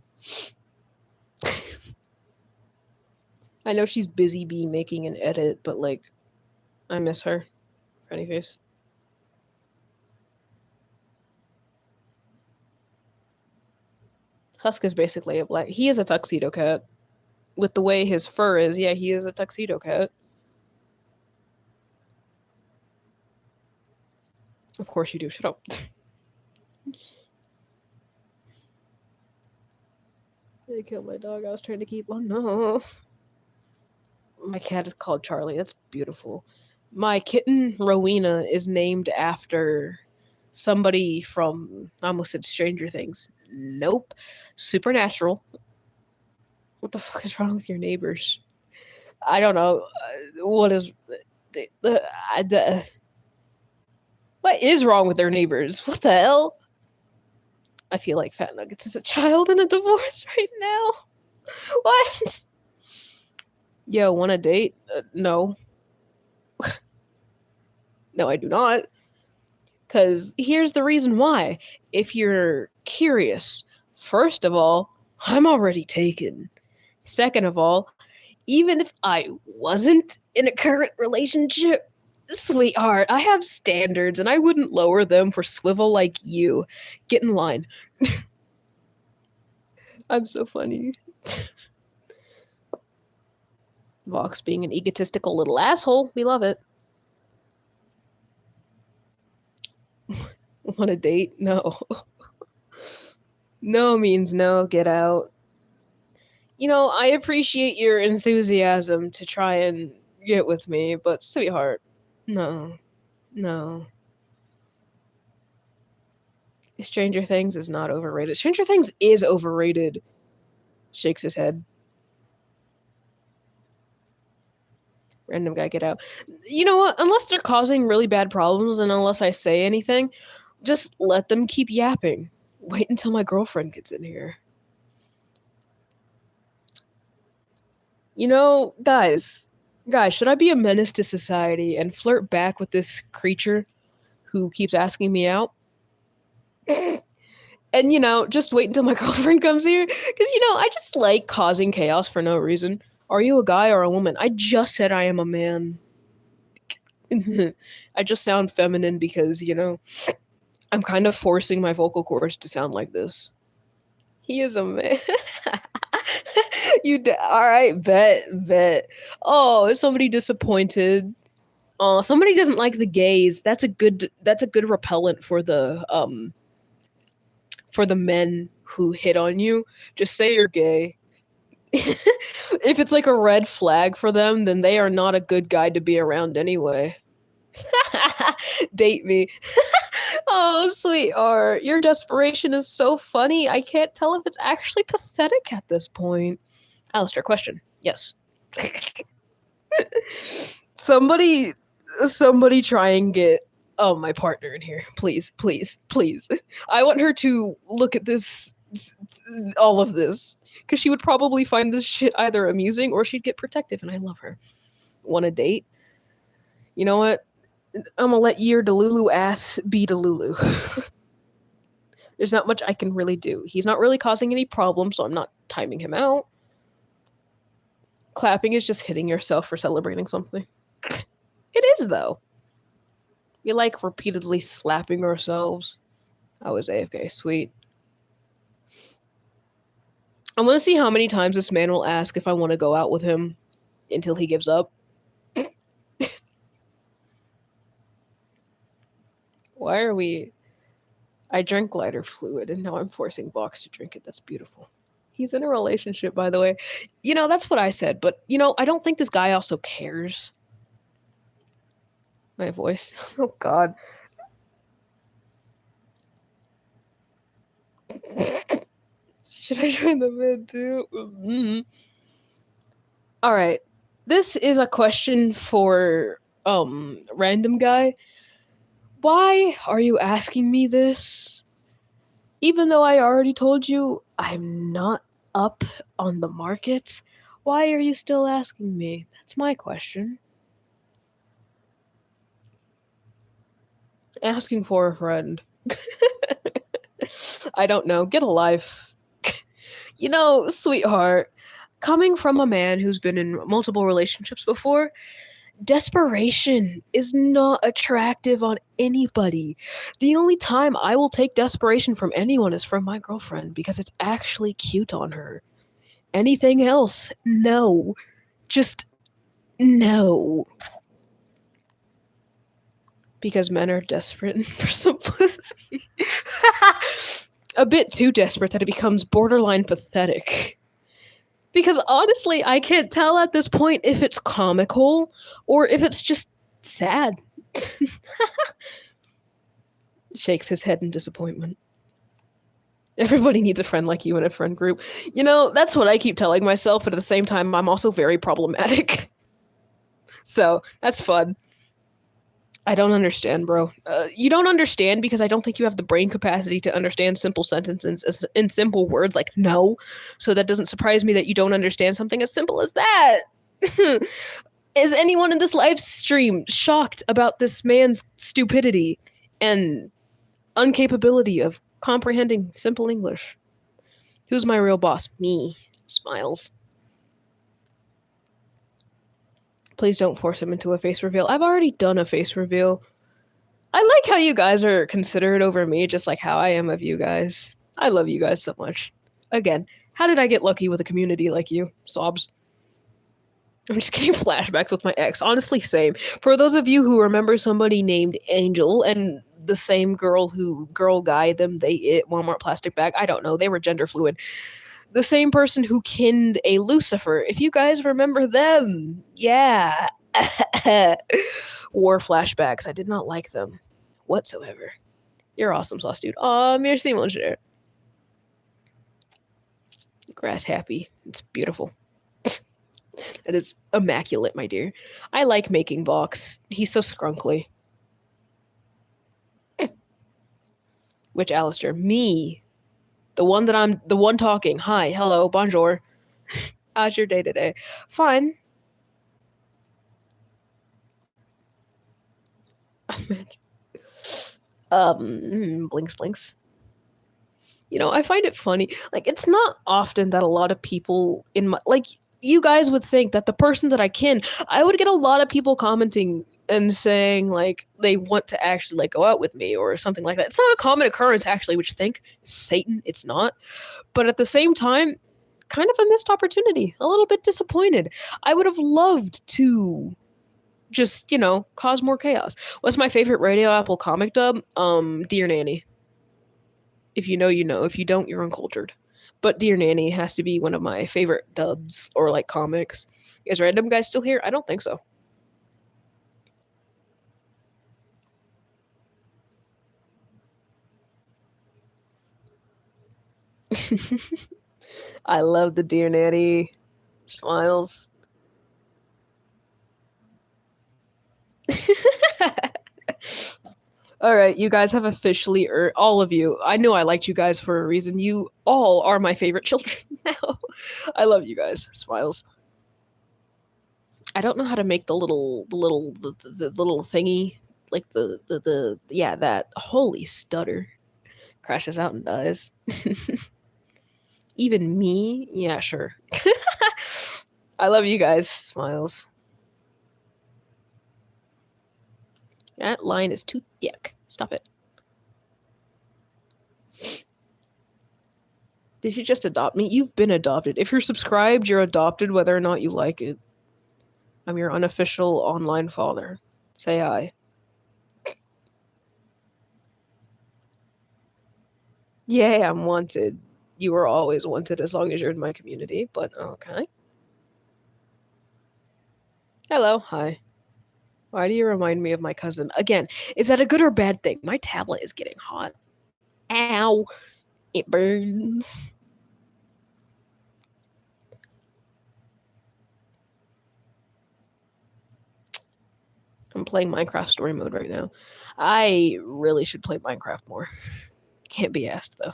I know she's busy making an edit, but like, I miss her. Funny face. Husk is basically a black. He is a tuxedo cat. With the way his fur is, yeah, he is a tuxedo cat. Of course you do. Shut up. They killed my dog. I was trying to keep. Oh no. My cat is called Charlie. That's beautiful. My kitten, Rowena, is named after somebody from, I almost said Stranger Things. Nope. Supernatural. What the fuck is wrong with your neighbors? I don't know. What is. What is wrong with their neighbors? What the hell? I feel like Fat Nuggets is a child in a divorce right now. What? Yo, want a date? No. No, I do not. Because here's the reason why. If you're curious, first of all, I'm already taken. Second of all, even if I wasn't in a current relationship, sweetheart, I have standards and I wouldn't lower them for swivel like you. Get in line. I'm so funny. Vox being an egotistical little asshole. We love it. Want a date? No. No means no. Get out. You know, I appreciate your enthusiasm to try and get with me, but sweetheart, no. No. Stranger Things is not overrated. Stranger Things is overrated. Shakes his head. Random guy, get out. You know what? Unless they're causing really bad problems and unless I say anything, just let them keep yapping. Wait until my girlfriend gets in here. You know, guys, should I be a menace to society and flirt back with this creature who keeps asking me out? And, you know, just wait until my girlfriend comes here. Because, you know, I just like causing chaos for no reason. Are you a guy or a woman? I just said I am a man. I just sound feminine because, you know, I'm kind of forcing my vocal cords to sound like this. He is a man. All right, bet. Oh, is somebody disappointed? Oh, somebody doesn't like the gays. That's a good repellent for the men who hit on you. Just say you're gay. If it's like a red flag for them, then they are not a good guy to be around anyway. Date me. Oh, sweetheart, your desperation is so funny. I can't tell if it's actually pathetic at this point. Alistair, question. Yes. somebody try and get my partner in here. Please. I want her to look at this, all of this, because she would probably find this shit either amusing or she'd get protective, and I love her. Want a date? You know what? I'm gonna let your Delulu ass be Delulu. There's not much I can really do. He's not really causing any problems, so I'm not timing him out. Clapping is just hitting yourself for celebrating something. It is, though. We like repeatedly slapping ourselves. I was AFK. Sweet. I want to see how many times this man will ask if I want to go out with him until he gives up. Why are we... I drank lighter fluid, and now I'm forcing Vox to drink it. That's beautiful. He's in a relationship, by the way. You know, that's what I said, but, you know, I don't think this guy also cares. My voice. Oh, God. Should I join the mid too? All right. This is a question for random guy. Why are you asking me this? Even though I already told you I'm not up on the market, why are you still asking me? That's my question. Asking for a friend. I don't know. Get a life. You know, sweetheart, coming from a man who's been in multiple relationships before, desperation is not attractive on anybody. The only time I will take desperation from anyone is from my girlfriend because it's actually cute on her. Anything else, no. Just no. Because men are desperate for simplicity. A bit too desperate that it becomes borderline pathetic. Because honestly, I can't tell at this point if it's comical or if it's just sad. Shakes his head in disappointment. Everybody needs a friend like you in a friend group. You know, that's what I keep telling myself, but at the same time, I'm also very problematic. So, that's fun. I don't understand, bro. You don't understand because I don't think you have the brain capacity to understand simple sentences in simple words like no. So that doesn't surprise me that you don't understand something as simple as that. Is anyone in this live stream shocked about this man's stupidity and incapability of comprehending simple English? Who's my real boss? Me. Smiles. Please don't force him into a face reveal. I've already done a face reveal. I like how you guys are considerate over me, just like how I am of you guys. I love you guys so much. Again, how did I get lucky with a community like you? Sobs. I'm just getting flashbacks with my ex. Honestly, same. For those of you who remember somebody named Angel and the same girl guy them, they it Walmart plastic bag. I don't know. They were gender fluid. The same person who kinned a Lucifer. If you guys remember them, yeah. War flashbacks. I did not like them whatsoever. You're awesome, sauce dude. Aw, merci, mon cher. Grass happy. It's beautiful. That is immaculate, my dear. I like making Vox. He's so scrunkly. Which Alistair? Me. The one talking. Hi, hello, bonjour. How's your day today? Fine. Blinks, blinks. You know, I find it funny. Like, it's not often that a lot of people in my, like, you guys would think that the person that I would get a lot of people commenting and saying, like, they want to actually, like, go out with me or something like that. It's not a common occurrence, actually, which think, Satan, it's not. But at the same time, kind of a missed opportunity. A little bit disappointed. I would have loved to just, you know, cause more chaos. What's my favorite Radio Apple comic dub? Dear Nanny. If you know, you know. If you don't, you're uncultured. But Dear Nanny has to be one of my favorite dubs or like comics. Is Random Guy still here? I don't think so. I love the Dear Nanny smiles. All right, you guys have officially all of you. I knew I liked you guys for a reason. You all are my favorite children now. I love you guys. Smiles. I don't know how to make the little thingy, like the yeah, that. Holy stutter. Crashes out and dies. Even me? Yeah, sure. I love you guys. Smiles. That line is too thick. Stop it. Did you just adopt me? You've been adopted. If you're subscribed, you're adopted whether or not you like it. I'm your unofficial online father. Say hi. Yay, I'm wanted. You were always wanted as long as you're in my community, but okay. Hello, hi. Why do you remind me of my cousin? Again, is that a good or bad thing? My tablet is getting hot. Ow. It burns. I'm playing Minecraft story mode right now. I really should play Minecraft more. Can't be asked, though.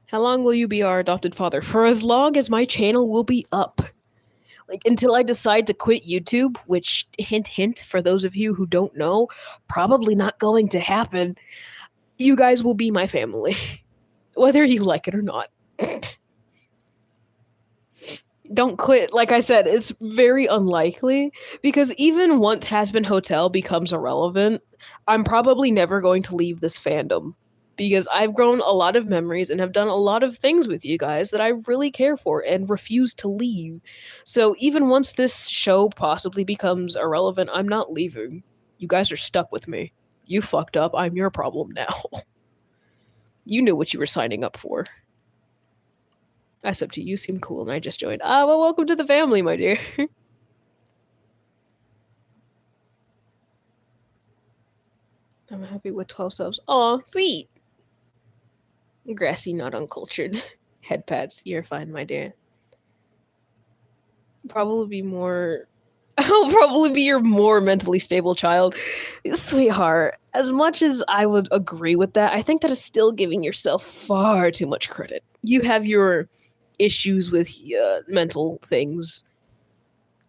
How long will you be our adopted father? For as long as my channel will be up. Like, until I decide to quit YouTube, which, hint, hint, for those of you who don't know, probably not going to happen. You guys will be my family. Whether you like it or not. Don't quit. Like I said, it's very unlikely because even once Hazbin Hotel becomes irrelevant, I'm probably never going to leave this fandom because I've grown a lot of memories and have done a lot of things with you guys that I really care for and refuse to leave. So even once this show possibly becomes irrelevant, I'm not leaving. You guys are stuck with me. You fucked up. I'm your problem now. You knew what you were signing up for. That's up to you. You seem cool, and I just joined. Well, welcome to the family, my dear. I'm happy with 12 subs. Aw, sweet. Grassy, not uncultured. Head pats. You're fine, my dear. Probably be more. I'll probably be your more mentally stable child. Sweetheart, as much as I would agree with that, I think that is still giving yourself far too much credit. You have your issues with mental things.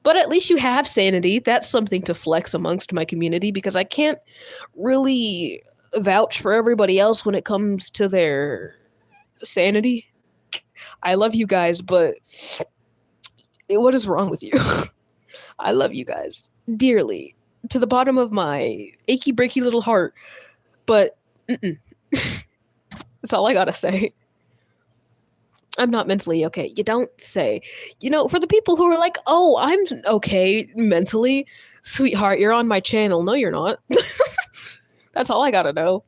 But at least you have sanity. That's something to flex amongst my community because I can't really vouch for everybody else when it comes to their sanity. I love you guys, but what is wrong with you? I love you guys dearly to the bottom of my achy breaky little heart, but that's all I gotta say. I'm not mentally okay. You don't say. You know, for the people who are like, oh, I'm okay mentally, sweetheart, you're on my channel. No, you're not. That's all I gotta know.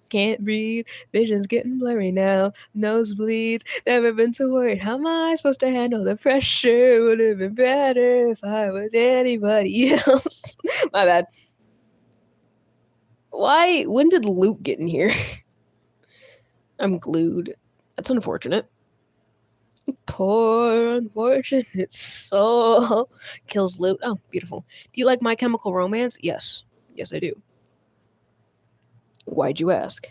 Can't breathe, vision's getting blurry now, nosebleeds, never been too worried. How am I supposed to handle the pressure? Would have been better if I was anybody else. My bad. Why? When did Luke get in here? I'm glued. That's unfortunate. Poor unfortunate soul kills Luke. Oh, beautiful. Do you like My Chemical Romance? Yes. Yes, I do. Why'd you ask?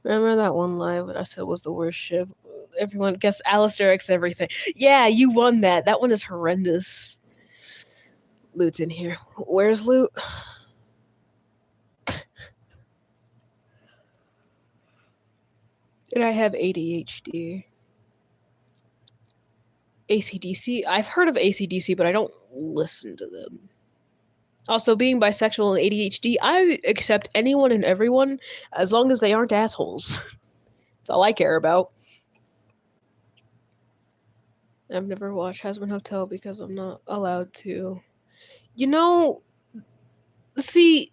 Remember that one live that I said was the worst ship? Everyone guess Alistair X everything. Yeah, you won that. That one is horrendous. Loot's in here. Where's Loot? Did I have ADHD? AC/DC? I've heard of AC/DC, but I don't listen to them. Also, being bisexual and ADHD, I accept anyone and everyone as long as they aren't assholes. That's all I care about. I've never watched Hazbin Hotel because I'm not allowed to. You know, see,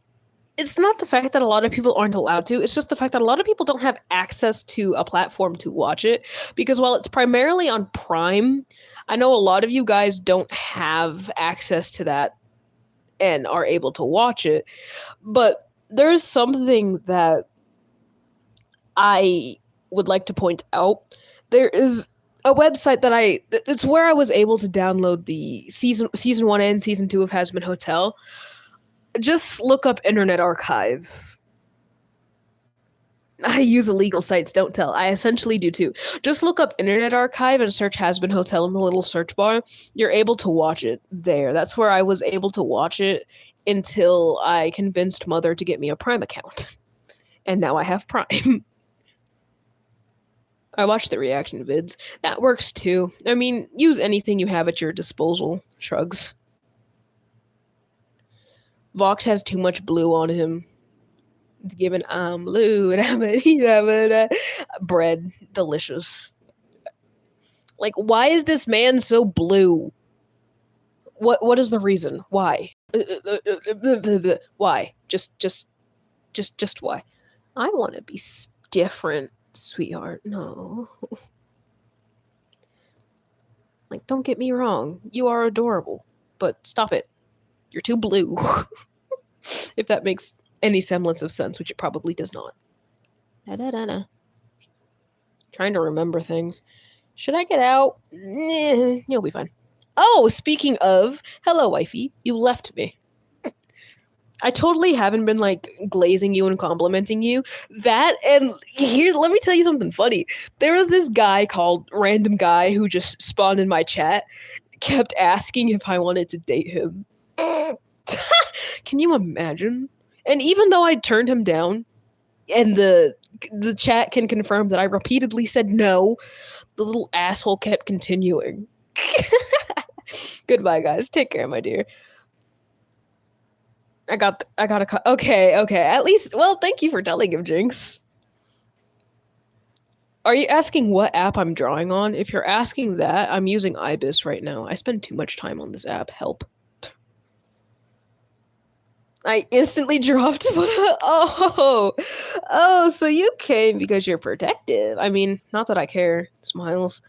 it's not the fact that a lot of people aren't allowed to, it's just the fact that a lot of people don't have access to a platform to watch it. Because while it's primarily on Prime, I know a lot of you guys don't have access to that and are able to watch it. But there's something that I would like to point out. There is a website that it's where I was able to download the season 1 and season 2 of Hazbin Hotel. Just look up Internet Archive. I use illegal sites, don't tell. I essentially do too. Just look up Internet Archive and search Hazbin Hotel in the little search bar. You're able to watch it there. That's where I was able to watch it until I convinced Mother to get me a Prime account. And now I have Prime. I watch the reaction vids. That works too. I mean, use anything you have at your disposal. Shrugs. Vox has too much blue on him. It's given blue and bread. Delicious. Like, why is this man so blue? What is the reason? Why? Why? Just why? I want to be different, sweetheart. No. Like, don't get me wrong. You are adorable. But stop it. You're too blue. If that makes any semblance of sense, which it probably does not. Da-da-da-da. Trying to remember things. Should I get out? Nah, you'll be fine. Oh, speaking of, hello, wifey. You left me. I totally haven't been like glazing you and complimenting you. That and here's let me tell you something funny. There was this guy called random guy who just spawned in my chat, kept asking if I wanted to date him. Can you imagine? And even though I turned him down, and the chat can confirm that I repeatedly said no, the little asshole kept continuing. Goodbye, guys. Take care, my dear. I got a okay. At least, well, thank you for telling him, Jinx. Are you asking what app I'm drawing on? If you're asking that, I'm using Ibis right now. I spend too much time on this app. Help. I instantly dropped, but oh, so you came because you're protective. I mean, not that I care. Smiles.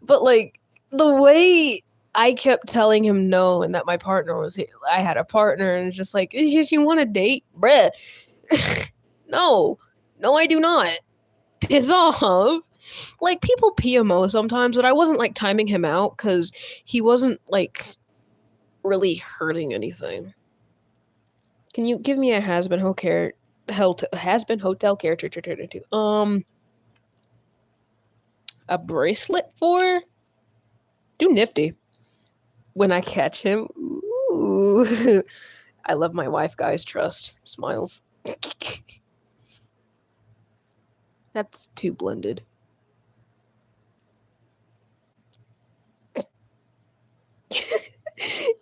But like the way I kept telling him no and that my partner was I had a partner and it's just like, you want to date? Bruh. No, I do not. Piss off. Like people PMO sometimes, but I wasn't like timing him out because he wasn't like really hurting anything. Can you give me a has-been hotel character? A bracelet for? Do nifty. When I catch him, ooh. I love my wife, guys. Trust. Smiles. That's too blended.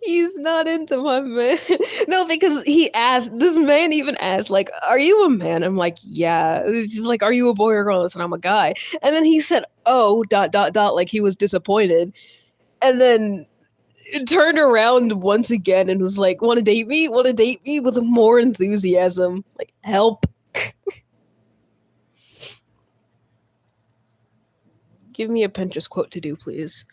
He's not into my man. No, because he asked, this man even asked, like, are you a man? I'm like, yeah. He's like, are you a boy or girl? And I'm a guy. And then he said, oh, ... like he was disappointed. And then turned around once again and was like, want to date me? Want to date me? With more enthusiasm. Like, help. Give me a Pinterest quote to do, please.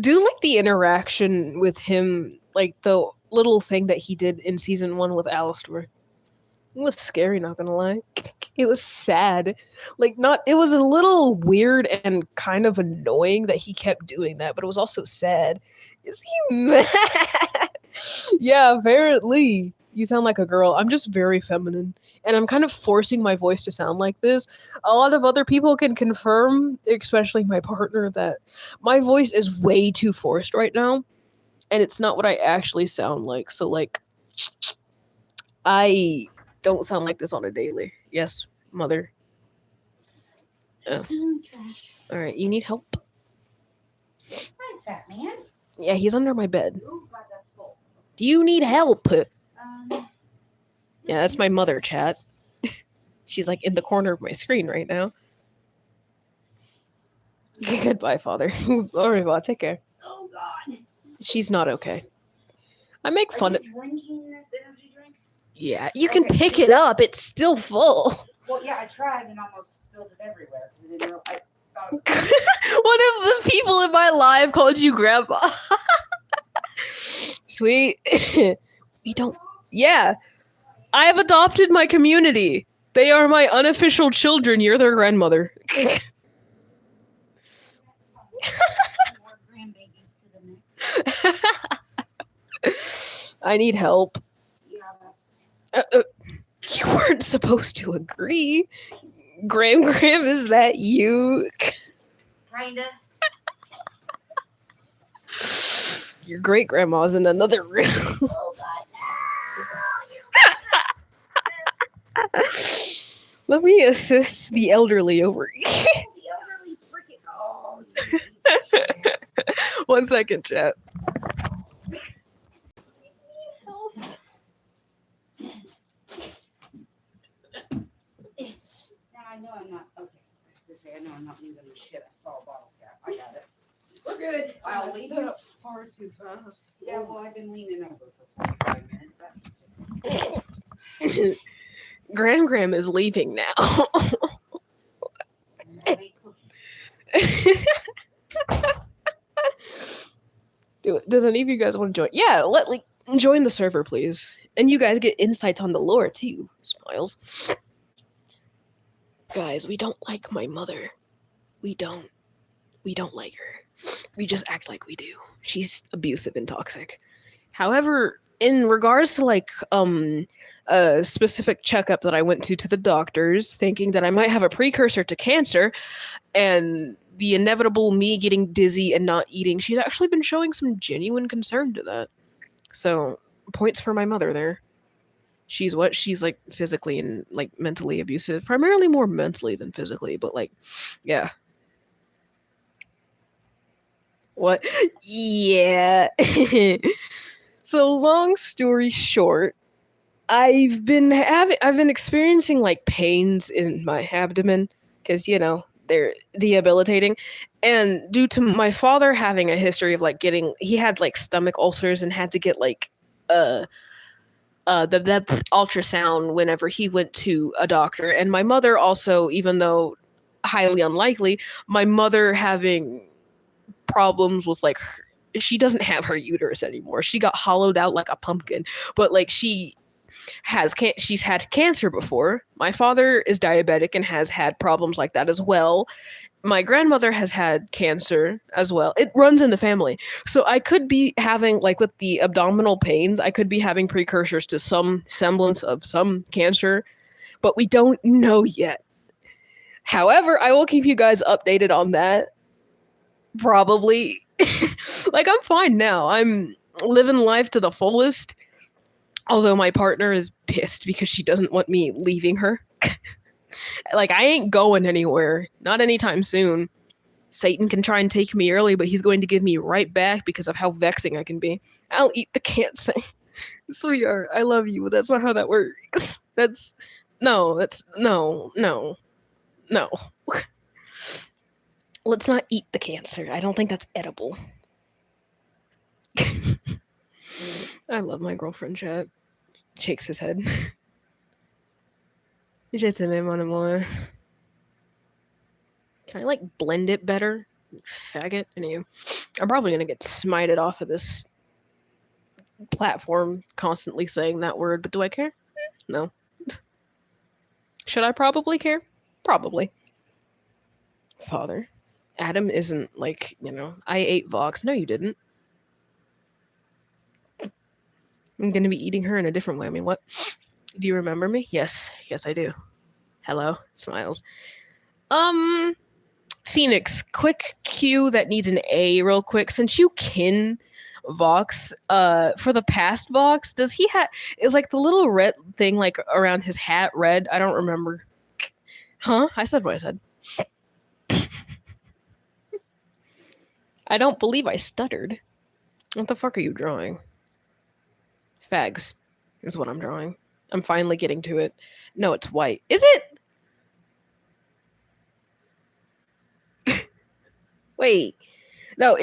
Do like the interaction with him, like the little thing that he did in season 1 with Alistair. It was scary, not gonna lie. It was sad. Like, not, it was a little weird and kind of annoying that he kept doing that, but it was also sad. Is he mad? Yeah, apparently. You sound like a girl. I'm just very feminine. And I'm kind of forcing my voice to sound like this. A lot of other people can confirm, especially my partner, that my voice is way too forced right now. And it's not what I actually sound like. So, like, I don't sound like this on a daily. Yes, mother. Oh. Alright, you need help? Hi, fat man. Yeah, he's under my bed. Oh, God, that's full. Do you need help? Yeah, that's my mother, chat. She's like in the corner of my screen right now. Goodbye, father. Au revoir, take care. Oh, God. She's not okay. I make fun of drinking this energy drink? Yeah, you can pick it up. It's still full. Well, yeah, I tried and almost spilled it everywhere because I didn't know. I thought it was... One of the people in my live called you grandpa. Sweet. We don't. Yeah. I have adopted my community. They are my unofficial children. You're their grandmother. I need help. You weren't supposed to agree. Graham, is that you? Kinda. Your great grandma's in another room. Oh, God. Let me assist the elderly over here. The elderly freaking. Oh, you piece of shit. 1 second, chat. I know I'm not. Okay. I was to say, I know I'm not using the shit. I saw a bottle cap. I got it. We're good. I'll leave it up far too fast. Yeah, well, I've been leaning over for 45 minutes. That's just. Graham is leaving now. Does any of you guys want to join? Yeah, join the server, please. And you guys get insights on the lore, too. Smiles. Guys, we don't like my mother. We don't like her. We just act like we do. She's abusive and toxic. However, in regards to like a specific checkup that I went to the doctors, thinking that I might have a precursor to cancer, and the inevitable me getting dizzy and not eating, she's actually been showing some genuine concern to that. So points for my mother there. She's like physically and like mentally abusive, primarily more mentally than physically, but like, yeah. What? Yeah. So long story short, I've been experiencing like pains in my abdomen because they're debilitating, and due to my father having a history of like he had like stomach ulcers and had to get like the ultrasound whenever he went to a doctor, and my mother also, even though highly unlikely, my mother having problems with like she doesn't have her uterus anymore. She got hollowed out like a pumpkin, but like she's had cancer before. My father is diabetic and has had problems like that as well. My grandmother has had cancer as well. It runs in the family. So I could be having, like with the abdominal pains, I could be having precursors to some semblance of some cancer, but we don't know yet. However, I will keep you guys updated on that. Probably. Like, I'm fine now. I'm living life to the fullest. Although my partner is pissed because she doesn't want me leaving her. Like, I ain't going anywhere. Not anytime soon. Satan can try and take me early, but he's going to give me right back because of how vexing I can be. I'll eat the cancer. Sweetheart, I love you, but that's not how that works. No. Let's not eat the cancer. I don't think that's edible. I love my girlfriend, chat. Shakes his head. Just a minute more. Can I like blend it better? Faggot. Anyway, I'm probably gonna get smited off of this platform constantly saying that word, but do I care? No. Should I probably care? Probably. Father. Adam isn't like, I ate Vox. No, you didn't. I'm gonna be eating her in a different way. I mean, what? Do you remember me? Yes, I do. Hello, smiles. Phoenix, quick cue that needs an A real quick. Since you kin Vox, for the past Vox, does he have, is like the little red thing like around his hat red? I don't remember. Huh? I said what I said. I don't believe I stuttered. What the fuck are you drawing? Fags is what I'm drawing. I'm finally getting to it. No, it's white. Is it? Wait. No,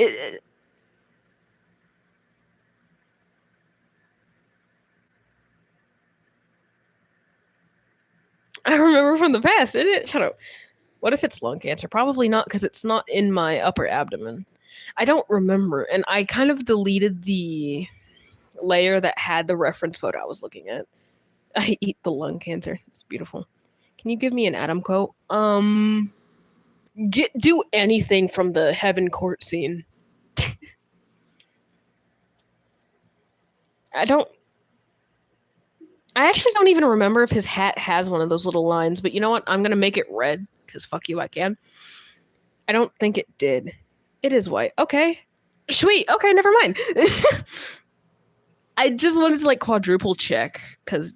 I remember from the past, isn't it? Shut up. What if it's lung cancer? Probably not, because it's not in my upper abdomen. I don't remember, and I kind of deleted the layer that had the reference photo I was looking at. I eat the lung cancer. It's beautiful. Can you give me an Adam quote? Do anything from the Heaven Court scene. I actually don't even remember if his hat has one of those little lines, but you know what? I'm gonna make it red, because fuck you, I can. I don't think it did. It is white. Okay. Sweet. Okay, never mind. I just wanted to like quadruple check, because,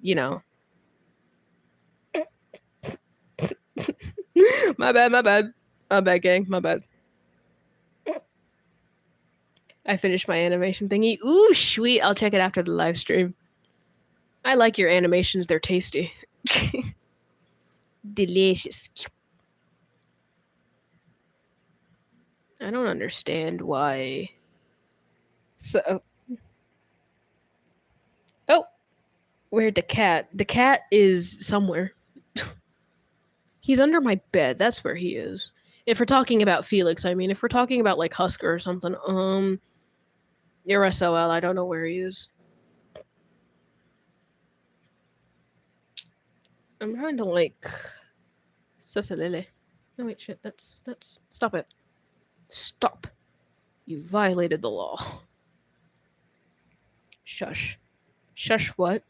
My bad. My bad, gang. My bad. I finished my animation thingy. Ooh, sweet. I'll check it after the live stream. I like your animations. They're tasty. Delicious. I don't understand why. So. Oh. Where'd the cat? The cat is somewhere. He's under my bed. That's where he is. If we're talking about Felix, I mean, if we're talking about like Husker or something, you're SOL. I don't know where he is. I'm trying to like Sasalele. No wait, shit. That's stop it. Stop. You violated the law. Shush. Shush what?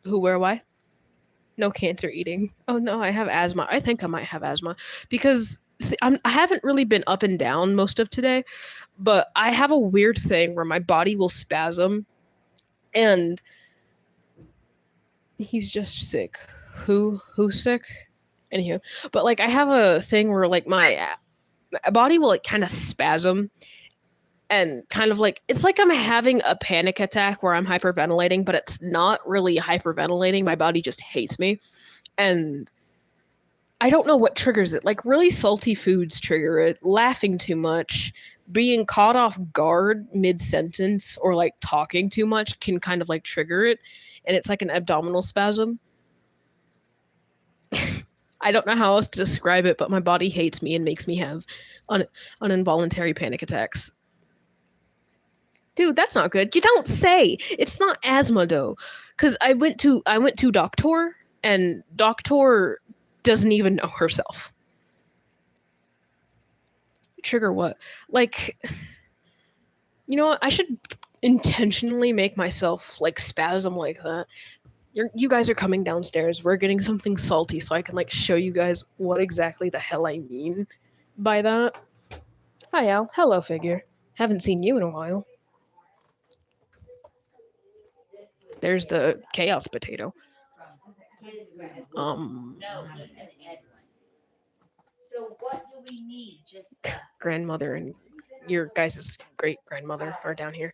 Who, where, why? No cancer eating. Oh no, I have asthma. I think I might have asthma because see, I haven't really been up and down most of today, but I have a weird thing where my body will spasm and he's just sick. Who's sick? Anywho, but like I have a thing where like my body will like kind of spasm and kind of like it's like I'm having a panic attack where I'm hyperventilating, but it's not really hyperventilating. My body just hates me. And I don't know what triggers it. Like really salty foods trigger it, laughing too much, being caught off guard mid sentence or like talking too much can kind of like trigger it. And it's like an abdominal spasm. I don't know how else to describe it, but my body hates me and makes me have involuntary panic attacks. Dude, that's not good. You don't say. It's not asthma though, because I went to doctor and doctor doesn't even know herself. Trigger what? Like, you know what? I should intentionally make myself like spasm like that. You guys are coming downstairs. We're getting something salty so I can like show you guys what exactly the hell I mean by that. Hi, Al. Hello, figure. Haven't seen you in a while. There's the chaos potato. His grandma. No, he's an Edwin. So what do we need? Just Grandmother and your guys' great grandmother are down here.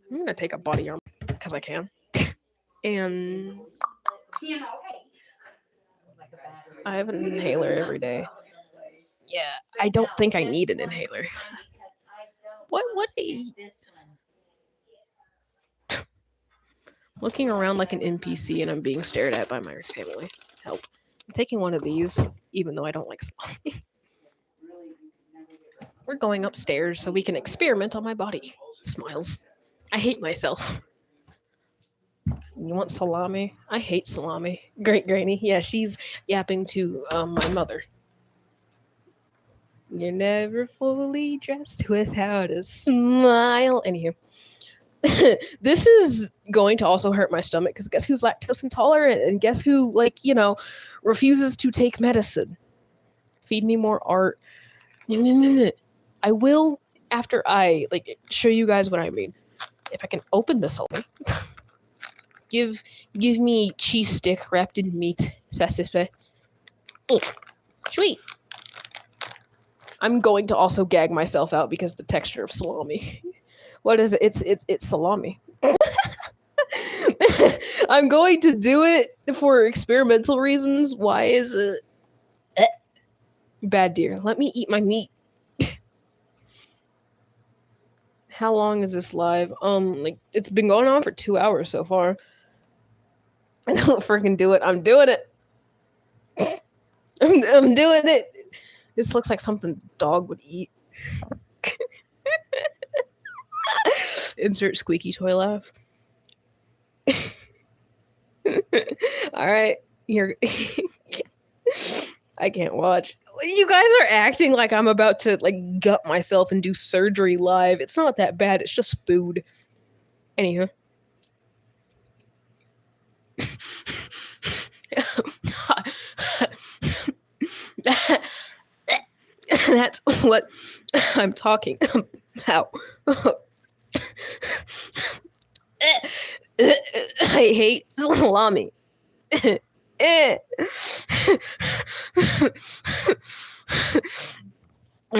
I'm gonna take a body armor because I can. And You know, hey. I have an inhaler every day. Yeah, I don't think I need an inhaler. What? This one. Looking around like an NPC and I'm being stared at by my family. Help. I'm taking one of these, even though I don't like slime. We're going upstairs so we can experiment on my body. Smiles. I hate myself. You want salami? I hate salami. Great granny. Yeah, she's yapping to my mother. You're never fully dressed without a smile. Anywho. This is going to also hurt my stomach because guess who's lactose intolerant and guess who, like, refuses to take medicine? Feed me more art. I will after I like show you guys what I mean. If I can open this open. Give me cheese stick wrapped in meat. Sasispe. Sweet. I'm going to also gag myself out because the texture of salami. What is it? It's salami. I'm going to do it for experimental reasons. Why is it? Bad dear. Let me eat my meat. How long is this live? Like it's been going on for 2 hours so far. I don't freaking do it. I'm doing it. I'm doing it. This looks like something dog would eat. Insert squeaky toy laugh. All right, here. I can't watch. You guys are acting like I'm about to like gut myself and do surgery live. It's not that bad. It's just food. Anywho. That's what I'm talking about. I hate salami. And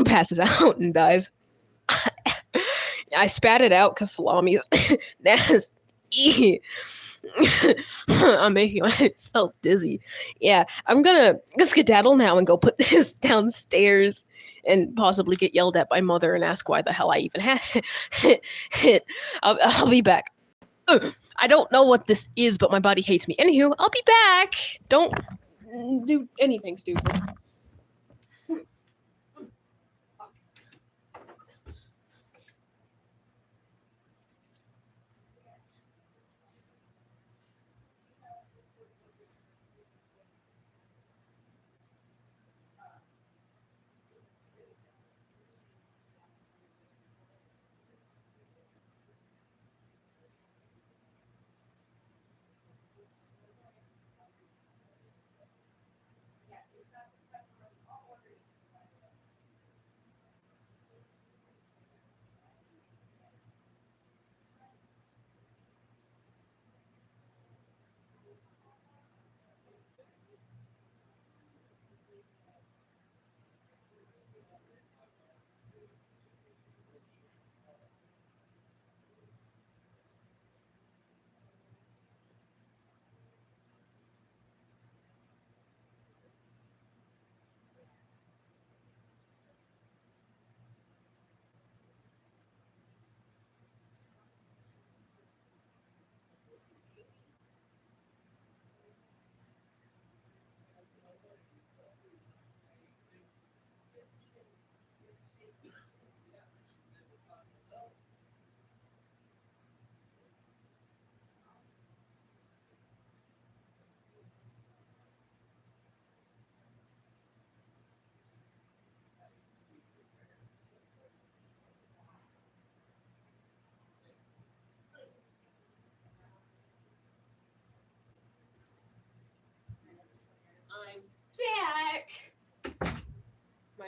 passes out and dies. I spat it out because salami is nasty. I'm making myself dizzy. Yeah, I'm gonna skedaddle now and go put this downstairs and possibly get yelled at by mother and ask why the hell I even had it. I'll be back. I don't know what this is, but my body hates me. Anywho, I'll be back. Don't do anything stupid.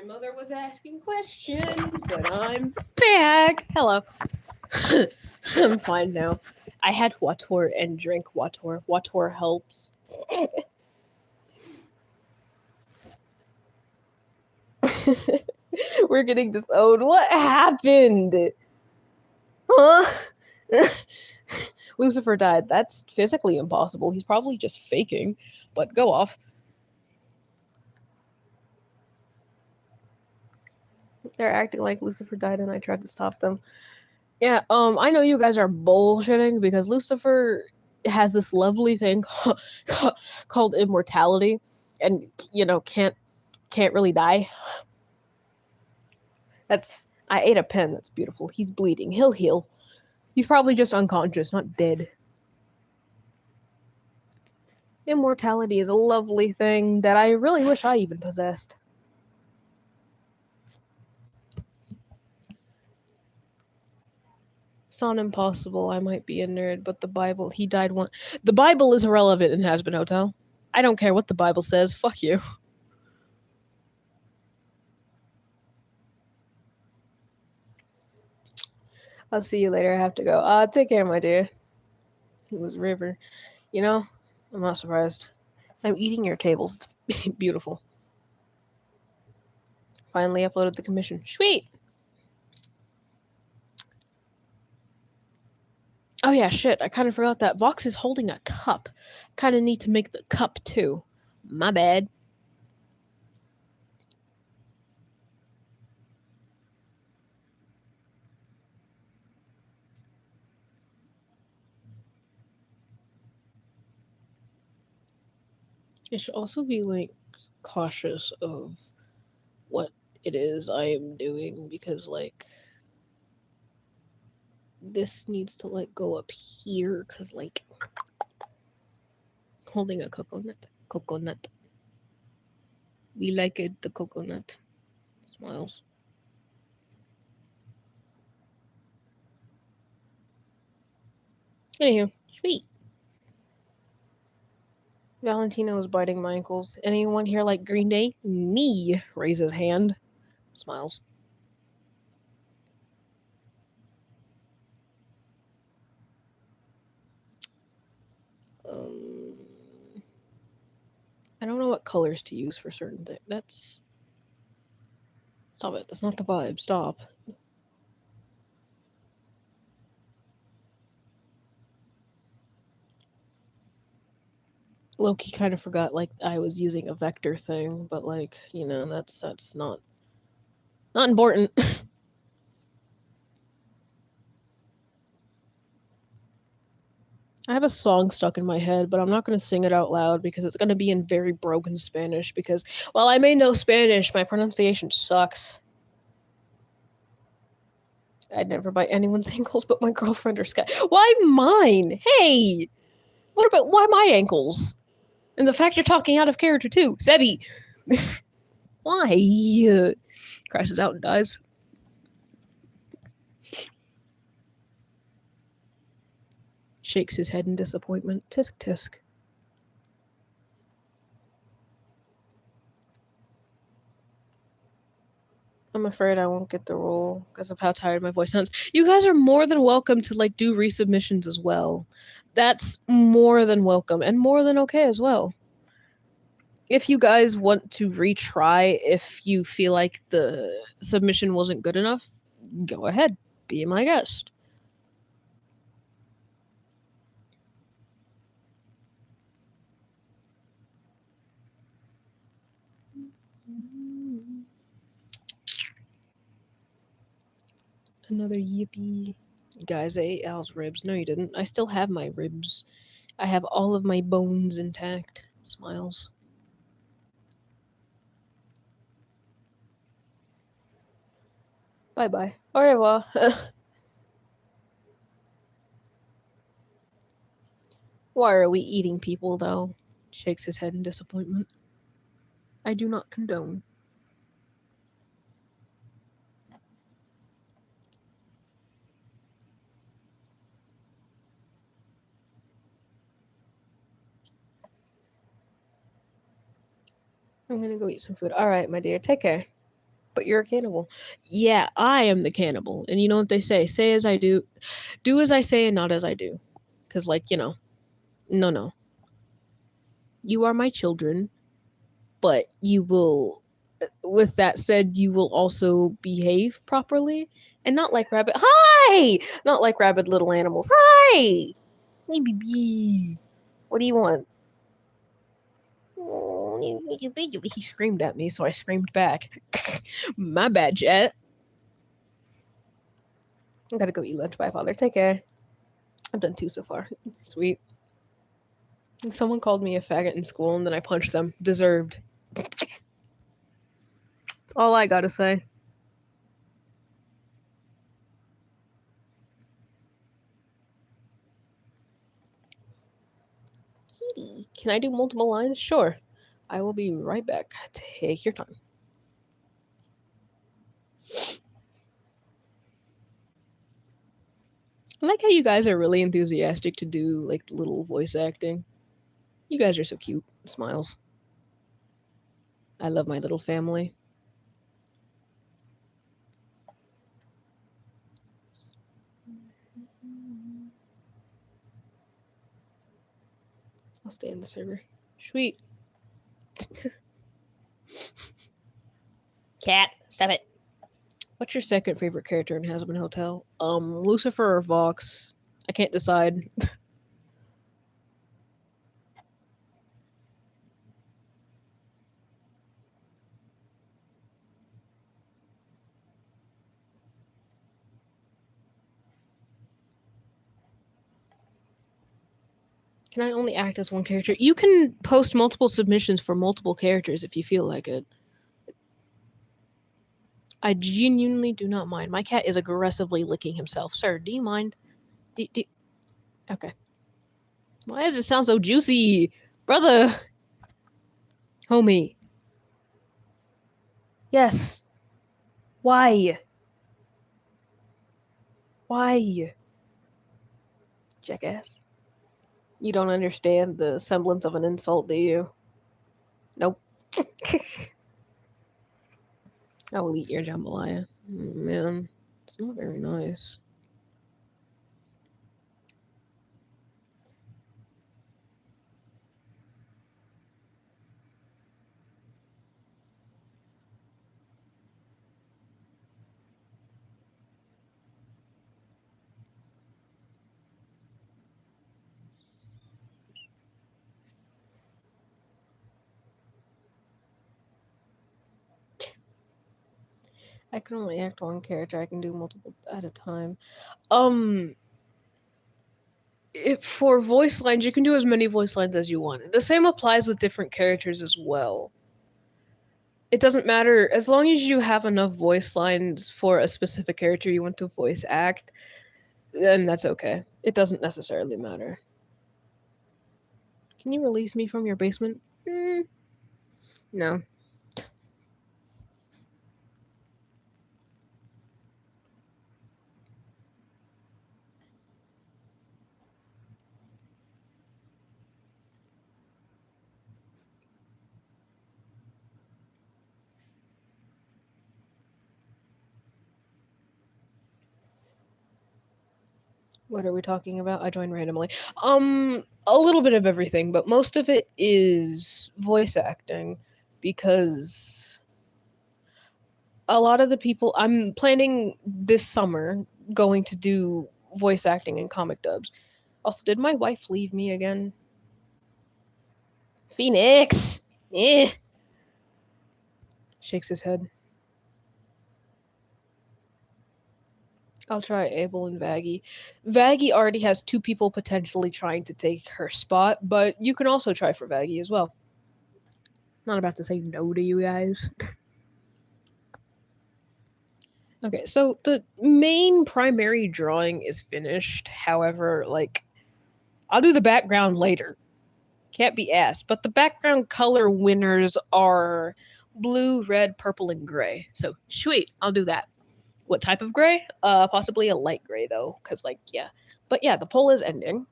mother was asking questions, but I'm back. Hello. I'm fine now. I had water and drank water. Water helps. We're getting disowned. What happened? Huh? Lucifer died. That's physically impossible. He's probably just faking. But go off. They're acting like Lucifer died and I tried to stop them. Yeah, I know you guys are bullshitting because Lucifer has this lovely thing called immortality and can't really die. I ate a pen. That's beautiful. He's bleeding. He'll heal. He's probably just unconscious, not dead. Immortality is a lovely thing that I really wish I even possessed. It's not impossible. I might be a nerd, but the Bible, he died one. The Bible is irrelevant in Hazbin Hotel. I don't care what the Bible says. Fuck you. I'll see you later. I have to go. Take care, my dear. It was River. You know, I'm not surprised. I'm eating your tables. It's beautiful. Finally uploaded the commission. Sweet! Oh yeah, shit. I kind of forgot that. Vox is holding a cup. Kind of need to make the cup too. My bad. I should also be like cautious of what it is I am doing because like this needs to like go up here because like holding a coconut. We like it, the coconut. Smiles. Anywho, sweet. Valentino is biting my ankles. Anyone here like Green Day? Me. Raises hand. Smiles. I don't know what colors to use for certain things. That's... Stop it. That's not the vibe. Stop. Loki kind of forgot like I was using a vector thing, but like, that's not important. I have a song stuck in my head, but I'm not going to sing it out loud because it's going to be in very broken Spanish because while I may know Spanish, my pronunciation sucks. I'd never bite anyone's ankles but my girlfriend or Sky. Why mine? Hey! What about why my ankles? And the fact you're talking out of character too. Sebi! Why? Crashes out and dies. Shakes his head in disappointment. Tisk tisk. I'm afraid I won't get the role because of how tired my voice sounds. You guys are more than welcome to like do resubmissions as well. That's more than welcome and more than okay as well. If you guys want to retry if you feel like the submission wasn't good enough, go ahead. Be my guest. Another yippee. Guys, I ate Al's ribs. No, you didn't. I still have my ribs. I have all of my bones intact. Smiles. Bye-bye. Au revoir. Why are we eating people, though? Shakes his head in disappointment. I do not condone. I'm gonna go eat some food. Alright, my dear. Take care. But you're a cannibal. Yeah, I am the cannibal. And you know what they say? Say as I do as I say and not as I do. Cuz like, no. You are my children, but you will with that said, you will also behave properly and not like rabbit. Hi! Not like rabid little animals. Hi! Hey, baby. What do you want? Oh, he screamed at me, so I screamed back. My bad, Jet. I gotta go eat lunch. Bye, Father. Take care. I've done 2 so far. Sweet. Someone called me a faggot in school, and then I punched them. Deserved. That's all I gotta say. Kitty. Can I do multiple lines? Sure. I will be right back. Take your time. I like how you guys are really enthusiastic to do like the little voice acting. You guys are so cute. Smiles. I love my little family. I'll stay in the server. Sweet. Cat, stop it. What's your second favorite character in Hazbin Hotel? Lucifer or Vox? I can't decide. Can I only act as one character? You can post multiple submissions for multiple characters if you feel like it. I genuinely do not mind. My cat is aggressively licking himself. Sir, do you mind? Okay. Why does it sound so juicy? Brother! Homie. Yes. Why? Why? Jackass. You don't understand the semblance of an insult, do you? Nope. I will eat your jambalaya. Man, it's not very nice. I can only act one character. I can do multiple at a time. For voice lines, you can do as many voice lines as you want. The same applies with different characters as well. It doesn't matter as long as you have enough voice lines for a specific character you want to voice act, then that's okay. It doesn't necessarily matter. Can you release me from your basement? No. What are we talking about? I joined randomly. A little bit of everything, but most of it is voice acting because a lot of the people I'm planning this summer going to do voice acting and comic dubs. Also, did my wife leave me again? Phoenix. Eh. Shakes his head. I'll try Abel and Vaggie. Vaggie already has 2 people potentially trying to take her spot, but you can also try for Vaggie as well. Not about to say no to you guys. Okay, so the main primary drawing is finished. However, like, I'll do the background later. Can't be asked. But the background color winners are blue, red, purple, and gray. So, sweet, I'll do that. What type of gray? Possibly a light gray, though, because, like, yeah. But yeah, the poll is ending.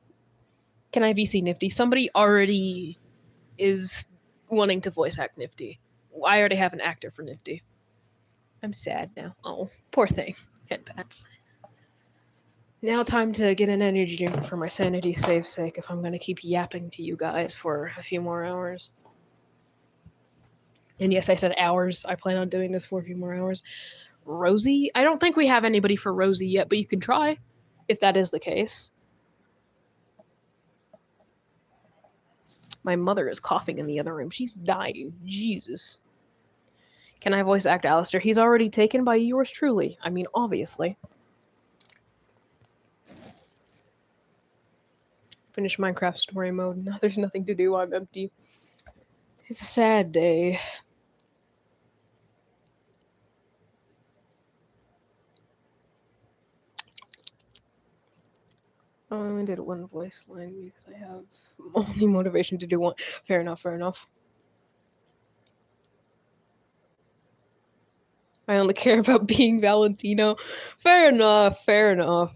Can I VC Nifty? Somebody already is wanting to voice act Nifty. I already have an actor for Nifty. I'm sad now. Oh, poor thing. Headpats. Now time to get an energy drink for my sanity save's sake if I'm gonna keep yapping to you guys for a few more hours. And yes, I said hours. I plan on doing this for a few more hours. Rosie? I don't think we have anybody for Rosie yet, but you can try if that is the case. My mother is coughing in the other room. She's dying. Jesus. Can I voice act Alistair? He's already taken by yours truly. I mean, obviously. Finish Minecraft story mode. No, there's nothing to do. I'm empty. It's a sad day. I only did one voice line because I have only motivation to do one. Fair enough, fair enough. I only care about being Valentino. Fair enough, fair enough.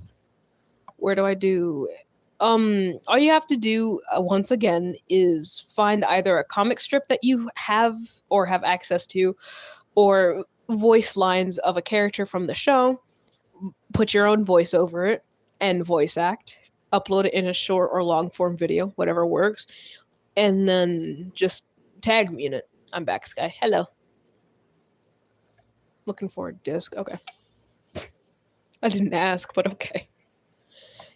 Where do I do? All you have to do once again is find either a comic strip that you have or have access to, or voice lines of a character from the show. Put your own voice over it and voice act. Upload it in a short or long form video, whatever works, and then just tag me in it. I'm back, Sky. Hello. Looking for a disc. Okay. I didn't ask, but okay.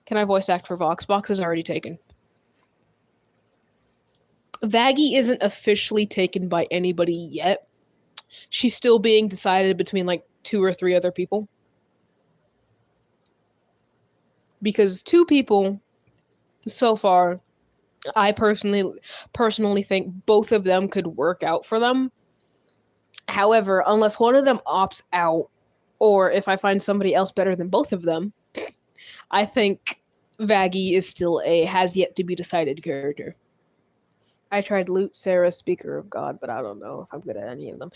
Can I voice act for Vox? Vox is already taken. Vaggie isn't officially taken by anybody yet. She's still being decided between like 2 or 3 other people. Because 2 people so far, I personally think both of them could work out for them. However, unless one of them opts out, or if I find somebody else better than both of them, I think Vaggie is still a has yet to be decided character. I tried Loot, Sarah, Speaker of God, but I don't know if I'm good at any of them.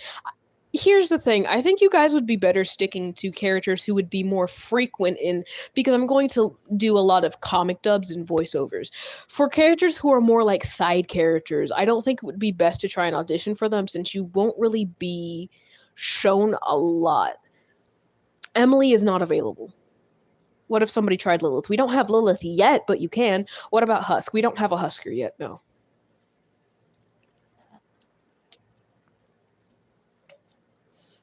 Here's the thing. I think you guys would be better sticking to characters who would be more frequent in, because I'm going to do a lot of comic dubs and voiceovers. For characters who are more like side characters, I don't think it would be best to try and audition for them since you won't really be shown a lot. Emily is not available. What if somebody tried Lilith? We don't have Lilith yet, but you can. What about Husk? We don't have a Husker yet, no.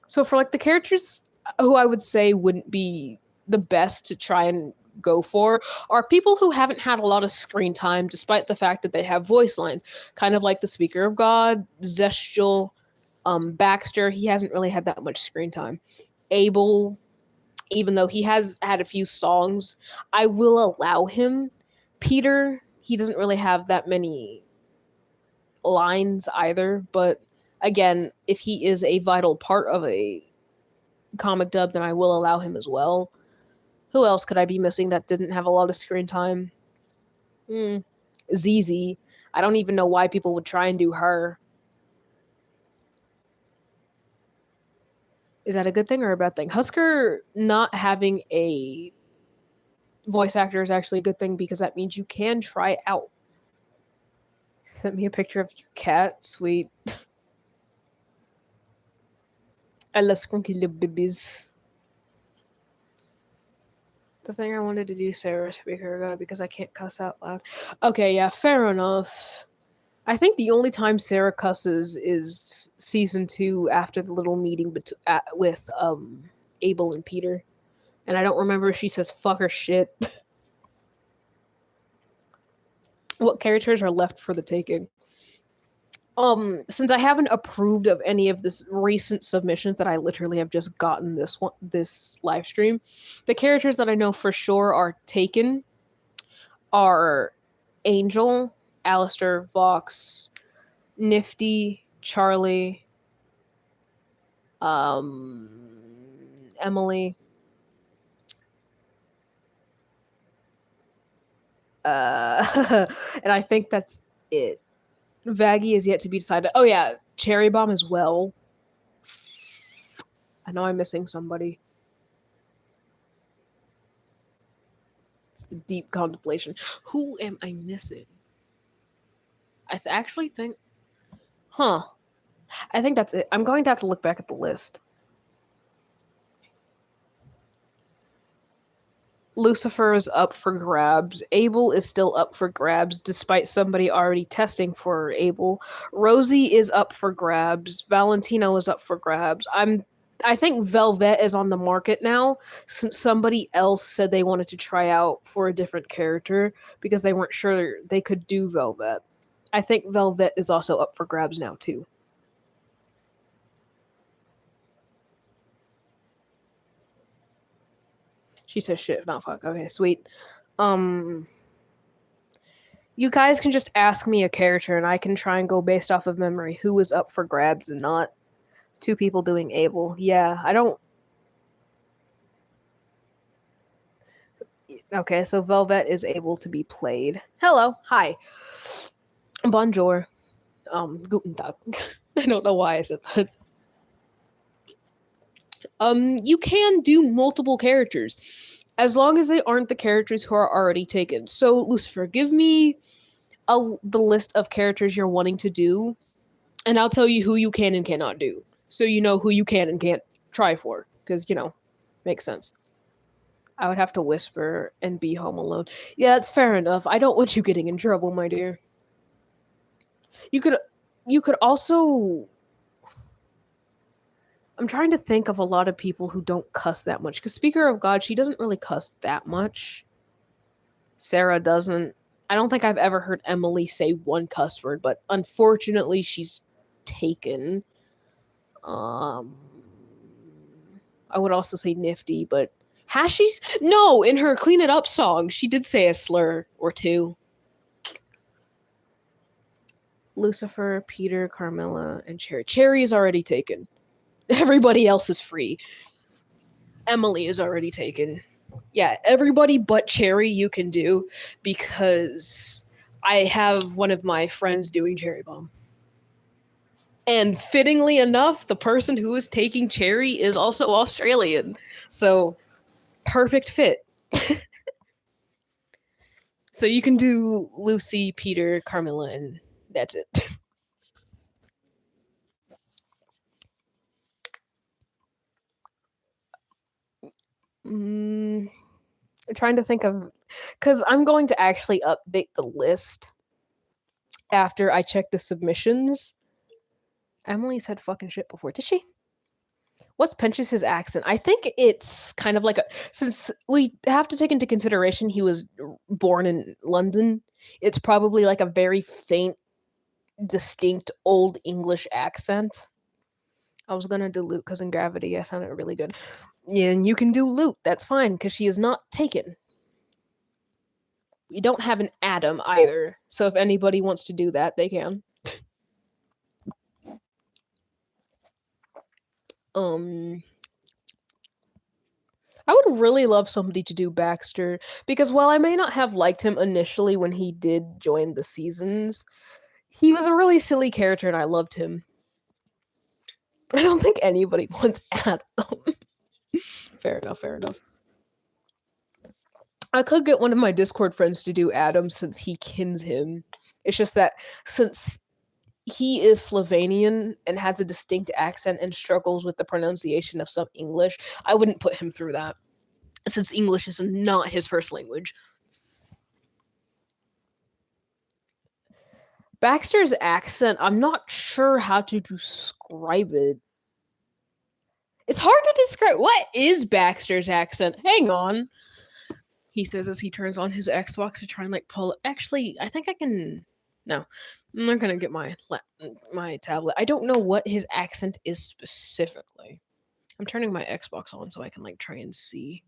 So for like the characters who I would say wouldn't be the best to try and go for are people who haven't had a lot of screen time despite the fact that they have voice lines. Kind of like the Speaker of God, Zestial, Baxter, he hasn't really had that much screen time. Abel, even though he has had a few songs, I will allow him. Peter, he doesn't really have that many lines either, but again, if he is a vital part of a comic dub, then I will allow him as well. Who else could I be missing that didn't have a lot of screen time? ZZ. I don't even know why people would try and do her. Is that a good thing or a bad thing? Husker not having a voice actor is actually a good thing because that means you can try out. Sent me a picture of your cat. Sweet. I love scrunky little babies. The thing I wanted to do, Sarah, Speaker of God, because I can't cuss out loud. Okay, yeah, fair enough. I think the only time Sarah cusses is season 2 after the little meeting with Abel and Peter. And I don't remember if she says fuck or shit. What characters are left for the taking? Since I haven't approved of any of this recent submissions that I literally have just gotten this live stream, the characters that I know for sure are taken are Angel, Alistair, Vox, Nifty, Charlie, Emily, and I think that's it. Vaggie is yet to be decided. Oh yeah, Cherry Bomb as well. I know I'm missing somebody. It's the deep contemplation. Who am I missing? I actually think... I think that's it. I'm going to have to look back at the list. Lucifer is up for grabs. Abel is still up for grabs, despite somebody already testing for Abel. Rosie is up for grabs. Valentino is up for grabs. I think Velvet is on the market now, since somebody else said they wanted to try out for a different character because they weren't sure they could do Velvet. I think Velvet is also up for grabs now too. She says shit, not fuck. Okay, sweet. You guys can just ask me a character and I can try and go based off of memory who was up for grabs and not. Two people doing Abel. Yeah, I don't. Okay, so Velvet is able to be played. Hello, hi. Bonjour. Guten Tag. I don't know why I said that. You can do multiple characters as long as they aren't the characters who are already taken. So, Lucifer, give me the list of characters you're wanting to do, and I'll tell you who you can and cannot do. So you know who you can and can't try for, because, makes sense. I would have to whisper and be home alone. Yeah, that's fair enough. I don't want you getting in trouble, my dear. You could also. I'm trying to think of a lot of people who don't cuss that much. Because Speaker of God, she doesn't really cuss that much. Sarah doesn't. I don't think I've ever heard Emily say one cuss word, but unfortunately she's taken. I would also say Nifty, but Hashi's? No, in her Clean It Up song, she did say a slur or two. Lucifer, Peter, Carmilla, and Cherry. Cherry is already taken. Everybody else is free. Emily is already taken. Yeah, everybody but Cherry you can do because I have one of my friends doing Cherry Bomb. And fittingly enough, the person who is taking Cherry is also Australian. So, perfect fit. So you can do Lucy, Peter, Carmilla, and that's it. I'm trying to think of, because I'm going to actually update the list after I check the submissions. Emily said fucking shit before, did she? What's Pench's accent? I think it's kind of like since we have to take into consideration he was born in London, it's probably like a very faint, distinct Old English accent. I was gonna do Luke because in Gravity I sounded really good. Yeah, and you can do Luke, that's fine, because she is not taken. We don't have an Adam either, so if anybody wants to do that, they can. I would really love somebody to do Baxter, because while I may not have liked him initially when he did join the seasons, he was a really silly character and I loved him. I don't think anybody wants Adam. Fair enough. I could get one of my Discord friends to do Adam since he kins him. It's just that since he is Slovenian and has a distinct accent and struggles with the pronunciation of some English, I wouldn't put him through that, since English is not his first language. Baxter's accent, I'm not sure how to describe it. It's hard to describe. What is Baxter's accent? Hang on. He says as he turns on his Xbox to try and pull it. Actually, I think I can. No, I'm not gonna get my tablet. I don't know what his accent is specifically. I'm turning my Xbox on so I can try and see.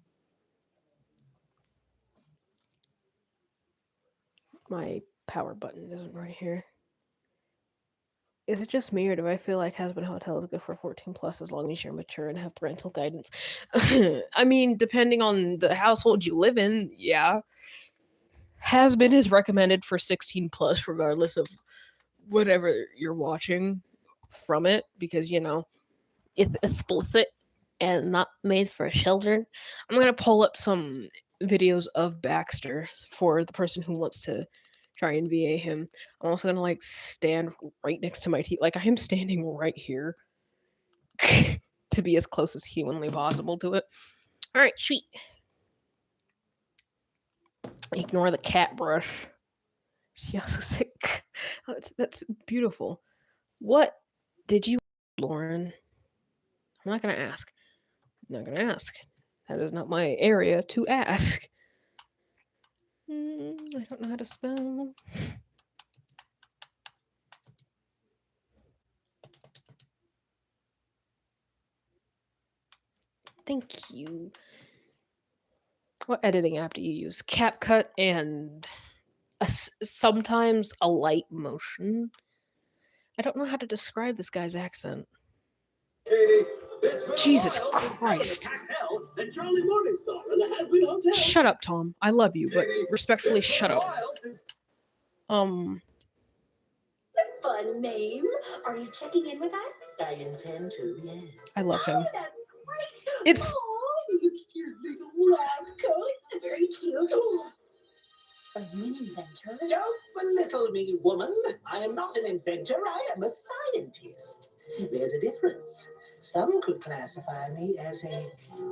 My power button isn't right here. Is it just me, or do I feel like Has Been Hotel is good for 14 plus as long as you're mature and have parental guidance? I mean, depending on the household you live in, yeah. Has Been is recommended for 16 plus regardless of whatever you're watching from it, because it's explicit and not made for children. I'm gonna pull up some videos of Baxter for the person who wants to try and VA him. I'm also gonna stand right next to my TV. I am standing right here to be as close as humanly possible to it. All right, sweet. Ignore the cat brush. She also said, oh, that's beautiful. What did you, Lauren? I'm not gonna ask. I'm not gonna ask. That is not my area to ask. I don't know how to spell. Thank you. What editing app do you use? CapCut and sometimes a light motion. I don't know how to describe this guy's accent. Jesus Christ. Shut up, Tom. I love you, but respectfully, shut up. Fun name. Are you checking in with us? I intend to, yes. I love him. Oh, that's great. It's. Oh, look at your little lab coat. It's very cute. Oh. Are you an inventor? Don't belittle me, woman. I am not an inventor. I am a scientist. There's a difference. Some could classify me as a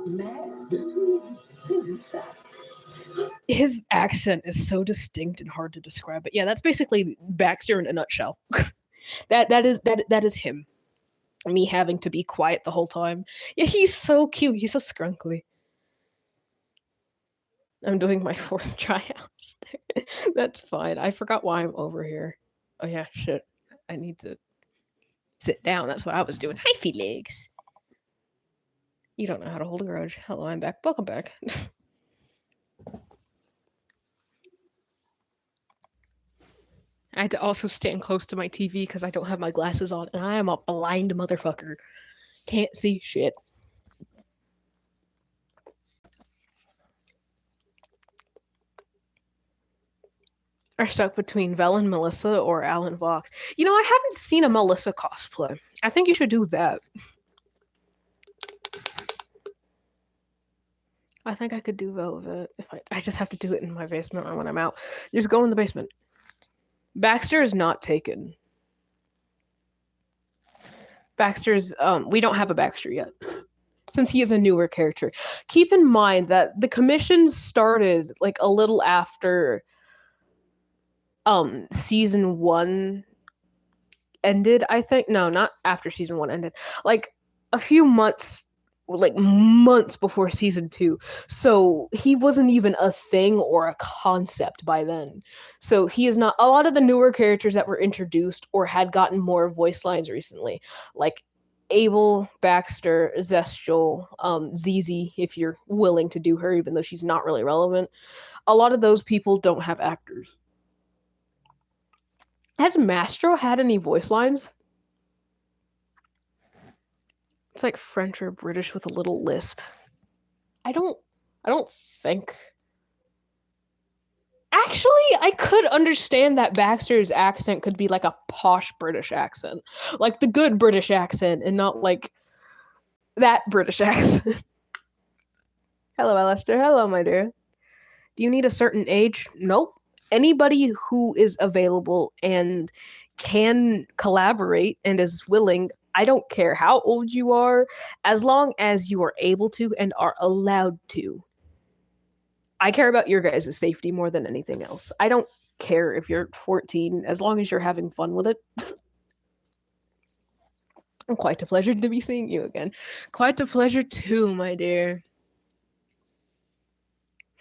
mad scientist. His accent is so distinct and hard to describe. But yeah, that's basically Baxter in a nutshell. that is him. Me having to be quiet the whole time. Yeah, he's so cute. He's so scrunkly. I'm doing my 4th tryouts. That's fine. I forgot why I'm over here. Oh yeah, shit. I need to sit down. That's what I was doing. Hi, Felix. You don't know how to hold a grudge. Hello, I'm back. Welcome back. I had to also stand close to my TV because I don't have my glasses on, and I am a blind motherfucker. Can't see shit. Are stuck between Vel and Melissa or Alan Vox. You know, I haven't seen a Melissa cosplay. I think you should do that. I think I could do Velvet if I just have to do it in my basement or when I'm out. Just go in the basement. Baxter is not taken. Baxter's we don't have a Baxter yet. Since he is a newer character. Keep in mind that the commission started like a little after season 1 ended, I think. No, not after season 1 ended. Like a few months before season 2. So he wasn't even a thing or a concept by then. So he is not. A lot of the newer characters that were introduced or had gotten more voice lines recently, like Abel, Baxter, Zestial, ZZ, if you're willing to do her, even though she's not really relevant. A lot of those people don't have actors. Has Mastro had any voice lines? It's like French or British with a little lisp. I don't think. Actually, I could understand that Baxter's accent could be like a posh British accent. Like the good British accent and not like that British accent. Hello, Alistair. Hello, my dear. Do you need a certain age? Nope. Anybody who is available and can collaborate and is willing, I don't care how old you are, as long as you are able to and are allowed to. I care about your guys' safety more than anything else. I don't care if you're 14, as long as you're having fun with it. Quite a pleasure to be seeing you again. Quite a pleasure too, my dear.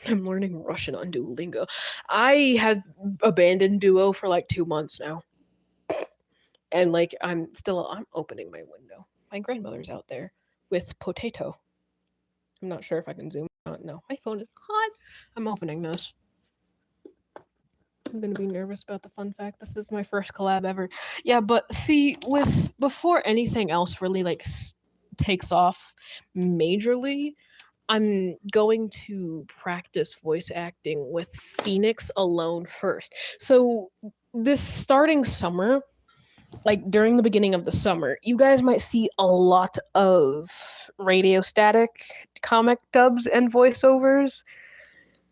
I'm learning Russian on Duolingo. I have abandoned Duo for like 2 months now. And like I'm opening my window. My grandmother's out there with potato. I'm not sure if I can zoom out. No, my phone is hot. I'm opening this. I'm gonna be nervous about the fun fact. This is my first collab ever. Yeah, but see, before anything else really like takes off majorly, I'm going to practice voice acting with Phoenix alone first. So this starting summer, like during the beginning of the summer, you guys might see a lot of radio static comic dubs and voiceovers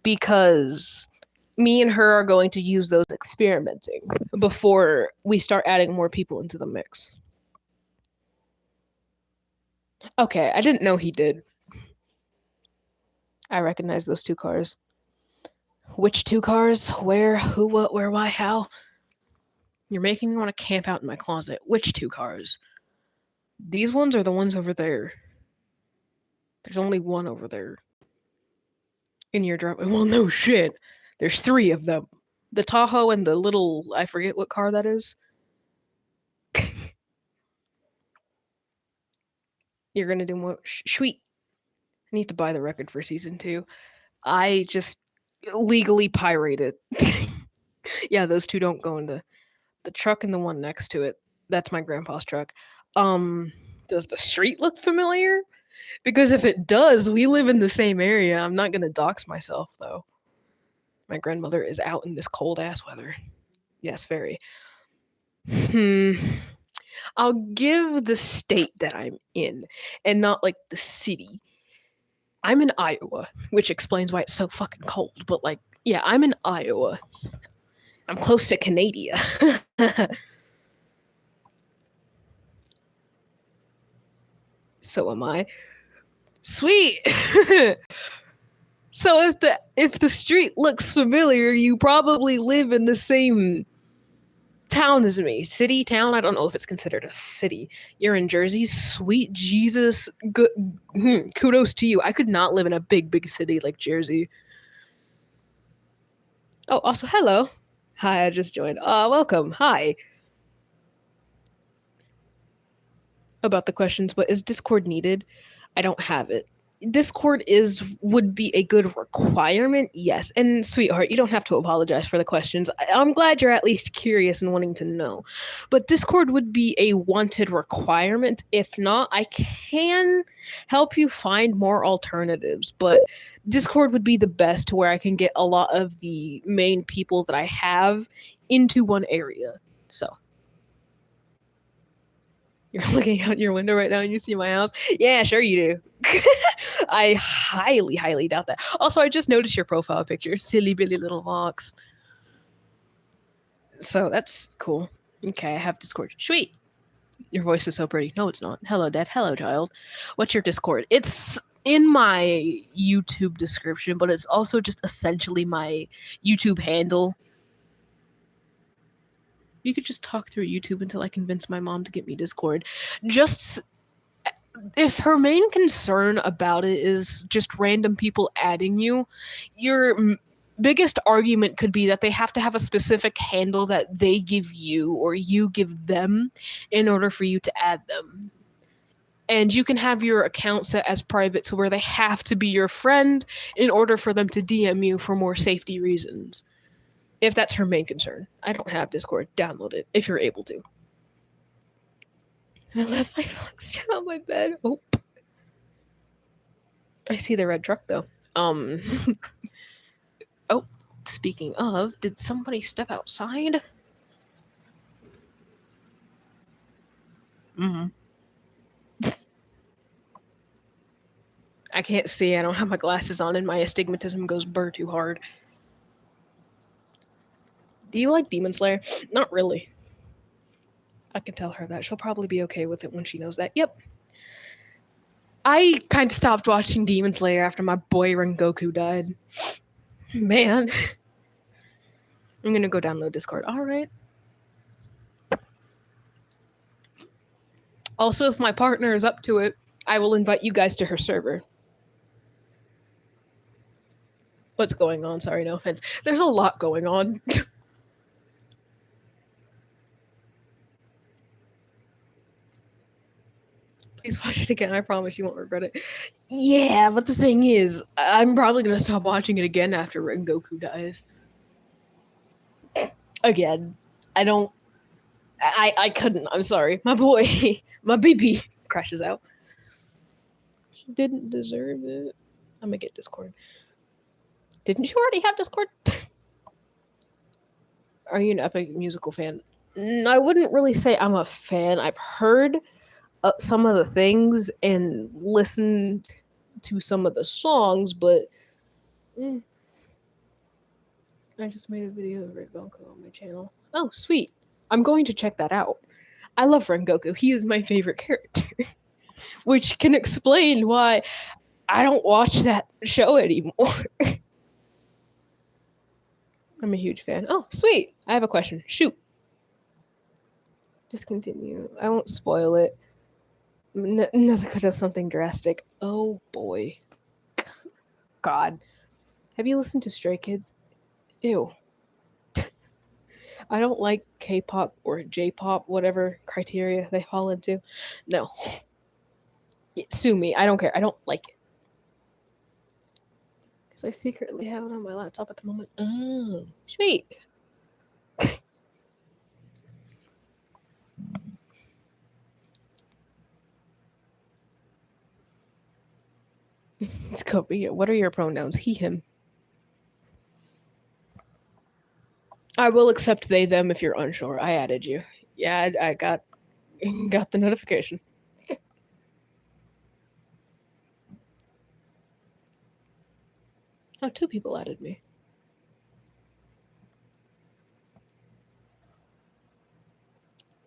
because me and her are going to use those experimenting before we start adding more people into the mix. Okay, I didn't know he did. I recognize those 2 cars. Which 2 cars? Where? Who? What? Where? Why? How? You're making me want to camp out in my closet. Which 2 cars? These ones are the ones over there. There's only one over there. In your driveway. Well, no shit. There's 3 of them. The Tahoe and the little, I forget what car that is. You're gonna do more. Sweet. I need to buy the record for season 2. I just legally pirate it. Yeah, those 2 don't go into the truck and the one next to it. That's my grandpa's truck. Does the street look familiar? Because if it does, we live in the same area. I'm not gonna dox myself though. My grandmother is out in this cold ass weather. Yes, very. I'll give the state that I'm in and not like the city. I'm in Iowa, which explains why it's so fucking cold. But like, yeah, I'm in Iowa. I'm close to Canada. So am I. Sweet. So if the street looks familiar, you probably live in the same town as me. City, town, I don't know if it's considered a city. You're in Jersey. Sweet Jesus. Good. Kudos to you. I could not live in a big city like Jersey. Oh, also, hello. Hi, I just joined. Welcome. Hi. About the questions, but is Discord needed? I don't have it. Discord would be a good requirement, yes. And sweetheart, you don't have to apologize for the questions. I'm glad you're at least curious and wanting to know. But Discord would be a wanted requirement. If not, I can help you find more alternatives. But Discord would be the best where I can get a lot of the main people that I have into one area. So. You're looking out your window right now and you see my house? Yeah, sure you do. I highly doubt that. Also, I just noticed your profile picture. Silly Billy Little Fox. So that's cool. Okay, I have Discord. Sweet. Your voice is so pretty. No, it's not. Hello, Dad. Hello, child. What's your Discord? It's in my YouTube description, but it's also just essentially my YouTube handle. You could just talk through YouTube until I convince my mom to get me Discord. Just if her main concern about it is just random people adding you, your biggest argument could be that they have to have a specific handle that they give you or you give them in order for you to add them. And you can have your account set as private to where they have to be your friend in order for them to DM you for more safety reasons. If that's her main concern. I don't have Discord. Download it if you're able to. I left my foxtail on my bed. Oh. I see the red truck though. Oh, speaking of, did somebody step outside? I can't see. I don't have my glasses on and my astigmatism goes burr too hard. Do you like Demon Slayer? Not really. I can tell her that. She'll probably be okay with it when she knows that. Yep. I kind of stopped watching Demon Slayer after my boy Rengoku died. Man. I'm gonna go download Discord. Alright. Also, if my partner is up to it, I will invite you guys to her server. What's going on? Sorry, no offense. There's a lot going on. Please watch it again. I promise you won't regret it. Yeah, but the thing is, I'm probably going to stop watching it again after Rengoku dies. Again. I couldn't. I'm sorry. My boy, my baby crashes out. She didn't deserve it. I'm going to get Discord. Didn't you already have Discord? Are you an Epic Musical fan? I wouldn't really say I'm a fan. I've heard some of the things and listened to some of the songs, but I just made a video of Rengoku on my channel. Oh, sweet. I'm going to check that out. I love Rengoku. He is my favorite character, which can explain why I don't watch that show anymore. I'm a huge fan. Oh, sweet. I have a question. Shoot. Just continue. I won't spoil it. Nezuko does something drastic. Oh boy. God. Have you listened to Stray Kids? Ew. I don't like K-pop or J-pop, whatever criteria they fall into. No. Sue me. I don't care. I don't like it. Because I secretly have it on my laptop at the moment. Oh, sweet. It's Kobe. What are your pronouns? He, him. I will accept they, them if you're unsure. I added you. Yeah, I got the notification. Oh, 2 people added me.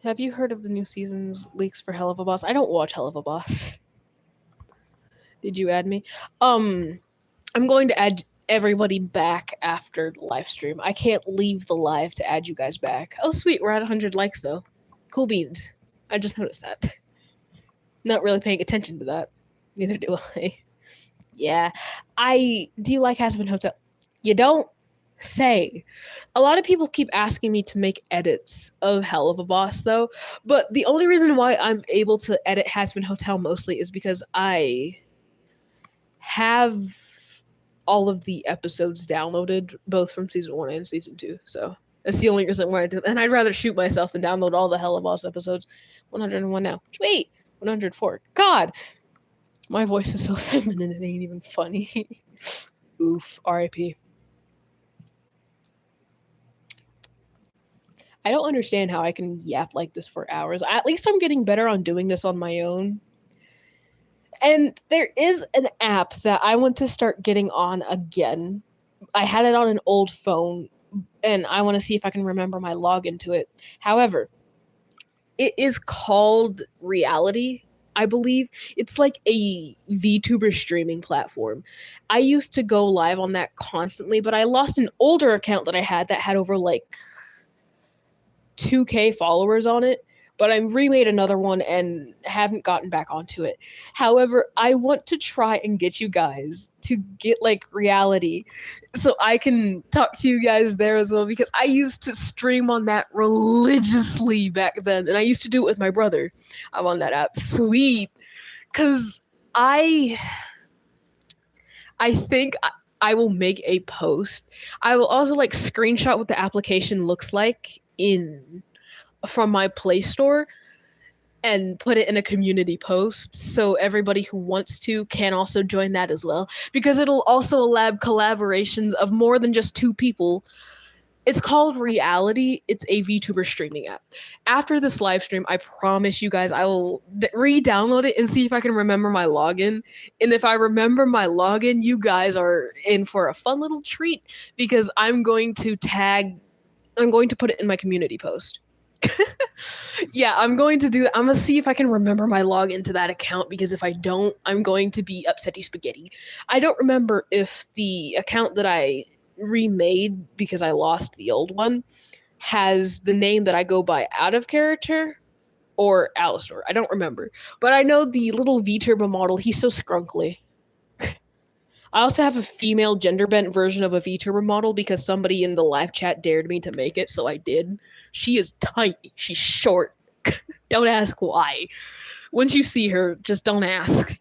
Have you heard of the new season's leaks for Hell of a Boss? I don't watch Hell of a Boss. Did you add me? I'm going to add everybody back after the live stream. I can't leave the live to add you guys back. Oh, sweet. We're at 100 likes, though. Cool beans. I just noticed that. Not really paying attention to that. Neither do I. Yeah. Do you like Hazbin Hotel? You don't say. A lot of people keep asking me to make edits of Hell of a Boss, though. But the only reason why I'm able to edit Hazbin Hotel mostly is because I have all of the episodes downloaded, both from season 1 and season 2. So that's the only reason why I do. And I'd rather shoot myself than download all the Hell of a Boss episodes. 101 now. Wait, 104. God, my voice is so feminine, it ain't even funny. Oof, R.I.P. I don't understand how I can yap like this for hours. At least I'm getting better on doing this on my own. And there is an app that I want to start getting on again. I had it on an old phone, and I want to see if I can remember my login to it. However, it is called Reality, I believe. It's like a VTuber streaming platform. I used to go live on that constantly, but I lost an older account that I had that had over like 2K followers on it. But I remade another one and haven't gotten back onto it. However, I want to try and get you guys to get like Reality so I can talk to you guys there as well, because I used to stream on that religiously back then, and I used to do it with my brother. I'm on that app. Sweet. Because I think I will make a post. I will also like screenshot what the application looks like from my Play Store and put it in a community post so everybody who wants to can also join that as well, because it'll also allow collaborations of more than just 2 people. It's called Reality. It's a VTuber streaming app. After this live stream, I promise you guys I will re-download it and see if I can remember my login. And if I remember my login, you guys are in for a fun little treat, because I'm going to put it in my community post. Yeah, I'm going to do that. I'm going to see if I can remember my login to that account, because if I don't, I'm going to be upsetty spaghetti. I don't remember if the account that I remade, because I lost the old one, has the name that I go by out of character or Alistor. I don't remember. But I know the little VTurbo model, he's so scrunkly. I also have a female gender bent version of a VTurbo model because somebody in the live chat dared me to make it, so I did. She is tiny. She's short. Don't ask why. Once you see her, just don't ask.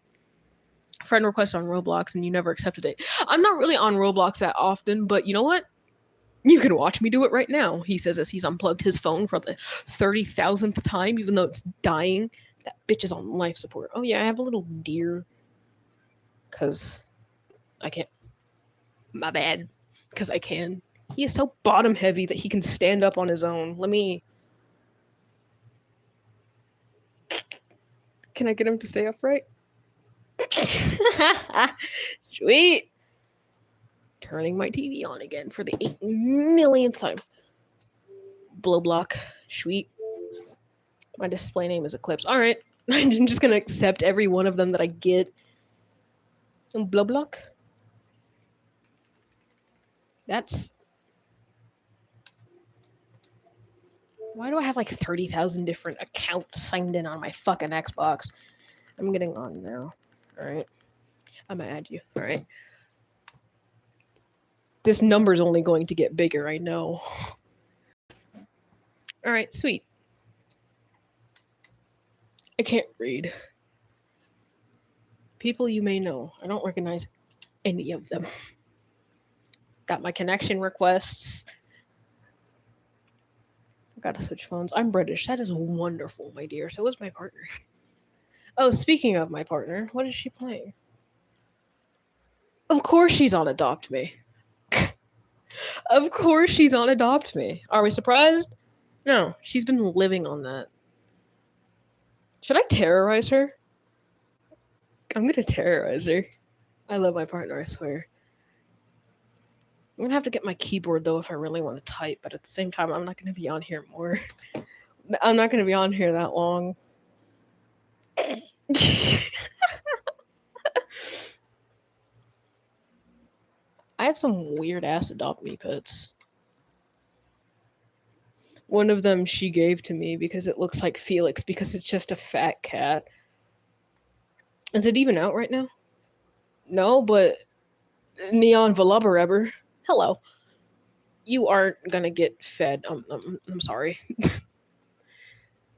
Friend request on Roblox and you never accepted it. I'm not really on Roblox that often, but you know what? You can watch me do it right now. He says as he's unplugged his phone for the 30,000th time, even though it's dying. That bitch is on life support. Oh yeah, I have a little deer. Because I can't. My bad. Because I can. He is so bottom heavy that he can stand up on his own. Let me... Can I get him to stay upright? Sweet. Turning my TV on again for the 8 millionth time. Blow block. Sweet. My display name is Eclipse. Alright. I'm just gonna accept every one of them that I get. And blow block. That's Why do I have like 30,000 different accounts signed in on my fucking Xbox? I'm getting on now. Alright. I'm gonna add you. Alright. This number's only going to get bigger, I know. Alright, sweet. I can't read. People you may know. I don't recognize any of them. Got my connection requests. I gotta switch phones. I'm British. That is wonderful, my dear. So is my partner. Oh, speaking of my partner, what is she playing? Of course she's on Adopt Me. Of course she's on Adopt Me. Are we surprised? No, she's been living on that. Should I terrorize her? I'm gonna terrorize her. I love my partner, I swear. I'm gonna have to get my keyboard though if I really want to type, but at the same time, I'm not gonna be on here more. I'm not gonna be on here that long. I have some weird ass Adopt Me pets. One of them she gave to me because it looks like Felix because it's just a fat cat. Is it even out right now? No, but Neon Velabareber. Hello. You aren't gonna get fed. I'm sorry.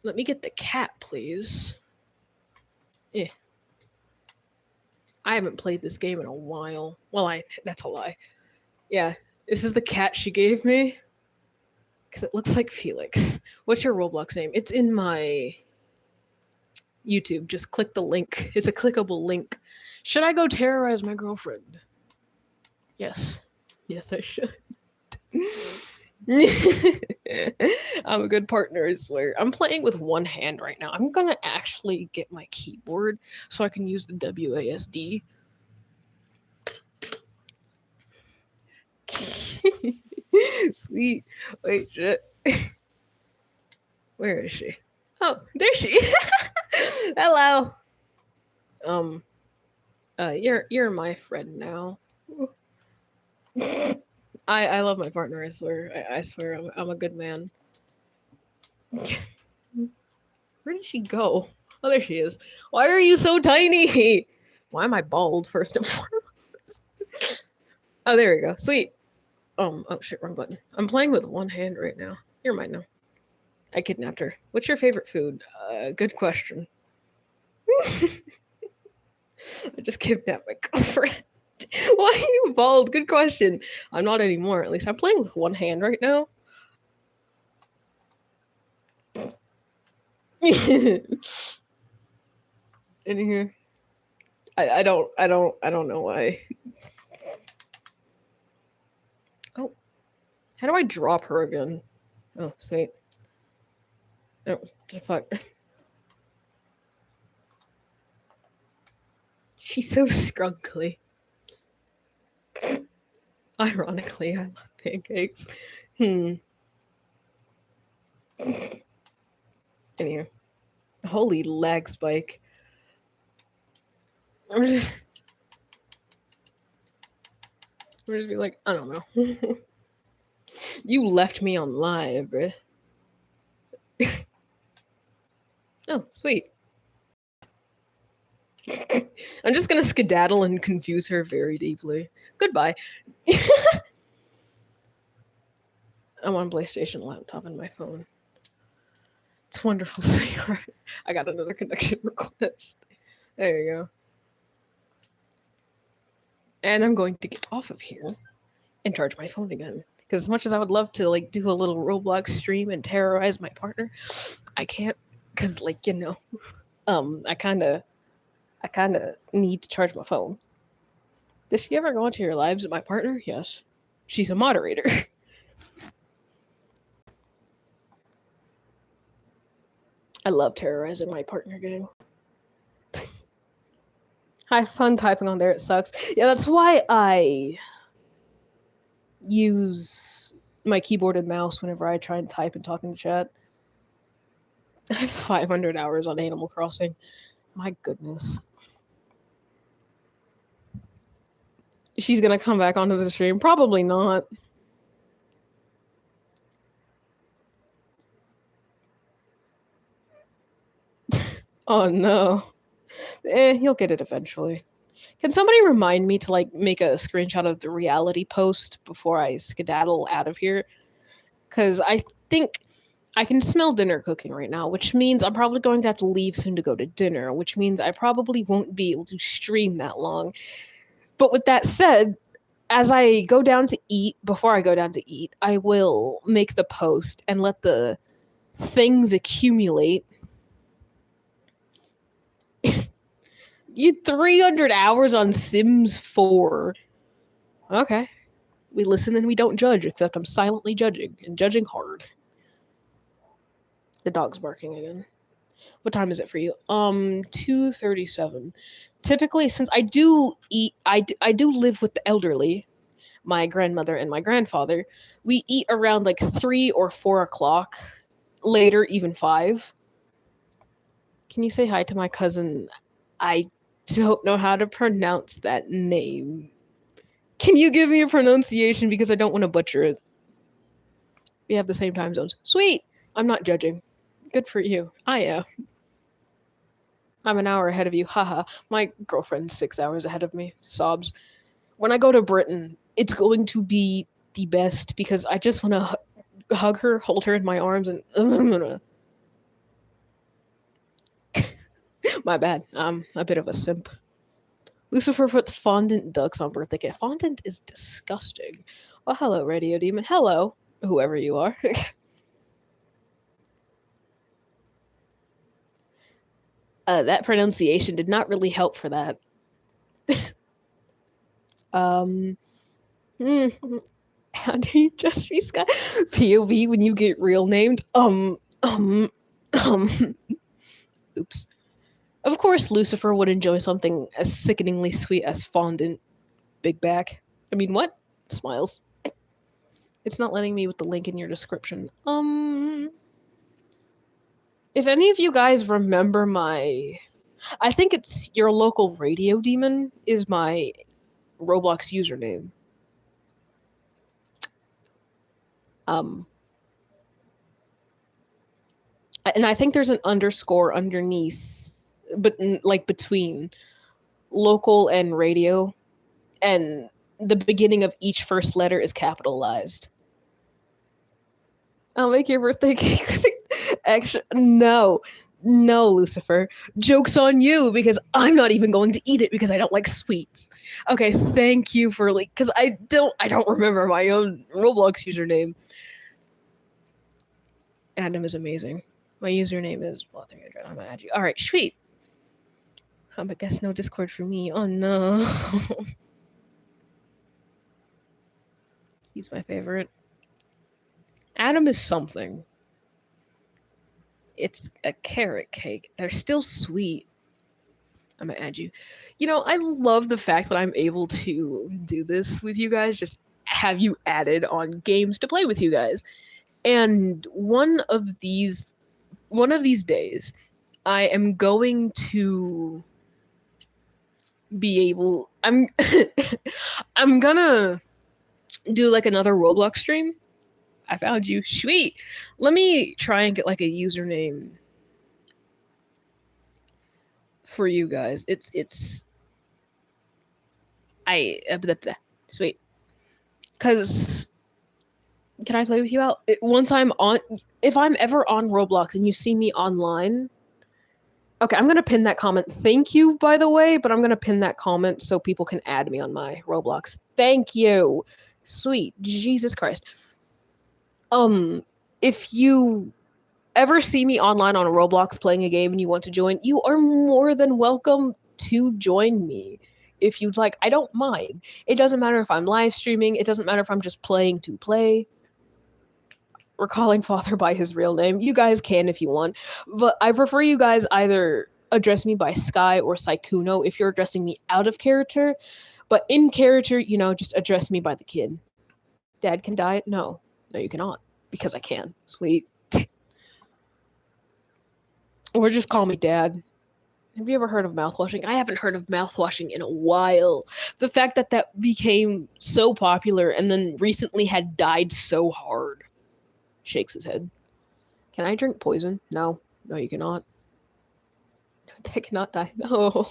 Let me get the cat, please. Yeah. I haven't played this game in a while. Well, that's a lie. Yeah, this is the cat she gave me. Because it looks like Felix. What's your Roblox name? It's in my YouTube. Just click the link. It's a clickable link. Should I go terrorize my girlfriend? Yes. Yes, I should. I'm a good partner, I swear. I'm playing with one hand right now. I'm gonna actually get my keyboard so I can use the WASD. Sweet. Wait, shit. Where is she? Oh, there she is. Hello. You're my friend now. I love my partner, I swear. I swear I'm a good man. Where did she go? Oh, there she is. Why are you so tiny? Why am I bald, first and foremost? Oh, there we go. Sweet. Oh shit, wrong button. I'm playing with one hand right now. You're mine now. I kidnapped her. What's your favorite food? Good question. I just kidnapped my girlfriend. Why are you bald? Good question. I'm not anymore, at least. I'm playing with one hand right now. In here. I don't know why. Oh. How do I drop her again? Oh, sweet. Oh, the fuck. She's so scrunkly. Ironically, I love pancakes. Anywho. Holy lag spike. I'm just be like, I don't know. You left me on live, bruh. Oh, sweet. I'm just gonna skedaddle and confuse her very deeply. Goodbye. I'm on PlayStation laptop and my phone. It's wonderful, sweetheart. I got another connection request. There you go. And I'm going to get off of here and charge my phone again. Because as much as I would love to like do a little Roblox stream and terrorize my partner, I can't. Because like, you know, I kind of need to charge my phone. Does she ever go into your lives with my partner? Yes. She's a moderator. I love terrorizing my partner, gang. I have fun typing on there, it sucks. Yeah, that's why I use my keyboard and mouse whenever I try and type and talk in the chat. I have 500 hours on Animal Crossing. My goodness. She's gonna come back onto the stream? Probably not. Oh no. You'll get it eventually. Can somebody remind me to like make a screenshot of the reality post before I skedaddle out of here? Because I think I can smell dinner cooking right now, which means I'm probably going to have to leave soon to go to dinner, which means I probably won't be able to stream that long. But with that said, as I go down to eat, before I go down to eat, I will make the post and let the things accumulate. You 300 hours on Sims 4. Okay. We listen and we don't judge, except I'm silently judging, and judging hard. The dog's barking again. What time is it for you? 2:37. Typically, since I do eat, I do live with the elderly, my grandmother and my grandfather. We eat around like 3 or 4 o'clock. Later, even 5. Can you say hi to my cousin? I don't know how to pronounce that name. Can you give me a pronunciation because I don't want to butcher it? We have the same time zones. Sweet! I'm not judging. Good for you. I am. I'm an hour ahead of you. Haha. My girlfriend's 6 hours ahead of me. Sobs. When I go to Britain, it's going to be the best because I just want to hug her, hold her in my arms, and my bad. I'm a bit of a simp. Lucifer puts fondant ducks on birthday cake. Fondant is disgusting. Well, hello, Radio Demon. Hello, whoever you are. That pronunciation did not really help for that. How do you just Scott? POV when you get real named? Oops. Of course, Lucifer would enjoy something as sickeningly sweet as fondant. Big back. I mean, what? Smiles. It's not letting me with the link in your description. If any of you guys remember I think it's your local Radio Demon is my Roblox username. And I think there's an underscore underneath, but like between local and radio, and the beginning of each first letter is capitalized. I'll make your birthday cake. Actually, no, Lucifer. Joke's on you because I'm not even going to eat it because I don't like sweets. Okay, thank you for because I don't remember my own Roblox username. Adam is amazing. My username is I'm gonna add you. All right, sweet. I guess no Discord for me. Oh no. He's my favorite. Adam is something. It's a carrot cake. They're still sweet. I'm gonna add you. You know, I love the fact that I'm able to do this with you guys, just have you added on games to play with you guys. And one of these days, I am going to be able I'm gonna do like another Roblox stream. I found you. Sweet. Let me try and get like a username for you guys. Sweet. Cause can I play with you out? If I'm ever on Roblox and you see me online. Okay, I'm gonna pin that comment. Thank you, by the way, but I'm gonna pin that comment so people can add me on my Roblox. Thank you. Sweet. Jesus Christ. If you ever see me online on Roblox playing a game and you want to join, you are more than welcome to join me. If you'd like, I don't mind. It doesn't matter if I'm live streaming. It doesn't matter if I'm just playing to play. We're calling Father by his real name. You guys can if you want. But I prefer you guys either address me by Sky or Saikuno if you're addressing me out of character. But in character, just address me by the kid. Dad can die? No, you cannot. Because I can. Sweet. Or just call me Dad. Have you ever heard of mouthwashing? I haven't heard of mouthwashing in a while. The fact that became so popular and then recently had died so hard. Shakes his head. Can I drink poison? No, you cannot. They cannot die. No.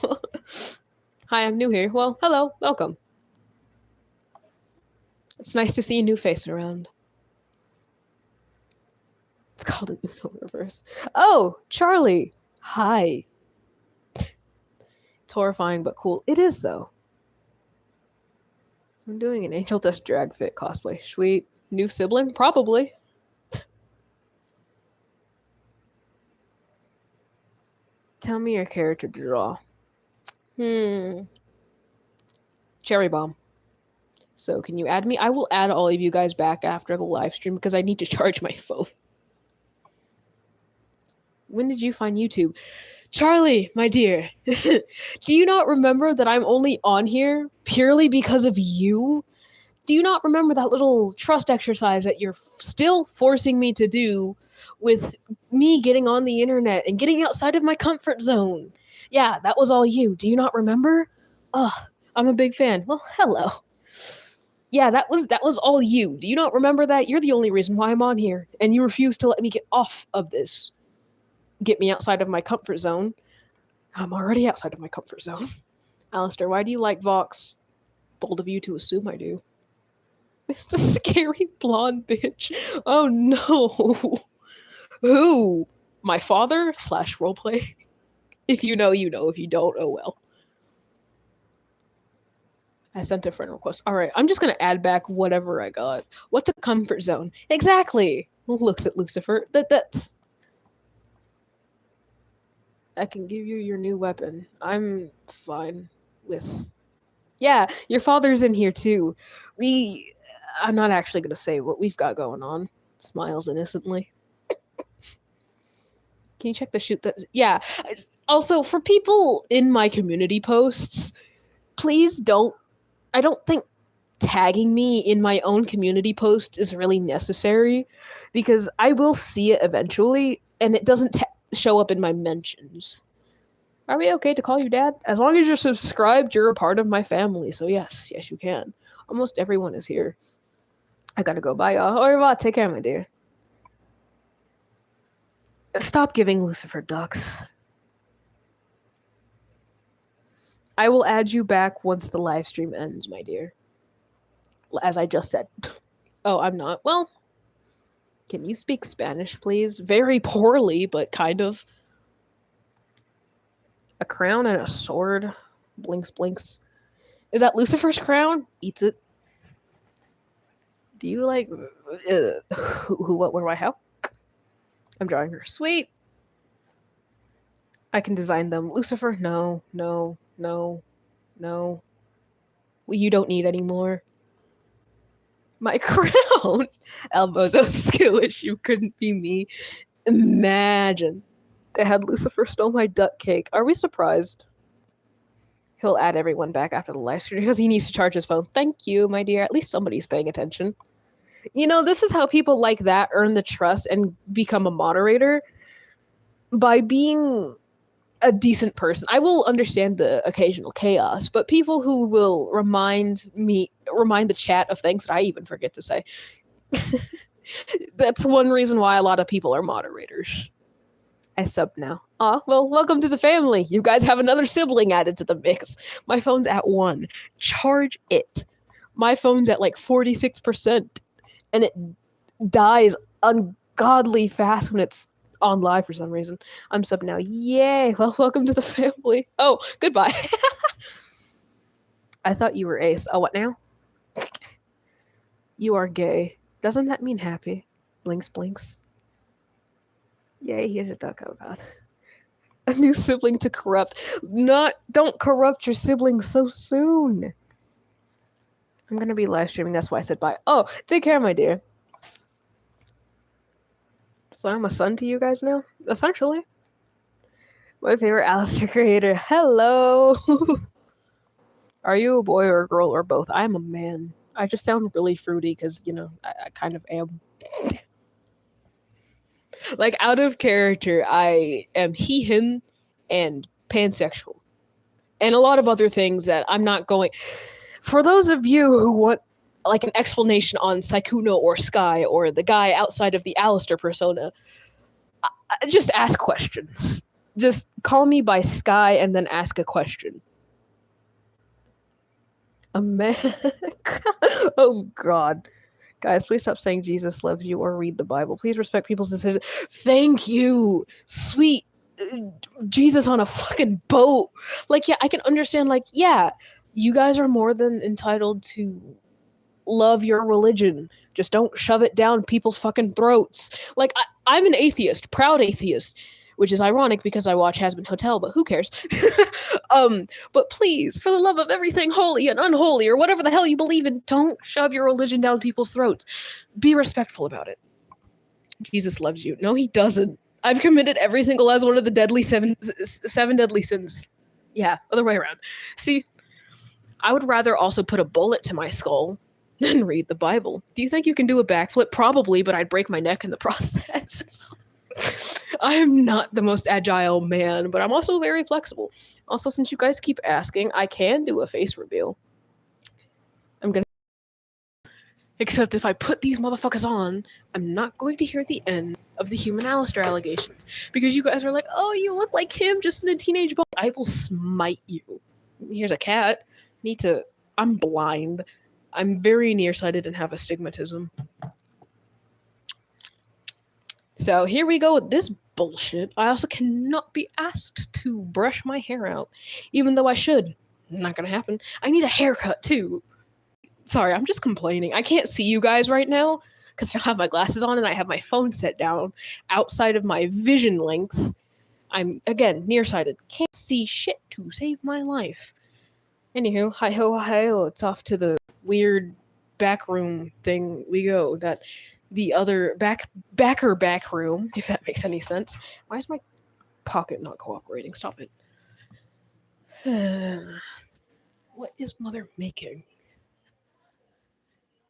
Hi, I'm new here. Well, hello. Welcome. It's nice to see a new face around. It's called an Uno reverse. Oh, Charlie. Hi. It's horrifying, but cool. It is, though. I'm doing an Angel Dust drag fit cosplay. Sweet. New sibling? Probably. Tell me your character to draw. Cherry Bomb. So can you add me? I will add all of you guys back after the live stream because I need to charge my phone. When did you find YouTube? Charlie, my dear, do you not remember that I'm only on here purely because of you? Do you not remember that little trust exercise that you're still forcing me to do with me getting on the internet and getting outside of my comfort zone? Yeah, that was all you. Do you not remember? Ugh, I'm a big fan. Well, hello. Yeah, that was all you. Do you not remember that? You're the only reason why I'm on here, and you refuse to let me get off of this. Get me outside of my comfort zone. I'm already outside of my comfort zone. Alistair, why do you like Vox? Bold of you to assume I do. It's a scary blonde bitch. Oh no. Who? My father / roleplay? If you know, you know. If you don't, oh well. I sent a friend request. Alright, I'm just gonna add back whatever I got. What's a comfort zone? Exactly! Looks at Lucifer. That's... I can give you your new weapon. I'm fine with... Yeah, your father's in here too. I'm not actually gonna say what we've got going on. Smiles innocently. Can you check the shoot that... Yeah. Also, for people in my community posts, please don't... I don't think tagging me in my own community post is really necessary because I will see it eventually and it doesn't show up in my mentions. Are we okay to call you dad? As long as you're subscribed, you're a part of my family. So yes, you can. Almost everyone is here. I gotta go. Bye, y'all. Au revoir. Take care, my dear. Stop giving Lucifer ducks. I will add you back once the live stream ends, my dear. As I just said. Oh, I'm not. Well, can you speak Spanish, please? Very poorly, but kind of. A crown and a sword. Blinks, blinks. Is that Lucifer's crown? Eats it. Do you like... who, what, where, why, how? I'm drawing her. Sweet. I can design them. Lucifer, no. Well, you don't need any more. My crown! Albozo's skill issue couldn't be me. Imagine. They had Lucifer stole my duck cake. Are we surprised? He'll add everyone back after the live stream because he needs to charge his phone. Thank you, my dear. At least somebody's paying attention. You know, this is how people like that earn the trust and become a moderator. By being a decent person. I will understand the occasional chaos, but people who will remind the chat of things that I even forget to say. That's one reason why a lot of people are moderators. I sub now. Well, welcome to the family. You guys have another sibling added to the mix. My phone's at 1. Charge it. My phone's at like 46%, and it dies ungodly fast when it's on live for some reason. I'm sub now. Yay! Well, welcome to the family. Oh, goodbye. I thought you were ace. Oh, what now? You are gay. Doesn't that mean happy? Blinks, blinks. Yay, here's a duck. Oh, God. A new sibling to corrupt. Don't corrupt your siblings so soon. I'm going to be live streaming. That's why I said bye. Oh, take care, my dear. So I'm a son to you guys now? Essentially. My favorite Alistair creator. Hello! Are you a boy or a girl or both? I'm a man. I just sound really fruity because, you know, I kind of am. Like, out of character, I am he, him, and pansexual. And a lot of other things that I'm not going... For those of you who want like an explanation on Sykkuno or Sky or the guy outside of the Alistair persona, just ask questions. Just call me by Sky and then ask a question. America. Oh God. Guys, please stop saying Jesus loves you or read the Bible. Please respect people's decisions. Thank you. Sweet Jesus on a fucking boat. Like, yeah, I can understand, like, yeah, you guys are more than entitled to love your religion. Just don't shove it down people's fucking throats. Like, I'm an atheist, proud atheist, which is ironic because I watch Hazbin Hotel, but who cares? But please, for the love of everything holy and unholy, or whatever the hell you believe in, don't shove your religion down people's throats. Be respectful about it. Jesus loves you. No, he doesn't. I've committed every single last one of the seven deadly sins. Yeah, other way around. See, I would rather also put a bullet to my skull than read the Bible. Do you think you can do a backflip? Probably, but I'd break my neck in the process. I am not the most agile man, but I'm also very flexible. Also, since you guys keep asking, I can do a face reveal. I'm gonna... Except if I put these motherfuckers on, I'm not going to hear the end of the human Alistair allegations. Because you guys are like, oh, you look like him just in a teenage boy. I will smite you. Here's a cat. I'm blind. I'm very nearsighted and have astigmatism. So here we go with this bullshit. I also cannot be asked to brush my hair out, even though I should. Not gonna happen. I need a haircut too. Sorry, I'm just complaining. I can't see you guys right now because I don't have my glasses on and I have my phone set down outside of my vision length. I'm, again, nearsighted. Can't see shit to save my life. Anywho, hi-ho, it's off to the weird back room thing we go. That the other back room, if that makes any sense. Why is my pocket not cooperating? Stop it. What is mother making?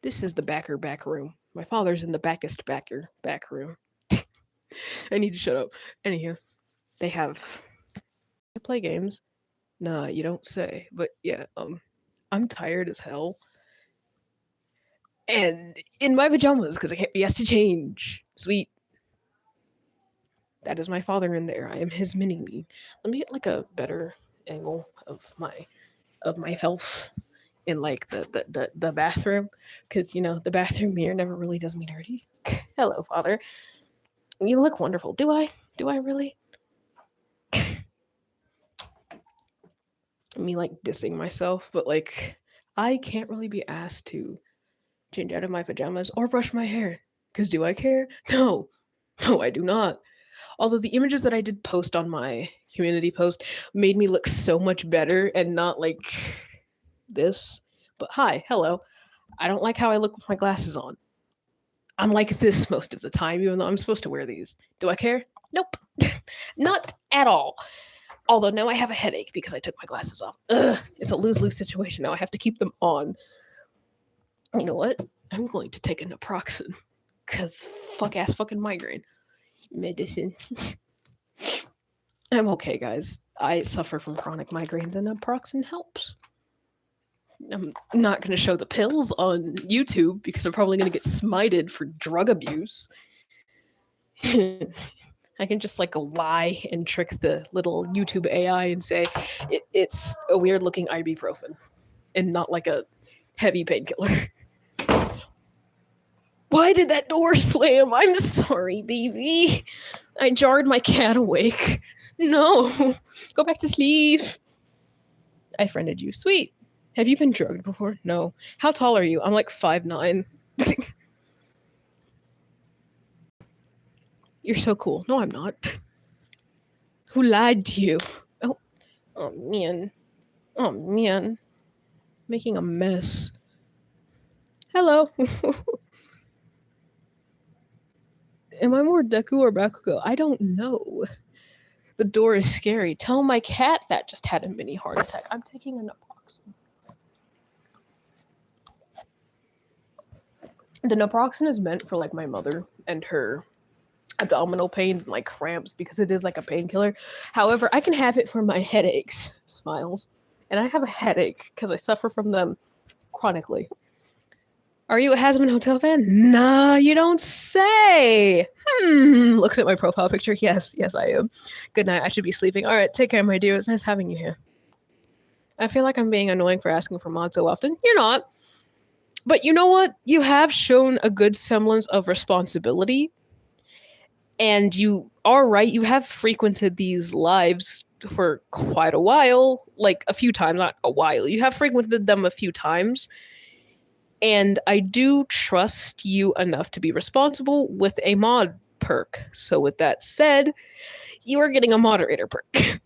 This is the back room. My father's in the backest back room. I need to shut up. Anywho, they play games. Nah, you don't say. But yeah, I'm tired as hell. And in my pajamas, because I can't be asked to change. Sweet. That is my father in there. I am his mini-me. Let me get like a better angle of myself in like the bathroom. Because, you know, the bathroom mirror never really does me dirty. Hello, father. You look wonderful. Do I? Do I really? Me like dissing myself, but like I can't really be asked to change out of my pajamas or brush my hair. Because do I care? No, I do not. Although the images that I did post on my community post made me look so much better and not like this. But hi, hello. I don't like how I look with my glasses on. I'm like this most of the time, even though I'm supposed to wear these. Do I care? Nope. Not at all. Although now I have a headache because I took my glasses off. Ugh, it's a lose-lose situation. Now I have to keep them on. You know what? I'm going to take a naproxen. Because fuck-ass fucking migraine. Medicine. I'm okay, guys. I suffer from chronic migraines and naproxen helps. I'm not going to show the pills on YouTube because I'm probably going to get smited for drug abuse. I can just like lie and trick the little YouTube AI and say it's a weird looking ibuprofen and not like a heavy painkiller. Why did that door slam? I'm sorry, baby. I jarred my cat awake. No, go back to sleep. I friended you. Sweet. Have you been drugged before? No. How tall are you? I'm like 5'9". You're so cool. No, I'm not. Who lied to you? Oh man. Oh man. Making a mess. Hello. Am I more Deku or Bakugo? I don't know. The door is scary. Tell my cat that just had a mini heart attack. I'm taking a naproxen. The naproxen is meant for like my mother and her abdominal pain and like cramps because it is like a painkiller. However, I can have it for my headaches. Smiles. And I have a headache because I suffer from them chronically. Are you a Hasman Hotel fan? Nah, you don't say. Looks at my profile picture. Yes, I am. Good night. I should be sleeping. All right, take care, my dear. It's nice having you here. I feel like I'm being annoying for asking for mods so often. You're not. But you know what? You have shown a good semblance of responsibility. And you are right. You have frequented these lives for quite a while. Like a few times, not a while. You have frequented them a few times. And I do trust you enough to be responsible with a mod perk. So with that said, you are getting a moderator perk.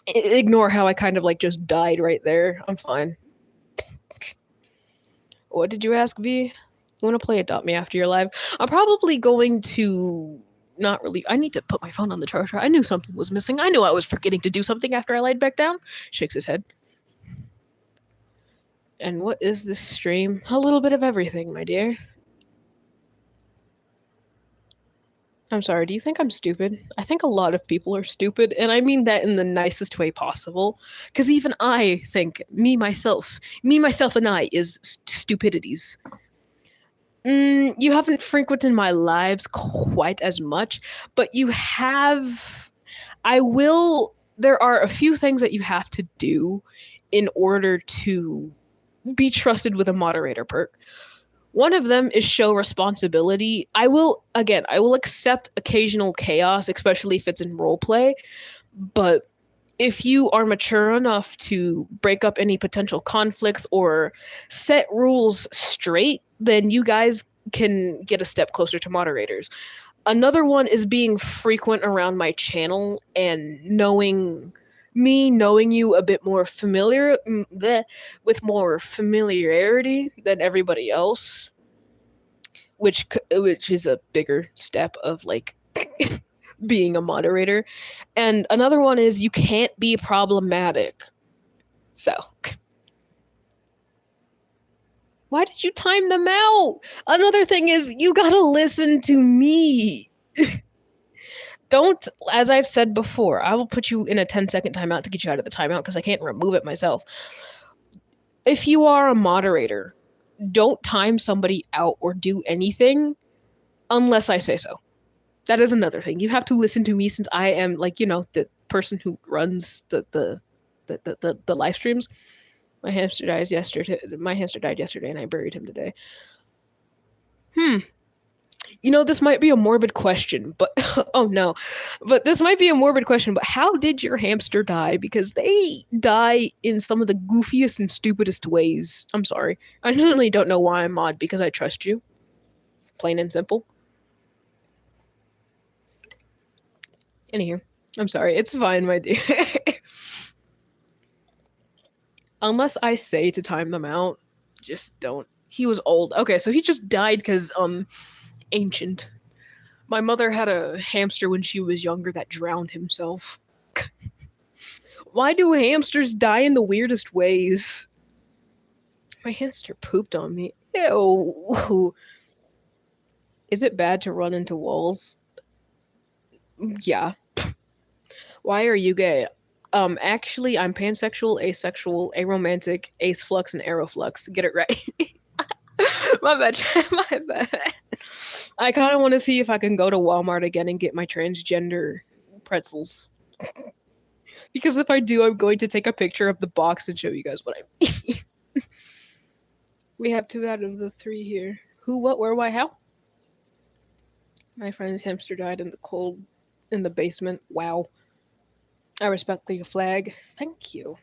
Ignore how I kind of like just died right there. I'm fine. What did you ask, V? You want to play Adopt Me after you're live? I'm probably going to not really. I need to put my phone on the charger. I knew something was missing. I knew I was forgetting to do something after I laid back down. Shakes his head. And what is this stream? A little bit of everything, my dear. I'm sorry, do you think I'm stupid? I think a lot of people are stupid, and I mean that in the nicest way possible. Because even I think, me, myself, and I is stupidities. You haven't frequented my lives quite as much, but you have... There are a few things that you have to do in order to be trusted with a moderator perk. One of them is show responsibility. I will accept occasional chaos, especially if it's in roleplay, but if you are mature enough to break up any potential conflicts or set rules straight, then you guys can get a step closer to moderators. Another one is being frequent around my channel and knowing you a bit more with more familiarity than everybody else, which is a bigger step of like being a moderator. And another one is you can't be problematic. So why did you time them out? Another thing is you gotta listen to me. Don't, as I've said before, I will put you in a 10-second timeout to get you out of the timeout because I can't remove it myself. If you are a moderator, don't time somebody out or do anything unless I say so. That is another thing. You have to listen to me since I am the person who runs the live streams. My hamster died yesterday and I buried him today. This might be a morbid question, but oh no. But this might be a morbid question, but how did your hamster die? Because they die in some of the goofiest and stupidest ways. I'm sorry. I really don't know why I'm mod, because I trust you. Plain and simple. Anywho, I'm sorry. It's fine, my dear. Unless I say to time them out, just don't. He was old. Okay, so he just died because, ancient. My mother had a hamster when she was younger that drowned himself. Why do hamsters die in the weirdest ways? My hamster pooped on me. Ew. Is it bad to run into walls? Yeah. Why are you gay? Actually, I'm pansexual, asexual, aromantic, ace flux, and aeroflux. Get it right. My bad. I kind of want to see if I can go to Walmart again and get my transgender pretzels. Because if I do, I'm going to take a picture of the box and show you guys what I mean. We have 2 out of the 3 here. Who, what, where, why, how? My friend's hamster died in the cold in the basement. Wow. I respect the flag. Thank you.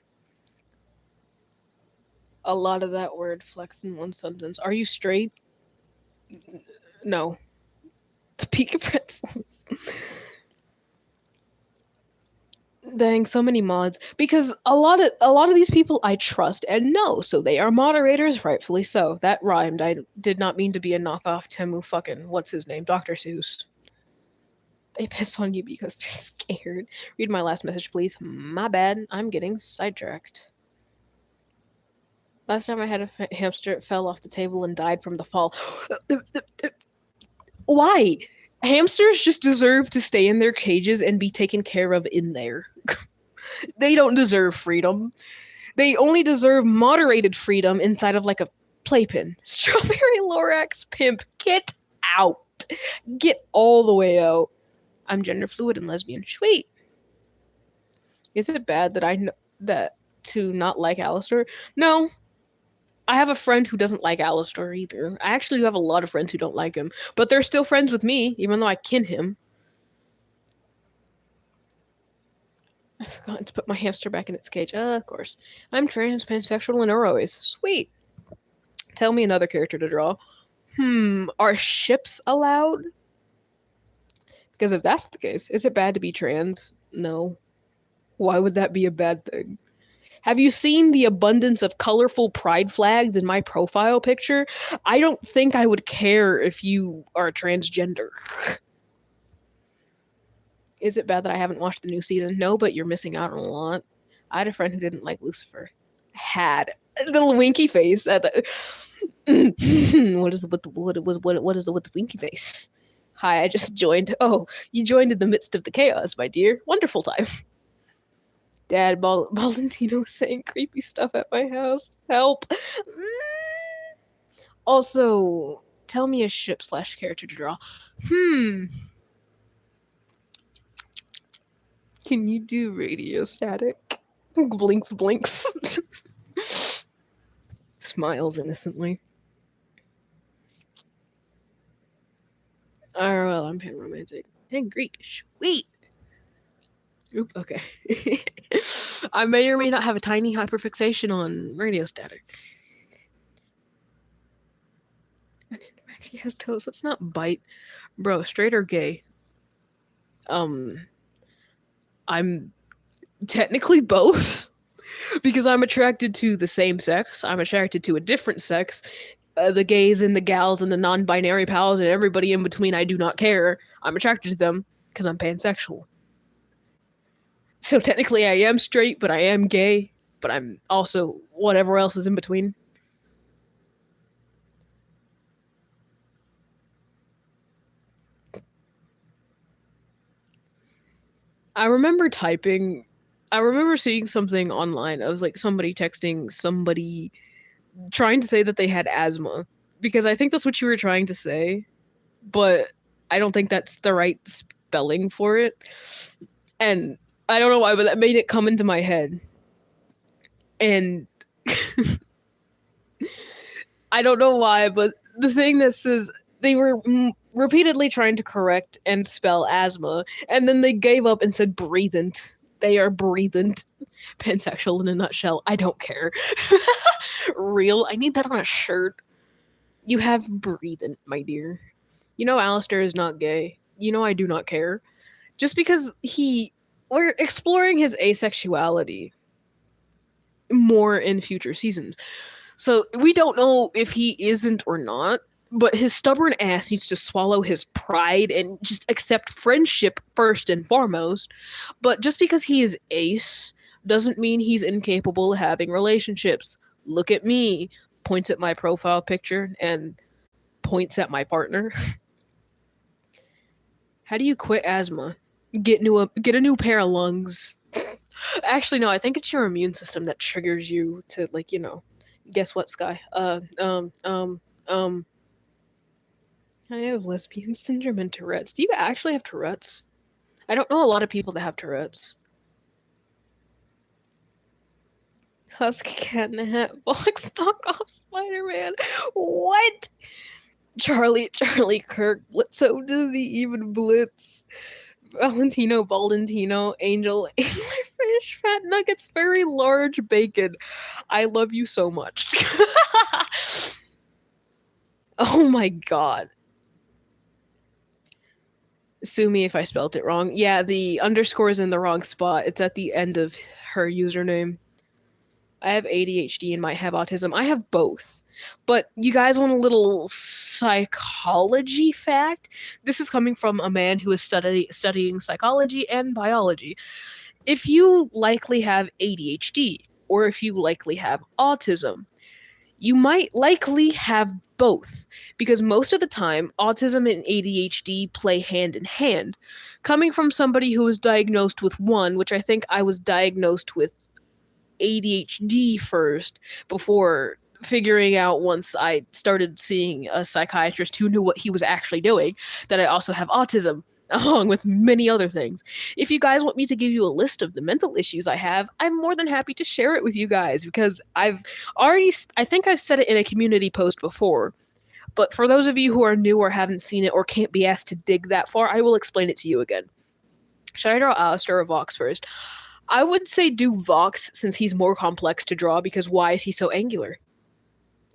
A lot of that word flex in one sentence. Are you straight? No. The peak of pretzels. Dang, so many mods. Because a lot of these people I trust and know, so they are moderators, rightfully so. That rhymed. I did not mean to be a knockoff Temu fucking what's his name? Dr. Seuss. They piss on you because they're scared. Read my last message, please. My bad. I'm getting sidetracked. Last time I had a hamster, it fell off the table and died from the fall. Why? Hamsters just deserve to stay in their cages and be taken care of in there. They don't deserve freedom. They only deserve moderated freedom inside of like a Playpen. Strawberry Lorax pimp. Get out. Get all the way out. I'm gender fluid and lesbian. Sweet. Is it bad that I know that to not like Alistair? No. I have a friend who doesn't like Alistair either. I actually do have a lot of friends who don't like him, but they're still friends with me, even though I kin him. I forgot to put my hamster back in its cage. Of course. I'm trans, pansexual, and Eroes. Sweet. Tell me another character to draw. Are ships allowed? Because if that's the case, is it bad to be trans? No. Why would that be a bad thing? Have you seen the abundance of colorful pride flags in my profile picture? I don't think I would care if you are transgender. Is it bad that I haven't watched the new season? No, but you're missing out on a lot. I had a friend who didn't like Lucifer. Had a little winky face at the what is the with the winky face? Hi, I just joined. Oh, you joined in the midst of the chaos, my dear. Wonderful time. Dad, Valentino saying creepy stuff at my house. Help. Also, tell me a ship / character to draw. Can you do radio static? Blinks, blinks. Smiles innocently. Well, I'm pan-romantic. And Greek. Sweet. Oop, okay. I may or may not have a tiny hyperfixation on radio static. And it actually has toes. Let's not bite. Bro, straight or gay? I'm technically both. Because I'm attracted to the same sex. I'm attracted to a different sex. The gays and the gals and the non-binary pals and everybody in between, I do not care. I'm attracted to them because I'm pansexual. So technically I am straight, but I am gay, but I'm also whatever else is in between. I remember seeing something online of like somebody texting somebody trying to say that they had asthma, because I think that's what you were trying to say, but I don't think that's the right spelling for it. And I don't know why, but that made it come into my head. And I don't know why, but the thing that says they were repeatedly trying to correct and spell asthma, and then they gave up and said breathant. They are breathant. Pansexual in a nutshell. I don't care. Real. I need that on a shirt. You have breathant, my dear. You know Alistair is not gay. You know I do not care. Just because we're exploring his asexuality more in future seasons. So we don't know if he isn't or not, but his stubborn ass needs to swallow his pride and just accept friendship first and foremost. But just because he is ace doesn't mean he's incapable of having relationships. Look at me. Points at my profile picture and points at my partner. How do you quit asthma? Get a new pair of lungs. Actually, no, I think it's your immune system that triggers you to, like, guess what, Sky? I have lesbian syndrome and Tourette's. Do you actually have Tourette's? I don't know a lot of people that have Tourette's. Husky cat in a hat box, knockoff Spider-Man. What? Charlie Kirk. So does he even blitz? Valentino, Baldentino, Angel, fish, fat nuggets, very large bacon. I love you so much. Oh my god. Sue me if I spelled it wrong. Yeah, the underscore is in the wrong spot. It's at the end of her username. I have ADHD and might have autism. I have both. But you guys want a little psychology fact? This is coming from a man who is studying psychology and biology. If you likely have ADHD, or if you likely have autism, you might likely have both, because most of the time, autism and ADHD play hand in hand. Coming from somebody who was diagnosed with one, which I think I was diagnosed with ADHD first before figuring out once I started seeing a psychiatrist who knew what he was actually doing that I also have autism, along with many other things. If you guys want me to give you a list of the mental issues I have, I'm more than happy to share it with you guys because I think I've said it in a community post before. But for those of you who are new or haven't seen it or can't be asked to dig that far, I will explain it to you again. Should I draw Alistair or Vox first? I would say do Vox since he's more complex to draw because why is he so angular?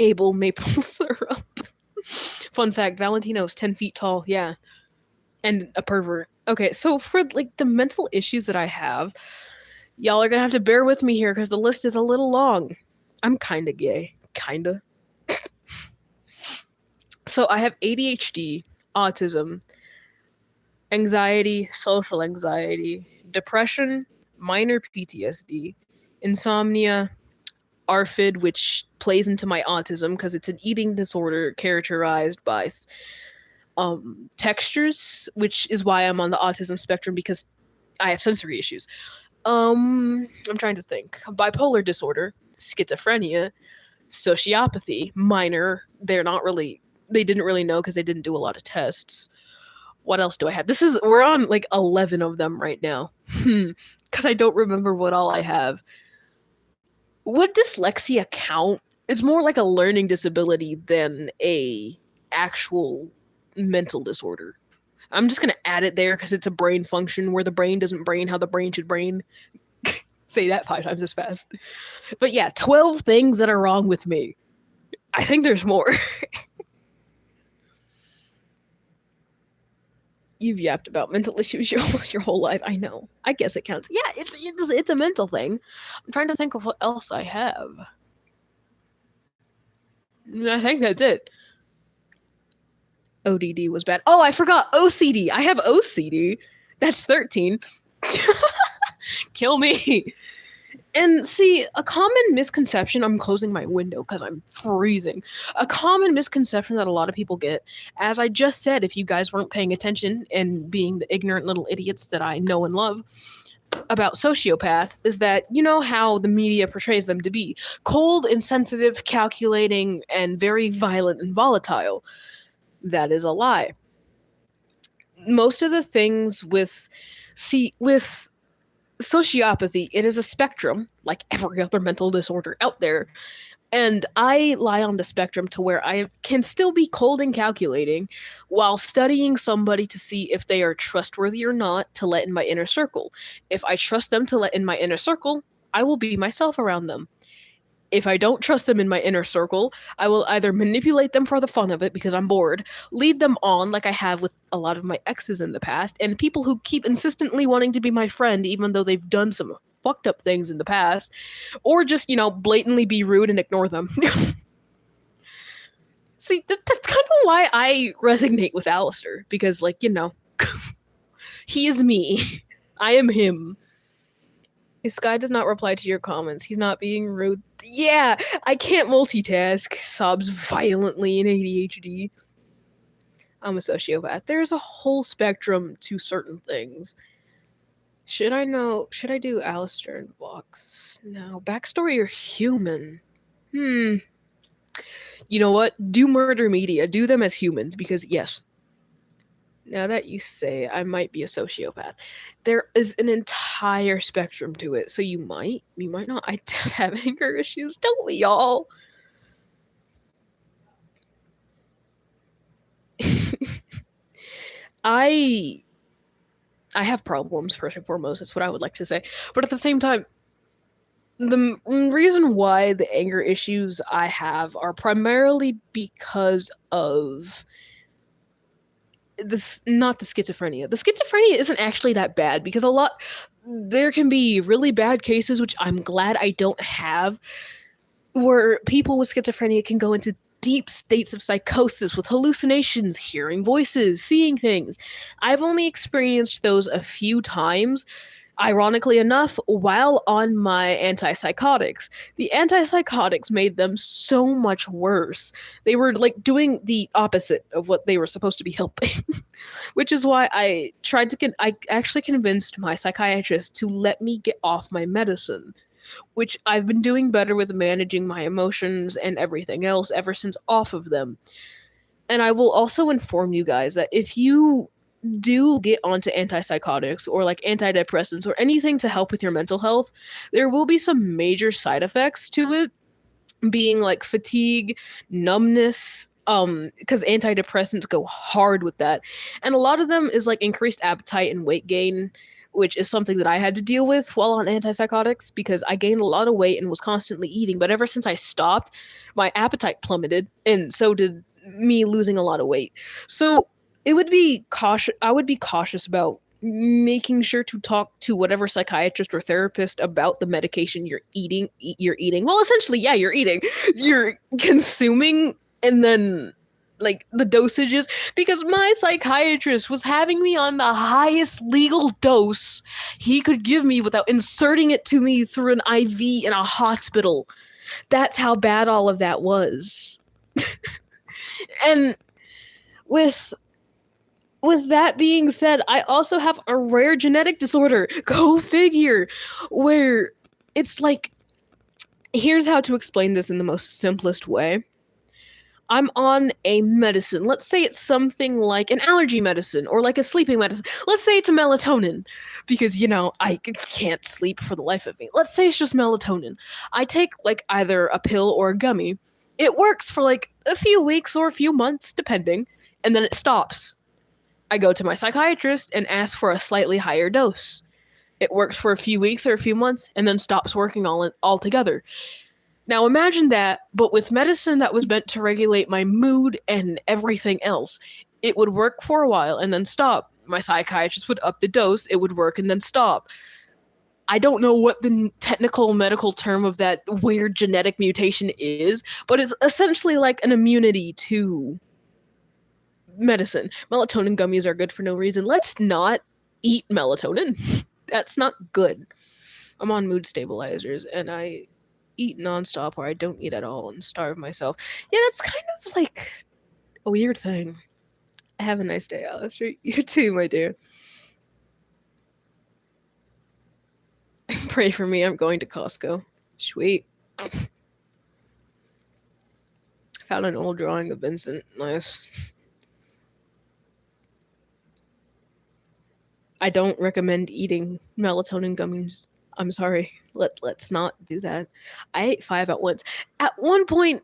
Abel maple syrup. Fun fact, Valentino's 10 feet tall, yeah. And a pervert. Okay, so for like the mental issues that I have, y'all are gonna have to bear with me here because the list is a little long. I'm kinda gay. Kinda. So I have ADHD, autism, anxiety, social anxiety, depression, minor PTSD, insomnia, ARFID, which plays into my autism because it's an eating disorder characterized by textures, which is why I'm on the autism spectrum because I have sensory issues. I'm trying to think. Bipolar disorder, schizophrenia, sociopathy, minor. They didn't really know because they didn't do a lot of tests. What else do I have? We're on like 11 of them right now. Because I don't remember what all I have. Would dyslexia count? It's more like a learning disability than a actual mental disorder. I'm just gonna add it there because it's a brain function where the brain doesn't brain how the brain should brain. Say that 5 times as fast. But yeah, 12 things that are wrong with me. I think there's more. You've yapped about mental issues almost your whole life. I know. I guess it counts. Yeah, it's a mental thing. I'm trying to think of what else I have. I think that's it. ODD was bad. Oh, I forgot OCD. I have OCD. That's 13. Kill me. And see, a common misconception, I'm closing my window because I'm freezing. A common misconception that a lot of people get, as I just said, if you guys weren't paying attention and being the ignorant little idiots that I know and love, about sociopaths, is that you know how the media portrays them to be cold, insensitive, calculating, and very violent and volatile. That is a lie. Most of the things with sociopathy, it is a spectrum like every other mental disorder out there. And I lie on the spectrum to where I can still be cold and calculating while studying somebody to see if they are trustworthy or not to let in my inner circle. If I trust them to let in my inner circle, I will be myself around them. If I don't trust them in my inner circle, I will either manipulate them for the fun of it because I'm bored, lead them on like I have with a lot of my exes in the past, and people who keep insistently wanting to be my friend even though they've done some fucked up things in the past, or just, blatantly be rude and ignore them. See, that's kind of why I resonate with Alistair, because, he is me. I am him. If Sky does not reply to your comments, he's not being rude. Yeah, I can't multitask. Sobs violently in ADHD. I'm a sociopath. There's a whole spectrum to certain things. Should I do Alistair and Vox? No. Backstory or human? You know what? Do murder media. Do them as humans, because yes. Now that you say I might be a sociopath, there is an entire spectrum to it. So you might not. I have anger issues, don't we all? I have problems, first and foremost. That's what I would like to say. But at the same time, the reason why the anger issues I have are primarily because of not the schizophrenia. The schizophrenia isn't actually that bad because there can be really bad cases, which I'm glad I don't have, where people with schizophrenia can go into deep states of psychosis with hallucinations, hearing voices, seeing things. I've only experienced those a few times, ironically enough, while on my antipsychotics. The antipsychotics made them so much worse. They were doing the opposite of what they were supposed to be helping. Which is why I actually convinced my psychiatrist to let me get off my medicine. which I've been doing better with managing my emotions and everything else ever since off of them. And I will also inform you guys that if you do get onto antipsychotics or like antidepressants or anything to help with your mental health, there will be some major side effects to it, being like fatigue, numbness, because antidepressants go hard with that. And a lot of them is like increased appetite and weight gain, which is something that I had to deal with while on antipsychotics because I gained a lot of weight and was constantly eating. But ever since I stopped, my appetite plummeted, and so did me losing a lot of weight. So it would be cautious. I would be cautious about making sure to talk to whatever psychiatrist or therapist about the medication you're eating. Well, essentially, yeah, you're eating. You're consuming, and then like the dosages, because my psychiatrist was having me on the highest legal dose he could give me without inserting it to me through an IV in a hospital. That's how bad all of that was. And with that being said, I also have a rare genetic disorder. Go figure. Where it's like, here's how to explain this in the most simplest way. I'm on a medicine. Let's say it's something like an allergy medicine or like a sleeping medicine. Let's say it's a melatonin because, I can't sleep for the life of me. Let's say it's just melatonin. I take like either a pill or a gummy. It works for like a few weeks or a few months, depending, and then it stops. I go to my psychiatrist and ask for a slightly higher dose. It works for a few weeks or a few months and then stops working altogether. Now imagine that, but with medicine that was meant to regulate my mood and everything else. It would work for a while and then stop. My psychiatrist would up the dose, it would work and then stop. I don't know what the technical medical term of that weird genetic mutation is, but it's essentially like an immunity to medicine. Melatonin gummies are good for no reason. Let's not eat melatonin. That's not good. I'm on mood stabilizers and I eat nonstop or I don't eat at all and starve myself. Yeah, that's kind of like a weird thing. Have a nice day, Alistair. You too, my dear. Pray for me. I'm going to Costco. Sweet. Found an old drawing of Vincent. Nice. I don't recommend eating melatonin gummies. I'm sorry. Let's not do that. I ate 5 at once. At one point,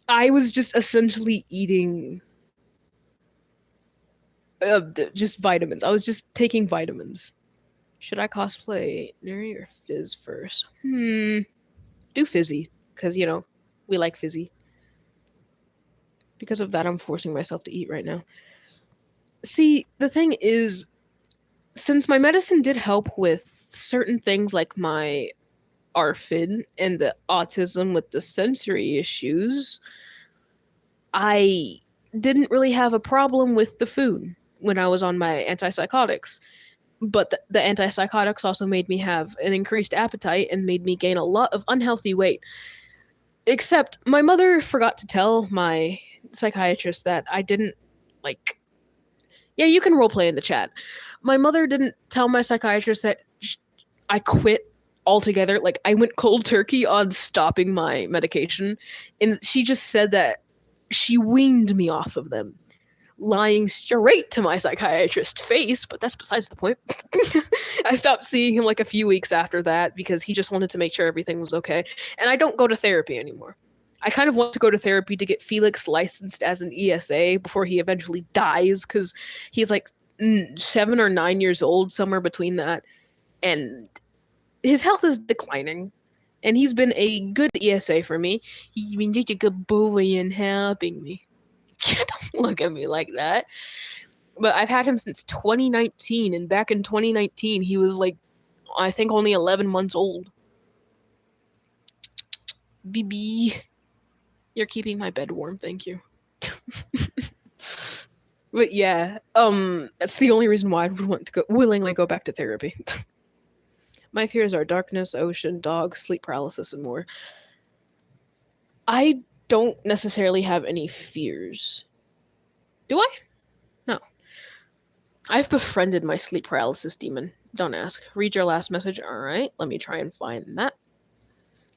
I was just essentially eating just vitamins. I was just taking vitamins. Should I cosplay Neri or Fizz first? Do Fizzy, because, we like Fizzy. Because of that, I'm forcing myself to eat right now. See, the thing is, since my medicine did help with certain things like my ARFID and the autism with the sensory issues, I didn't really have a problem with the food when I was on my antipsychotics. But the antipsychotics also made me have an increased appetite and made me gain a lot of unhealthy weight. Except my mother forgot to tell my psychiatrist that I didn't, like... Yeah, you can roleplay in the chat. My mother didn't tell my psychiatrist that I quit altogether. Like, I went cold turkey on stopping my medication. And she just said that she weaned me off of them. Lying straight to my psychiatrist's face, but that's besides the point. I stopped seeing him like a few weeks after that because he just wanted to make sure everything was okay. And I don't go to therapy anymore. I kind of want to go to therapy to get Felix licensed as an ESA before he eventually dies, because he's like 7 or 9 years old, somewhere between that. And his health is declining. And he's been a good ESA for me. He's been such a good boy in helping me. Don't look at me like that. But I've had him since 2019, and back in 2019 he was like, I think, only 11 months old. BB, you're keeping my bed warm, thank you. But yeah, that's the only reason why I would want to willingly go back to therapy. My fears are darkness, ocean, dogs, sleep paralysis, and more. I don't necessarily have any fears. Do I? No. I've befriended my sleep paralysis demon. Don't ask. Read your last message. Alright, let me try and find that.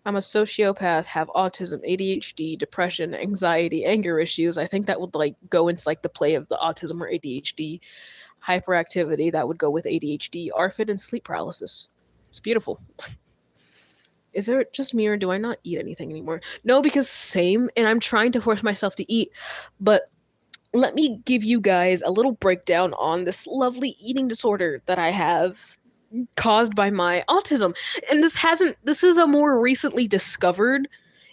I'm a sociopath, have autism, ADHD, depression, anxiety, anger issues. I think that would like go into like the play of the autism or ADHD. Hyperactivity, that would go with ADHD, ARFID, and sleep paralysis. It's beautiful. Is there just me or do I not eat anything anymore? No, because same, and I'm trying to force myself to eat, but let me give you guys a little breakdown on this lovely eating disorder that I have caused by my autism. And this is a more recently discovered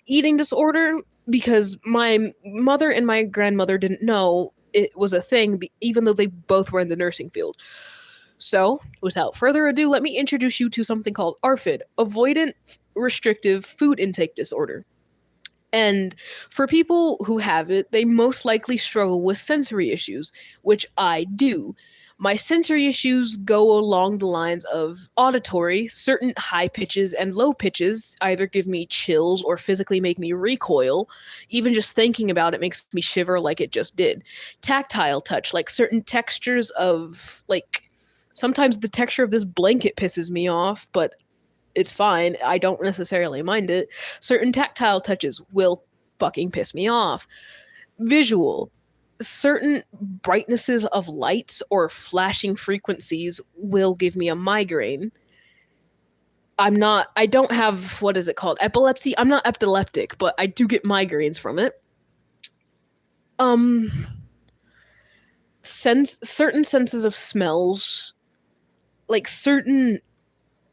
eating disorder because my mother and my grandmother didn't know it was a thing, even though they both were in the nursing field. So, without further ado, let me introduce you to something called ARFID, Avoidant Restrictive Food Intake Disorder. And for people who have it, they most likely struggle with sensory issues, which I do. My sensory issues go along the lines of auditory. Certain high pitches and low pitches either give me chills or physically make me recoil. Even just thinking about it makes me shiver like it just did. Tactile touch, like certain textures of, like, sometimes the texture of this blanket pisses me off, but it's fine. I don't necessarily mind it. Certain tactile touches will fucking piss me off. Visual. Certain brightnesses of lights or flashing frequencies will give me a migraine. I don't have, what is it called? Epilepsy? I'm not epileptic, but I do get migraines from it. Certain senses of smells, like certain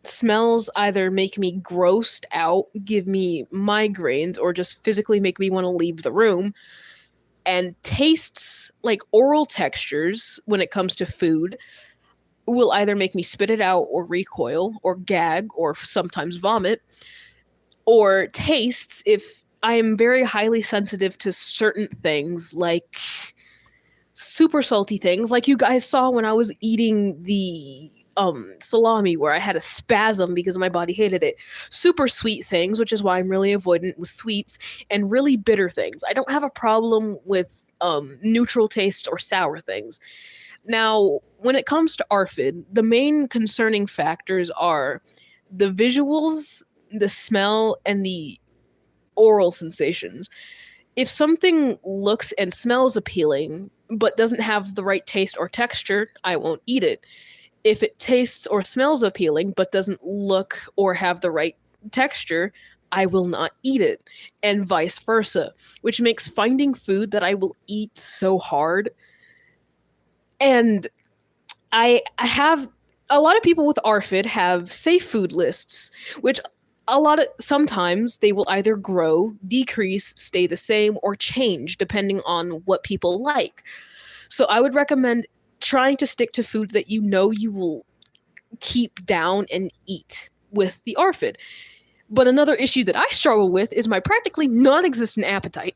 smells either make me grossed out, give me migraines, or just physically make me want to leave the room. And tastes, like oral textures, when it comes to food, will either make me spit it out or recoil or gag or sometimes vomit. Or tastes, if I am very highly sensitive to certain things, like super salty things, like you guys saw when I was eating the salami where I had a spasm because my body hated it. Super sweet things, which is why I'm really avoidant with sweets, and really bitter things. I don't have a problem with neutral taste or sour things. Now, when it comes to ARFID, the main concerning factors are the visuals, the smell, and the oral sensations. If something looks and smells appealing but doesn't have the right taste or texture, I won't eat it. If it tastes or smells appealing but doesn't look or have the right texture, I will not eat it, and vice versa, which makes finding food that I will eat so hard. And I have a lot of people with ARFID have safe food lists, which sometimes they will either grow, decrease, stay the same, or change depending on what people like. So I would recommend trying to stick to food that you know you will keep down and eat with the ARFID. But another issue that I struggle with is my practically non-existent appetite,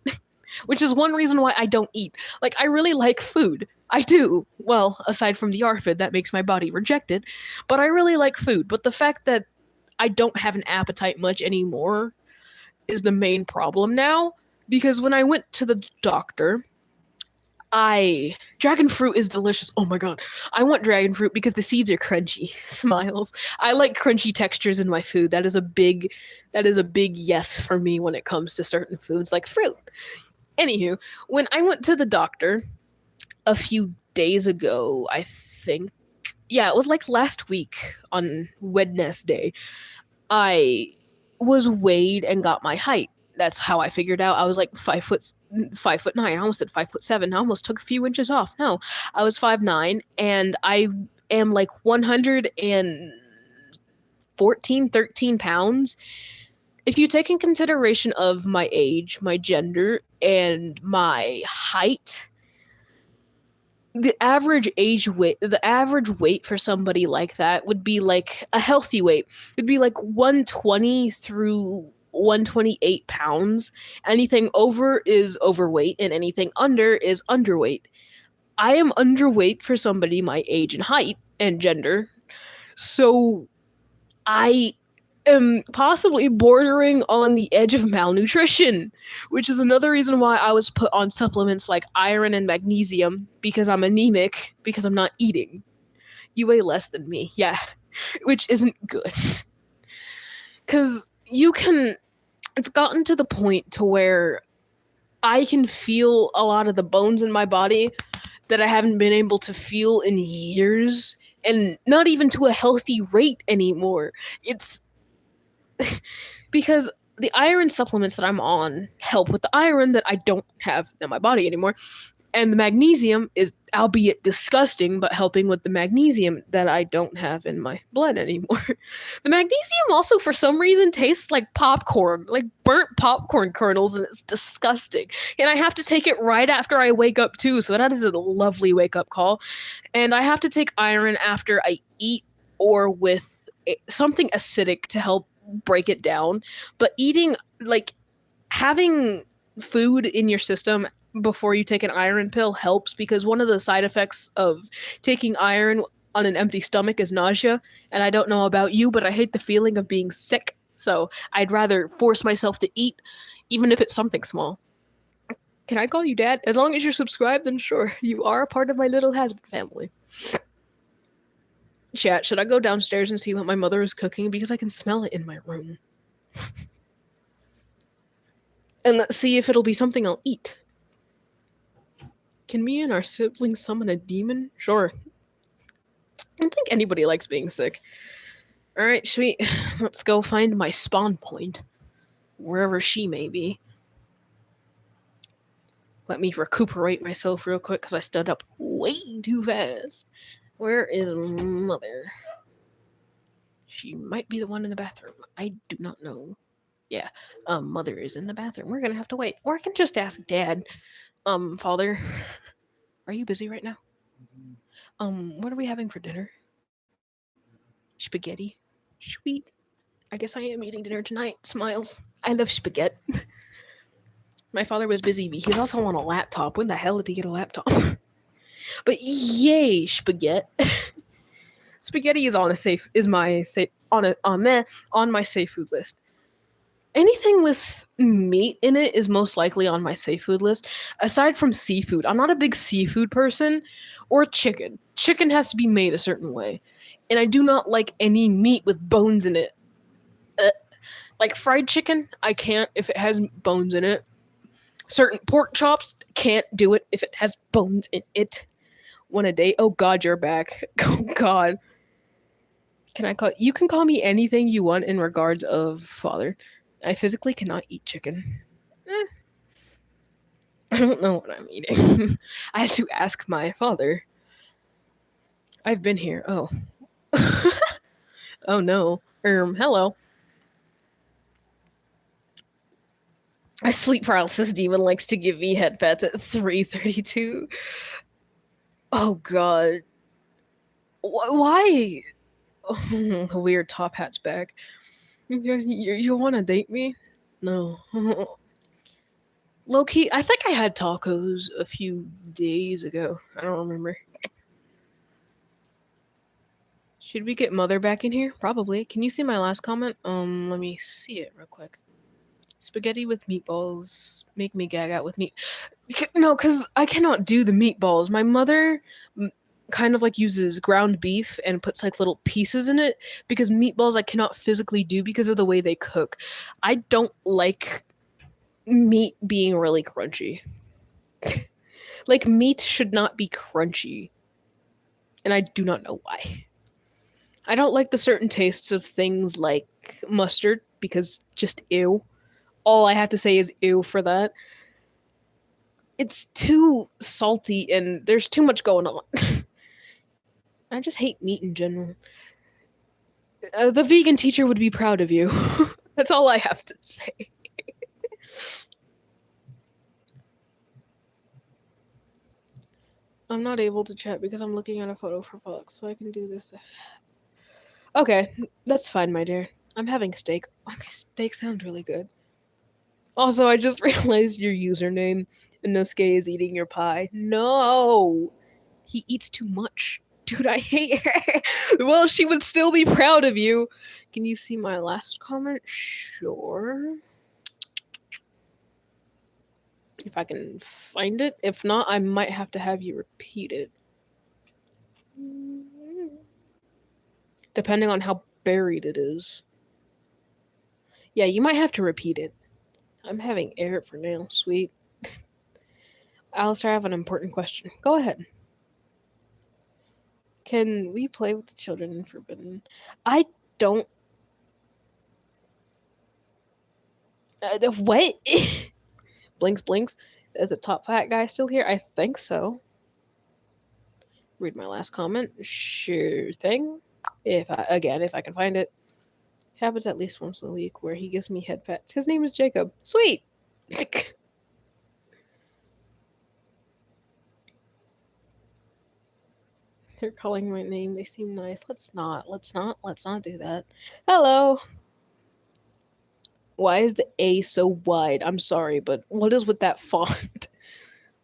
which is one reason why I don't eat. Like, I really like food. I do. Well, aside from the ARFID, that makes my body reject it. But I really like food. But the fact that I don't have an appetite much anymore is the main problem now. Because when I went to the doctor, dragon fruit is delicious. Oh my god. I want dragon fruit because the seeds are crunchy. Smiles. I like crunchy textures in my food. That is a big yes for me when it comes to certain foods like fruit. Anywho, when I went to the doctor a few days ago, I think, yeah, it was like last week on Wednesday, I was weighed and got my height. That's how I figured out I was like 5'9". I almost said 5'7". I almost took a few inches off. No, I was 5'9", and I am like 13 pounds. If you take in consideration of my age, my gender, and my height, the average weight for somebody like that would be like a healthy weight. It'd be like 120 through 128 pounds. Anything over is overweight, and anything under is underweight. I am underweight for somebody my age and height and gender, so I am possibly bordering on the edge of malnutrition, which is another reason why I was put on supplements like iron and magnesium, because I'm anemic, because I'm not eating. You weigh less than me, yeah, which isn't good. Because you can it's gotten to the point to where I can feel a lot of the bones in my body that I haven't been able to feel in years, and not even to a healthy rate anymore. It's because the iron supplements that I'm on help with the iron that I don't have in my body anymore. And the magnesium is, albeit disgusting, but helping with the magnesium that I don't have in my blood anymore. The magnesium also, for some reason, tastes like popcorn, like burnt popcorn kernels, and it's disgusting. And I have to take it right after I wake up, too, so that is a lovely wake-up call. And I have to take iron after I eat or with something acidic to help break it down. But eating, like, having food in your system before you take an iron pill helps, because one of the side effects of taking iron on an empty stomach is nausea. And I don't know about you, but I hate the feeling of being sick. So I'd rather force myself to eat, even if it's something small. Can I call you Dad? As long as you're subscribed, then sure. You are a part of my little Hasbro family. Chat, should I go downstairs and see what my mother is cooking? Because I can smell it in my room. And let's see if it'll be something I'll eat. Can me and our siblings summon a demon? Sure. I don't think anybody likes being sick. Alright, sweet. Let's go find my spawn point. Wherever she may be. Let me recuperate myself real quick, because I stood up way too fast. Where is Mother? She might be the one in the bathroom. I do not know. Yeah, Mother is in the bathroom. We're gonna have to wait. Or I can just ask Dad. Father, are you busy right now? What are we having for dinner? Spaghetti. Sweet. I guess I am eating dinner tonight. Smiles. I love spaghetti. My father was busy, but he's also on a laptop. When the hell did he get a laptop? But yay, spaghetti. Spaghetti is on my safe food list. Anything with meat in it is most likely on my safe food list. Aside from seafood, I'm not a big seafood person, or chicken. Chicken has to be made a certain way, and I do not like any meat with bones in it. Like fried chicken, I can't if it has bones in it. Certain pork chops, can't do it if it has bones in it. One a day. Oh God, you're back. Oh God. You can call me anything you want in regards of father. I physically cannot eat chicken. I don't know what I'm eating. I had to ask my father. I've been here. Oh. Oh no. Hello. My sleep paralysis demon likes to give me head pats at 3:32. Oh God. Why? Oh, weird top hat's back. You want to date me? No. Low-key, I think I had tacos a few days ago. I don't remember. Should we get Mother back in here? Probably. Can you see my last comment? Let me see it real quick. Spaghetti with meatballs make me gag out with meat. No, because I cannot do the meatballs. My mother kind of like uses ground beef and puts like little pieces in it, because meatballs I cannot physically do because of the way they cook. I don't like meat being really crunchy. Like, meat should not be crunchy, and I do not know why. I don't like the certain tastes of things like mustard, because just ew. All I have to say is ew for that. It's too salty and there's too much going on. I just hate meat in general. The vegan teacher would be proud of you. That's all I have to say. I'm not able to chat because I'm looking at a photo for Fox, so I can do this. Okay, that's fine, my dear. I'm having steak. Okay, steak sounds really good. Also, I just realized your username, Inosuke, is eating your pie. No! He eats too much. Dude, I hate her. Well, she would still be proud of you. Can you see my last comment? Sure. If I can find it. If not, I might have to have you repeat it. Depending on how buried it is. Yeah, you might have to repeat it. I'm having air for now. Sweet. Alistair, I have an important question. Go ahead. Can we play with the children in Forbidden? I don't. What? Blinks, blinks. Is the top hat guy still here? I think so. Read my last comment. Sure thing. If I can find it. Happens at least once a week where he gives me head pats. His name is Jacob. Sweet. They're calling my name. They seem nice. Let's not do that. Hello. Why is the A so wide? I'm sorry, but what is with that font?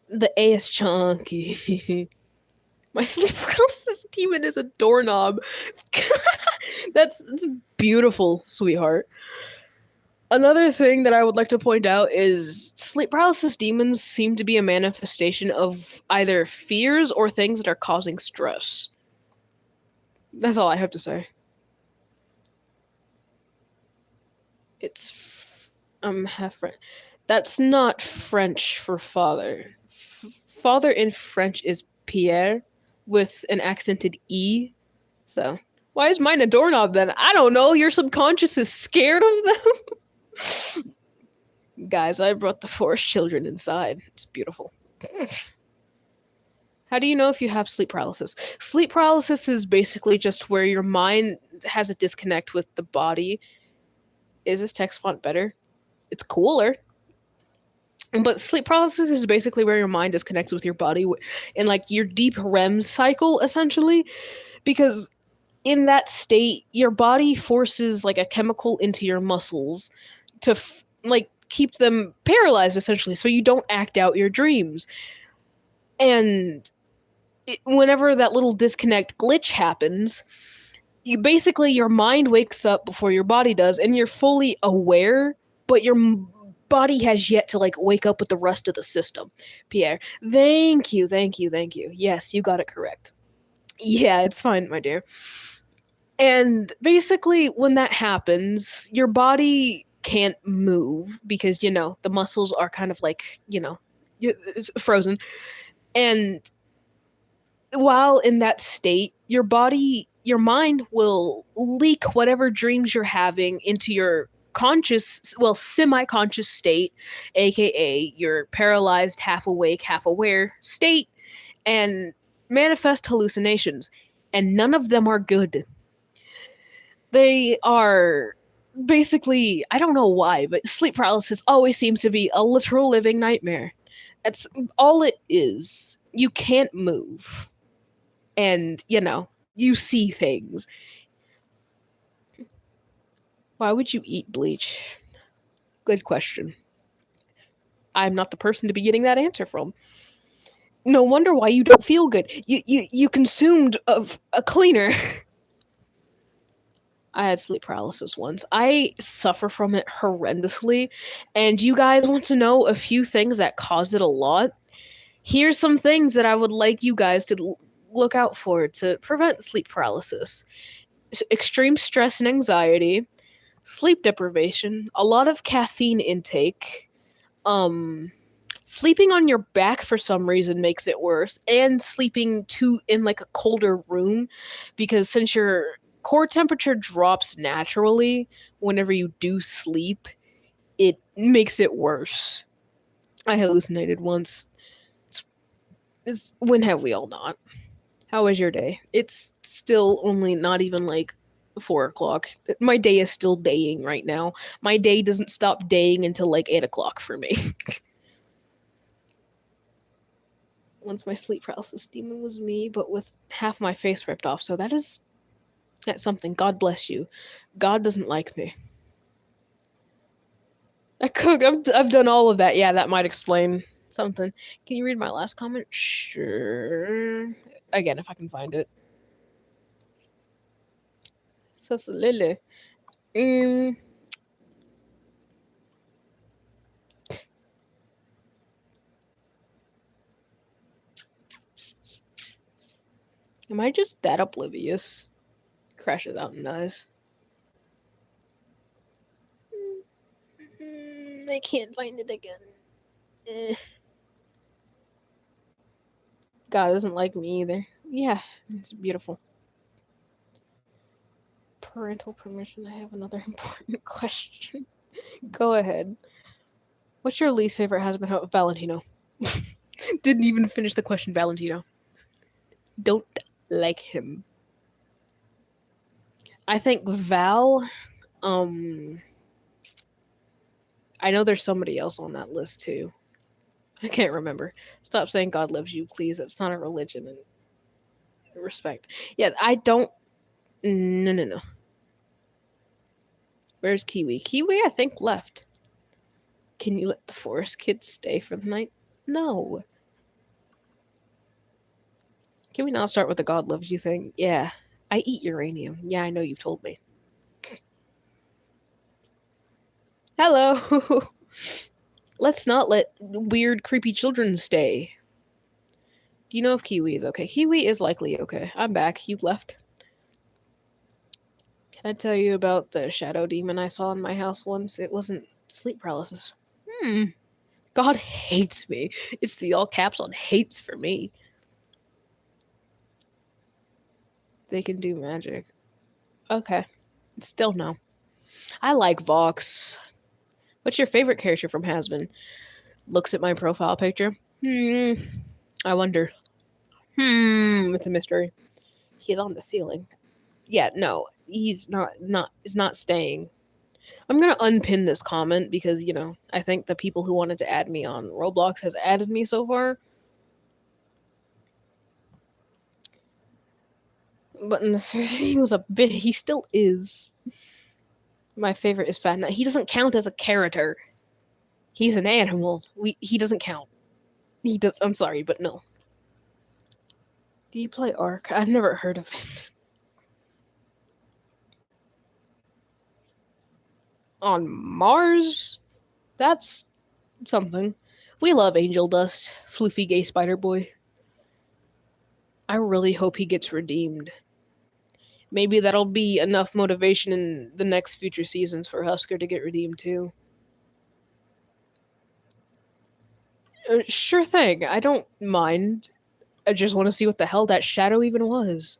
The A is chunky. My sleep paralysis demon is a doorknob. That's beautiful, sweetheart. Another thing that I would like to point out is sleep paralysis demons seem to be a manifestation of either fears or things that are causing stress. That's all I have to say. It's half French. That's not French for father. Father in French is Pierre with an accented E. So, why is mine a doorknob then? I don't know. Your subconscious is scared of them. Guys, I brought the forest children inside. It's beautiful. How do you know if you have sleep paralysis? Sleep paralysis is basically just where your mind has a disconnect with the body. Is this text font better? It's cooler. But sleep paralysis is basically where your mind disconnects with your body in like your deep REM cycle, essentially. Because in that state, your body forces like a chemical into your muscles to keep them paralyzed, essentially, so you don't act out your dreams. And whenever that little disconnect glitch happens, your mind wakes up before your body does, and you're fully aware, but your body has yet to wake up with the rest of the system. Pierre, thank you. Yes, you got it correct. Yeah, it's fine, my dear. And basically, when that happens, your body can't move because, the muscles are kind of it's frozen. And while in that state, your mind will leak whatever dreams you're having into your semi-conscious state, aka your paralyzed, half awake, half aware state, and manifest hallucinations. And none of them are good. They are basically, I don't know why, but sleep paralysis always seems to be a literal living nightmare. That's all it is. You can't move. And, you see things. Why would you eat bleach? Good question. I'm not the person to be getting that answer from. No wonder why you don't feel good. You consumed of a cleaner. I had sleep paralysis once. I suffer from it horrendously. And you guys want to know a few things that cause it a lot? Here's some things that I would like you guys to look out for to prevent sleep paralysis. Extreme stress and anxiety, sleep deprivation, a lot of caffeine intake, sleeping on your back for some reason makes it worse, and sleeping in a colder room, because since your core temperature drops naturally whenever you do sleep, it makes it worse. I hallucinated once. When have we all not? How was your day? It's still only not even 4 o'clock. My day is still daying right now. My day doesn't stop daying until 8 o'clock for me. Once my sleep paralysis demon was me, but with half my face ripped off. So that's something. God bless you. God doesn't like me. I've done all of that. Yeah, that might explain something. Can you read my last comment? Sure. Again, if I can find it. Lily. Am I just that oblivious? Crashes out and dies. I can't find it again. God doesn't like me either. Yeah, it's beautiful. Parental permission. I have another important question. Go ahead. What's your least favorite husband? Valentino. Didn't even finish the question, Valentino. Don't like him. I think Val, I know there's somebody else on that list too. I can't remember. Stop saying God loves you, please. It's not a religion and respect. Yeah, I don't. No. Where's Kiwi? Kiwi, I think, left. Can you let the forest kids stay for the night? No. Can we not start with the God loves you thing? Yeah. I eat uranium. Yeah, I know you've told me. Hello. Let's not let weird, creepy children stay. Do you know if Kiwi is okay? Kiwi is likely okay. I'm back. You left. Can I tell you about the shadow demon I saw in my house once? It wasn't sleep paralysis. God hates me. It's the all caps on hates for me. They can do magic. Okay. Still no. I like Vox. What's your favorite character from Hazbin? Looks at my profile picture. I wonder. It's a mystery. He's on the ceiling. Yeah, no, he's not staying. I'm gonna unpin this comment because, you know, I think the people who wanted to add me on Roblox has added me so far. But in the he was a bit. He still is. My favorite is Fat Nut. He doesn't count as a character. He's an animal. He doesn't count. He does. I'm sorry, but no. Do you play Ark? I've never heard of it. On Mars? That's something. We love Angel Dust, floofy gay spider boy. I really hope he gets redeemed. Maybe that'll be enough motivation in the next future seasons for Husker to get redeemed too. Sure thing. I don't mind. I just want to see what the hell that shadow even was.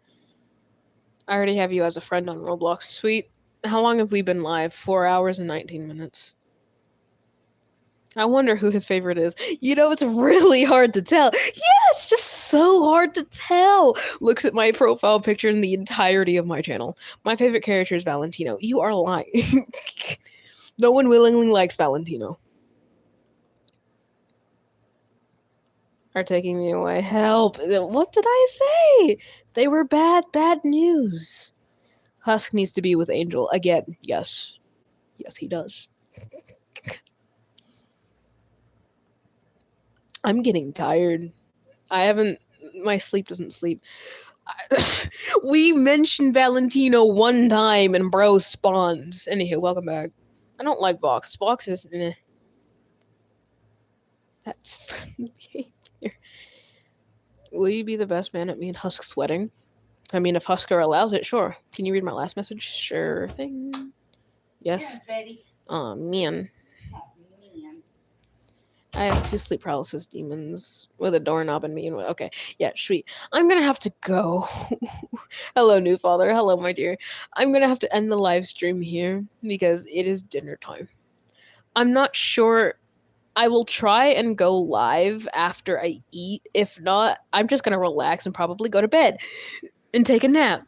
I already have you as a friend on Roblox. Sweet. How long have we been live? 4 hours and 19 minutes. I wonder who his favorite is. You know, it's really hard to tell. Yeah, it's just so hard to tell. Looks at my profile picture and the entirety of my channel. My favorite character is Valentino. You are lying. No one willingly likes Valentino. Are taking me away. Help. What did I say? They were bad news. Husk needs to be with Angel. Again, yes. Yes, he does. I'm getting tired. My sleep doesn't sleep. We mentioned Valentino one time and bro spawns. Anywho, welcome back. I don't like Vox. Vox is meh. That's friendly behavior. Will you be the best man at me and Husk sweating? I mean, if Husker allows it, sure. Can you read my last message? Sure thing. Yes. Yes, Betty. Oh, man. Oh, man. I have 2 sleep paralysis demons with a doorknob and me. And okay, yeah, sweet. I'm gonna have to go. Hello, new father. Hello, my dear. I'm gonna have to end the live stream here because it is dinner time. I'm not sure. I will try and go live after I eat. If not, I'm just gonna relax and probably go to bed and take a nap.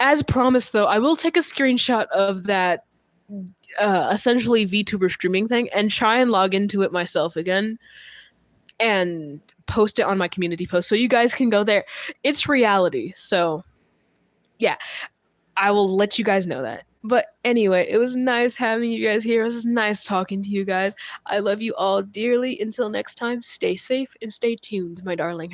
As promised, though, I will take a screenshot of that essentially VTuber streaming thing and try and log into it myself again and post it on my community post so you guys can go there. It's reality, so yeah, I will let you guys know that. But anyway, it was nice having you guys here. It was nice talking to you guys. I love you all dearly. Until next time, stay safe and stay tuned, my darling.